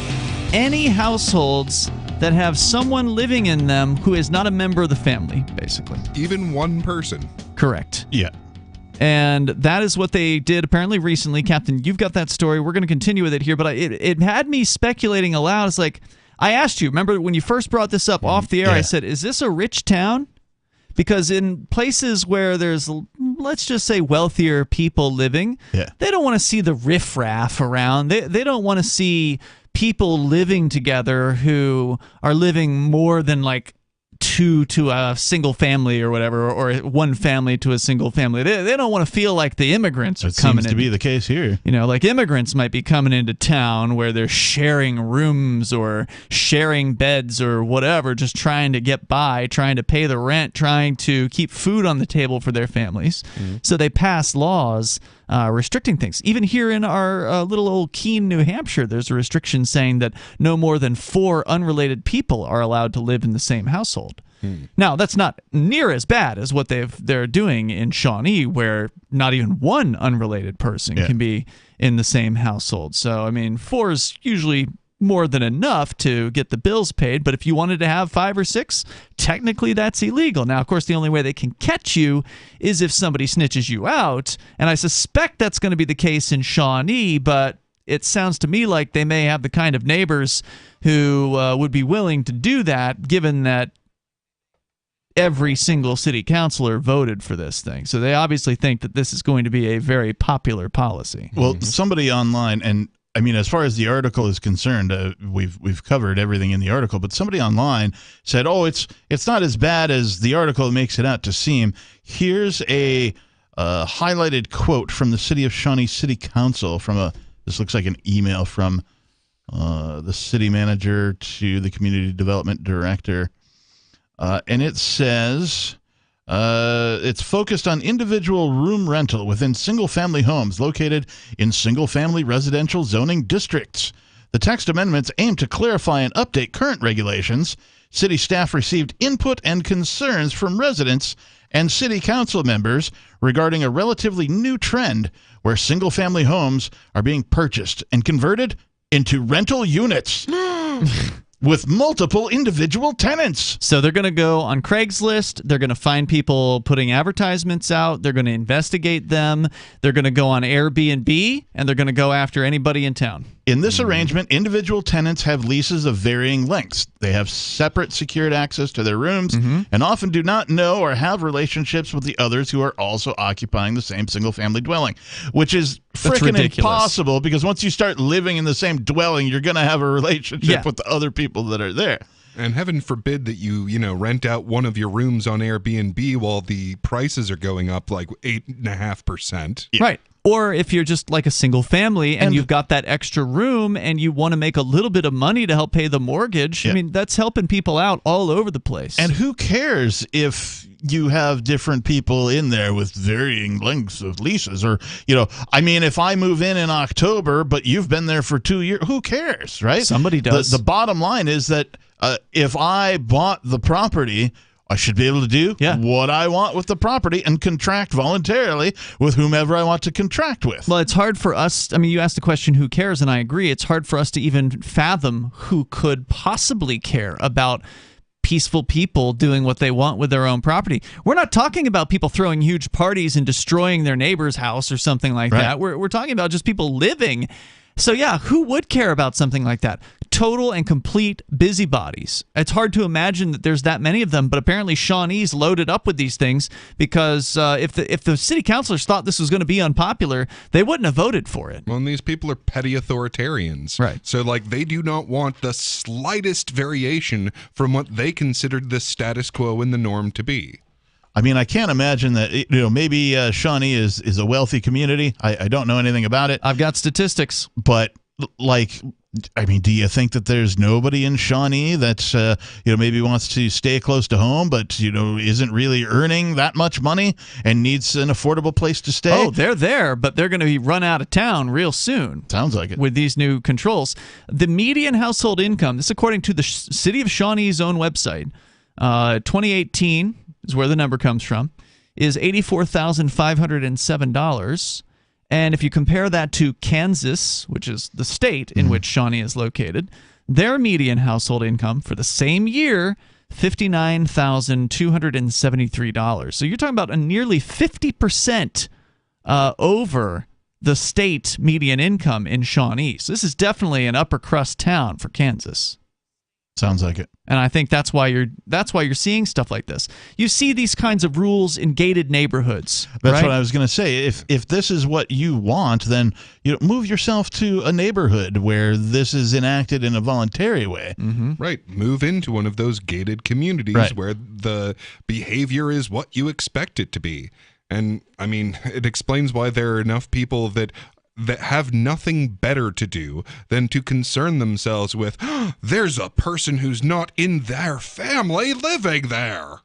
any households that have someone living in them who is not a member of the family, basically. Even one person. Correct. Yeah. And that is what they did apparently recently. Captain, you've got that story. We're going to continue with it here, but it had me speculating aloud. It's like, I asked you, remember when you first brought this up off the air, I said, is this a rich town? Because in places where there's, let's just say, wealthier people living, they don't want to see the riffraff around. They don't want to see people living together who are living more than like two to a single family or whatever, or one family to a single family. They don't want to feel like the immigrants are coming in. Seems to be the case here. You know, like immigrants might be coming into town where they're sharing rooms or sharing beds or whatever, just trying to get by, trying to pay the rent, trying to keep food on the table for their families. Mm-hmm. So they pass laws restricting things. Even here in our little old Keene, New Hampshire, there's a restriction saying that no more than 4 unrelated people are allowed to live in the same household. Now, that's not near as bad as what they're doing in Shawnee, where not even one unrelated person can be in the same household. So, I mean, 4 is usually more than enough to get the bills paid. But if you wanted to have 5 or 6, technically that's illegal. Now, of course, the only way they can catch you is if somebody snitches you out. And I suspect that's going to be the case in Shawnee, but it sounds to me like they may have the kind of neighbors who would be willing to do that, given that every single city councilor voted for this thing. So they obviously think that this is going to be a very popular policy. Well, somebody online, and I mean, as far as the article is concerned, we've covered everything in the article, but somebody online said, "Oh, it's not as bad as the article makes it out to seem." Here's a highlighted quote from the City of Shawnee City Council from this looks like an email from the city manager to the community development director, and it says. It's focused on individual room rental within single-family homes located in single-family residential zoning districts. The text amendments aim to clarify and update current regulations. City staff received input and concerns from residents and city council members regarding a relatively new trend where single-family homes are being purchased and converted into rental units. With multiple individual tenants. So they're going to go on Craigslist. They're going to find people putting advertisements out. They're going to investigate them. They're going to go on Airbnb, and they're going to go after anybody in town. In this arrangement, individual tenants have leases of varying lengths. They have separate secured access to their rooms and often do not know or have relationships with the others who are also occupying the same single-family dwelling, which is freaking impossible because once you start living in the same dwelling, you're going to have a relationship with the other people that are there. And heaven forbid that you rent out one of your rooms on Airbnb while the prices are going up like 8.5%. Right. Or if you're just like a single family and you've got that extra room and you want to make a little bit of money to help pay the mortgage, I mean, that's helping people out all over the place. And who cares if you have different people in there with varying lengths of leases? Or, I mean, if I move in October, but you've been there for 2 years, who cares, right? Somebody does. The bottom line is that if I bought the property, I should be able to do what I want with the property and contract voluntarily with whomever I want to contract with. Well, it's hard for us. I mean, you asked the question, who cares? And I agree. It's hard for us to even fathom who could possibly care about peaceful people doing what they want with their own property. We're not talking about people throwing huge parties and destroying their neighbor's house or something like that. We're talking about just people living. So, yeah, who would care about something like that? Total and complete busybodies. It's hard to imagine that there's that many of them, but apparently Shawnee's loaded up with these things because if the city councilors thought this was going to be unpopular, they wouldn't have voted for it. Well, and these people are petty authoritarians. Right. So, they do not want the slightest variation from what they considered the status quo and the norm to be. I mean, I can't imagine that, maybe Shawnee is a wealthy community. I don't know anything about it. I've got statistics. But, do you think that there's nobody in Shawnee that, maybe wants to stay close to home, but, isn't really earning that much money and needs an affordable place to stay? Oh, they're there, but they're going to be run out of town real soon. Sounds like it. With these new controls. The median household income, this is according to the City of Shawnee's own website, 2018 is where the number comes from, is $84,507. And if you compare that to Kansas, which is the state in which Shawnee is located, their median household income for the same year, $59,273. So you're talking about a nearly 50% over the state median income in Shawnee. So this is definitely an upper crust town for Kansas. Sounds like it. And I think that's why you're seeing stuff like this. You see these kinds of rules in gated neighborhoods. That's what I was going to say. If this is what you want, then move yourself to a neighborhood where this is enacted in a voluntary way. Mm-hmm. Right. Move into one of those gated communities where the behavior is what you expect it to be. And I mean, it explains why there are enough people that have nothing better to do than to concern themselves with, there's a person who's not in their family living there.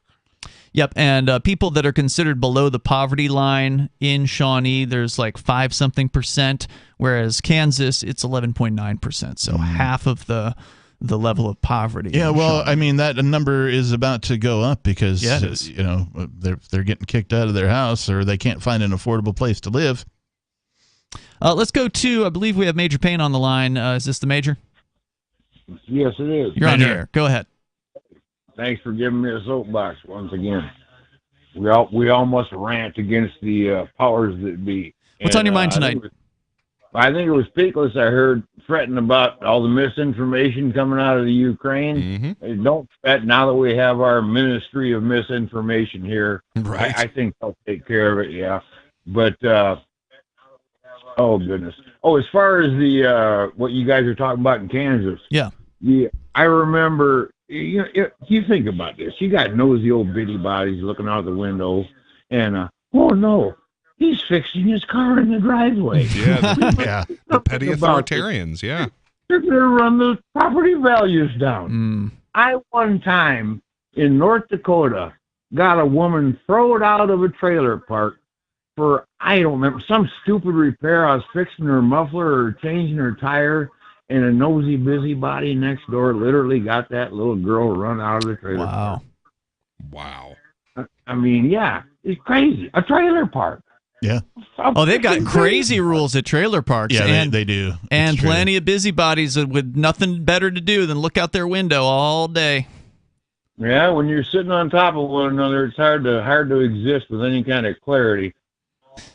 Yep, and people that are considered below the poverty line in Shawnee, there's like 5-something%, whereas Kansas, it's 11.9%, so half of the level of poverty. Yeah, well, I mean, that number is about to go up because, they're getting kicked out of their house or they can't find an affordable place to live. Let's go to, I believe we have Major Payne on the line. Is this the Major? Yes, it is. You're on the air. Go ahead. Thanks for giving me a soapbox once again. We all must rant against the powers that be. What's on your mind tonight? I think it was Peakless I heard fretting about all the misinformation coming out of the Ukraine. Mm-hmm. Don't fret now that we have our Ministry of Misinformation here. Right. I think they'll take care of it, yeah. But, oh, goodness. Oh, as far as the what you guys are talking about in Kansas. Yeah. I remember, you think about this. You got nosy old bitty bodies looking out the window, and, oh, no. He's fixing his car in the driveway. Yeah, the petty authoritarians, yeah. They're going to run the property values down. I, one time, in North Dakota, got a woman thrown out of a trailer park for, I don't remember, some stupid repair. I was fixing her muffler or changing her tire, and a nosy busybody next door literally got that little girl run out of the trailer park. Wow. I mean, yeah, it's crazy. A trailer park. Yeah. Oh, they've got crazy rules at trailer parks. Yeah, and they do. And plenty of busybodies with nothing better to do than look out their window all day. Yeah, when you're sitting on top of one another, it's hard to exist with any kind of clarity.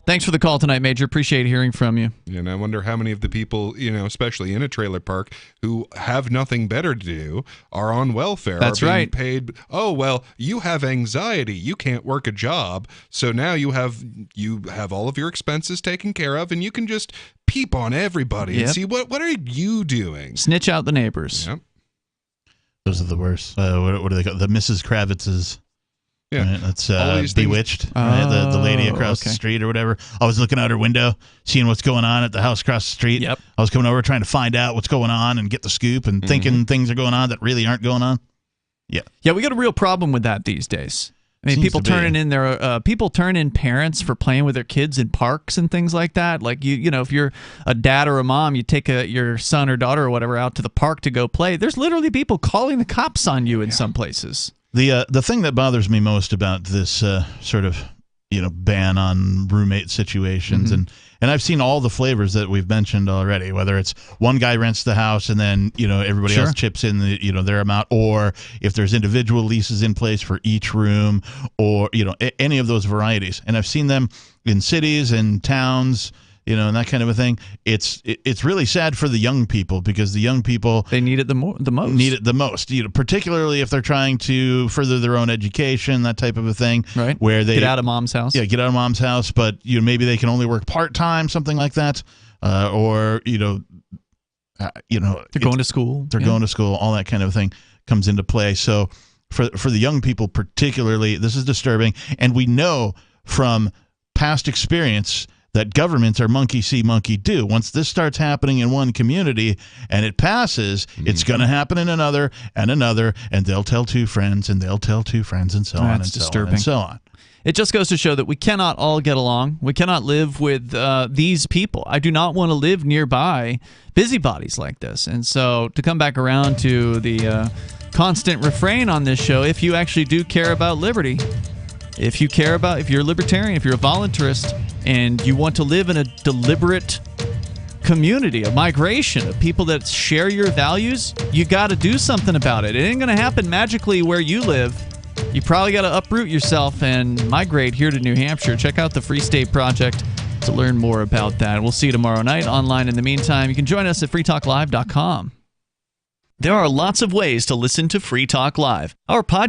Thanks for the call tonight, Major. Appreciate hearing from you. And I wonder how many of the people, especially in a trailer park, who have nothing better to do, are on welfare. That's are being right. Paid. Oh well, you have anxiety. You can't work a job, so now you have all of your expenses taken care of, and you can just peep on everybody and see what are you doing. Snitch out the neighbors. Yep. Those are the worst. What do they call the Mrs. Kravitz's? Yeah, right? That's Bewitched. Right? The lady across the street or whatever. I was looking out her window, seeing what's going on at the house across the street. Yep. I was coming over trying to find out what's going on and get the scoop and thinking things are going on that really aren't going on. Yeah. Yeah, we got a real problem with that these days. I mean, people turning in parents for playing with their kids in parks and things like that. Like if you're a dad or a mom, you take your son or daughter or whatever out to the park to go play. There's literally people calling the cops on you in some places. The thing that bothers me most about this sort of ban on roommate situations, and I've seen all the flavors that we've mentioned already. Whether it's one guy rents the house and then everybody else chips in their amount, or if there's individual leases in place for each room, or any of those varieties. And I've seen them in cities and towns. And that kind of a thing. It's really sad for the young people because the young people they need it the most. Need it the most. Particularly if they're trying to further their own education, that type of a thing. Right. Where they get out of mom's house. Yeah, get out of mom's house, but maybe they can only work part-time, something like that, or they're going to school. They're going to school. All that kind of thing comes into play. So for the young people particularly, this is disturbing, and we know from past experience that governments are monkey see, monkey do. Once this starts happening in one community and it passes, it's going to happen in another, and they'll tell two friends, and they'll tell two friends, and so on, and so on, and so on. It just goes to show that we cannot all get along. We cannot live with these people. I do not want to live nearby busybodies like this. And so to come back around to the constant refrain on this show, if you actually do care about liberty, if you're a libertarian, if you're a voluntarist, and you want to live in a deliberate community, a migration of people that share your values, you got to do something about it. It ain't going to happen magically where you live. You probably got to uproot yourself and migrate here to New Hampshire. Check out the Free State Project to learn more about that. We'll see you tomorrow night online. In the meantime, you can join us at freetalklive.com. There are lots of ways to listen to Free Talk Live. Our podcast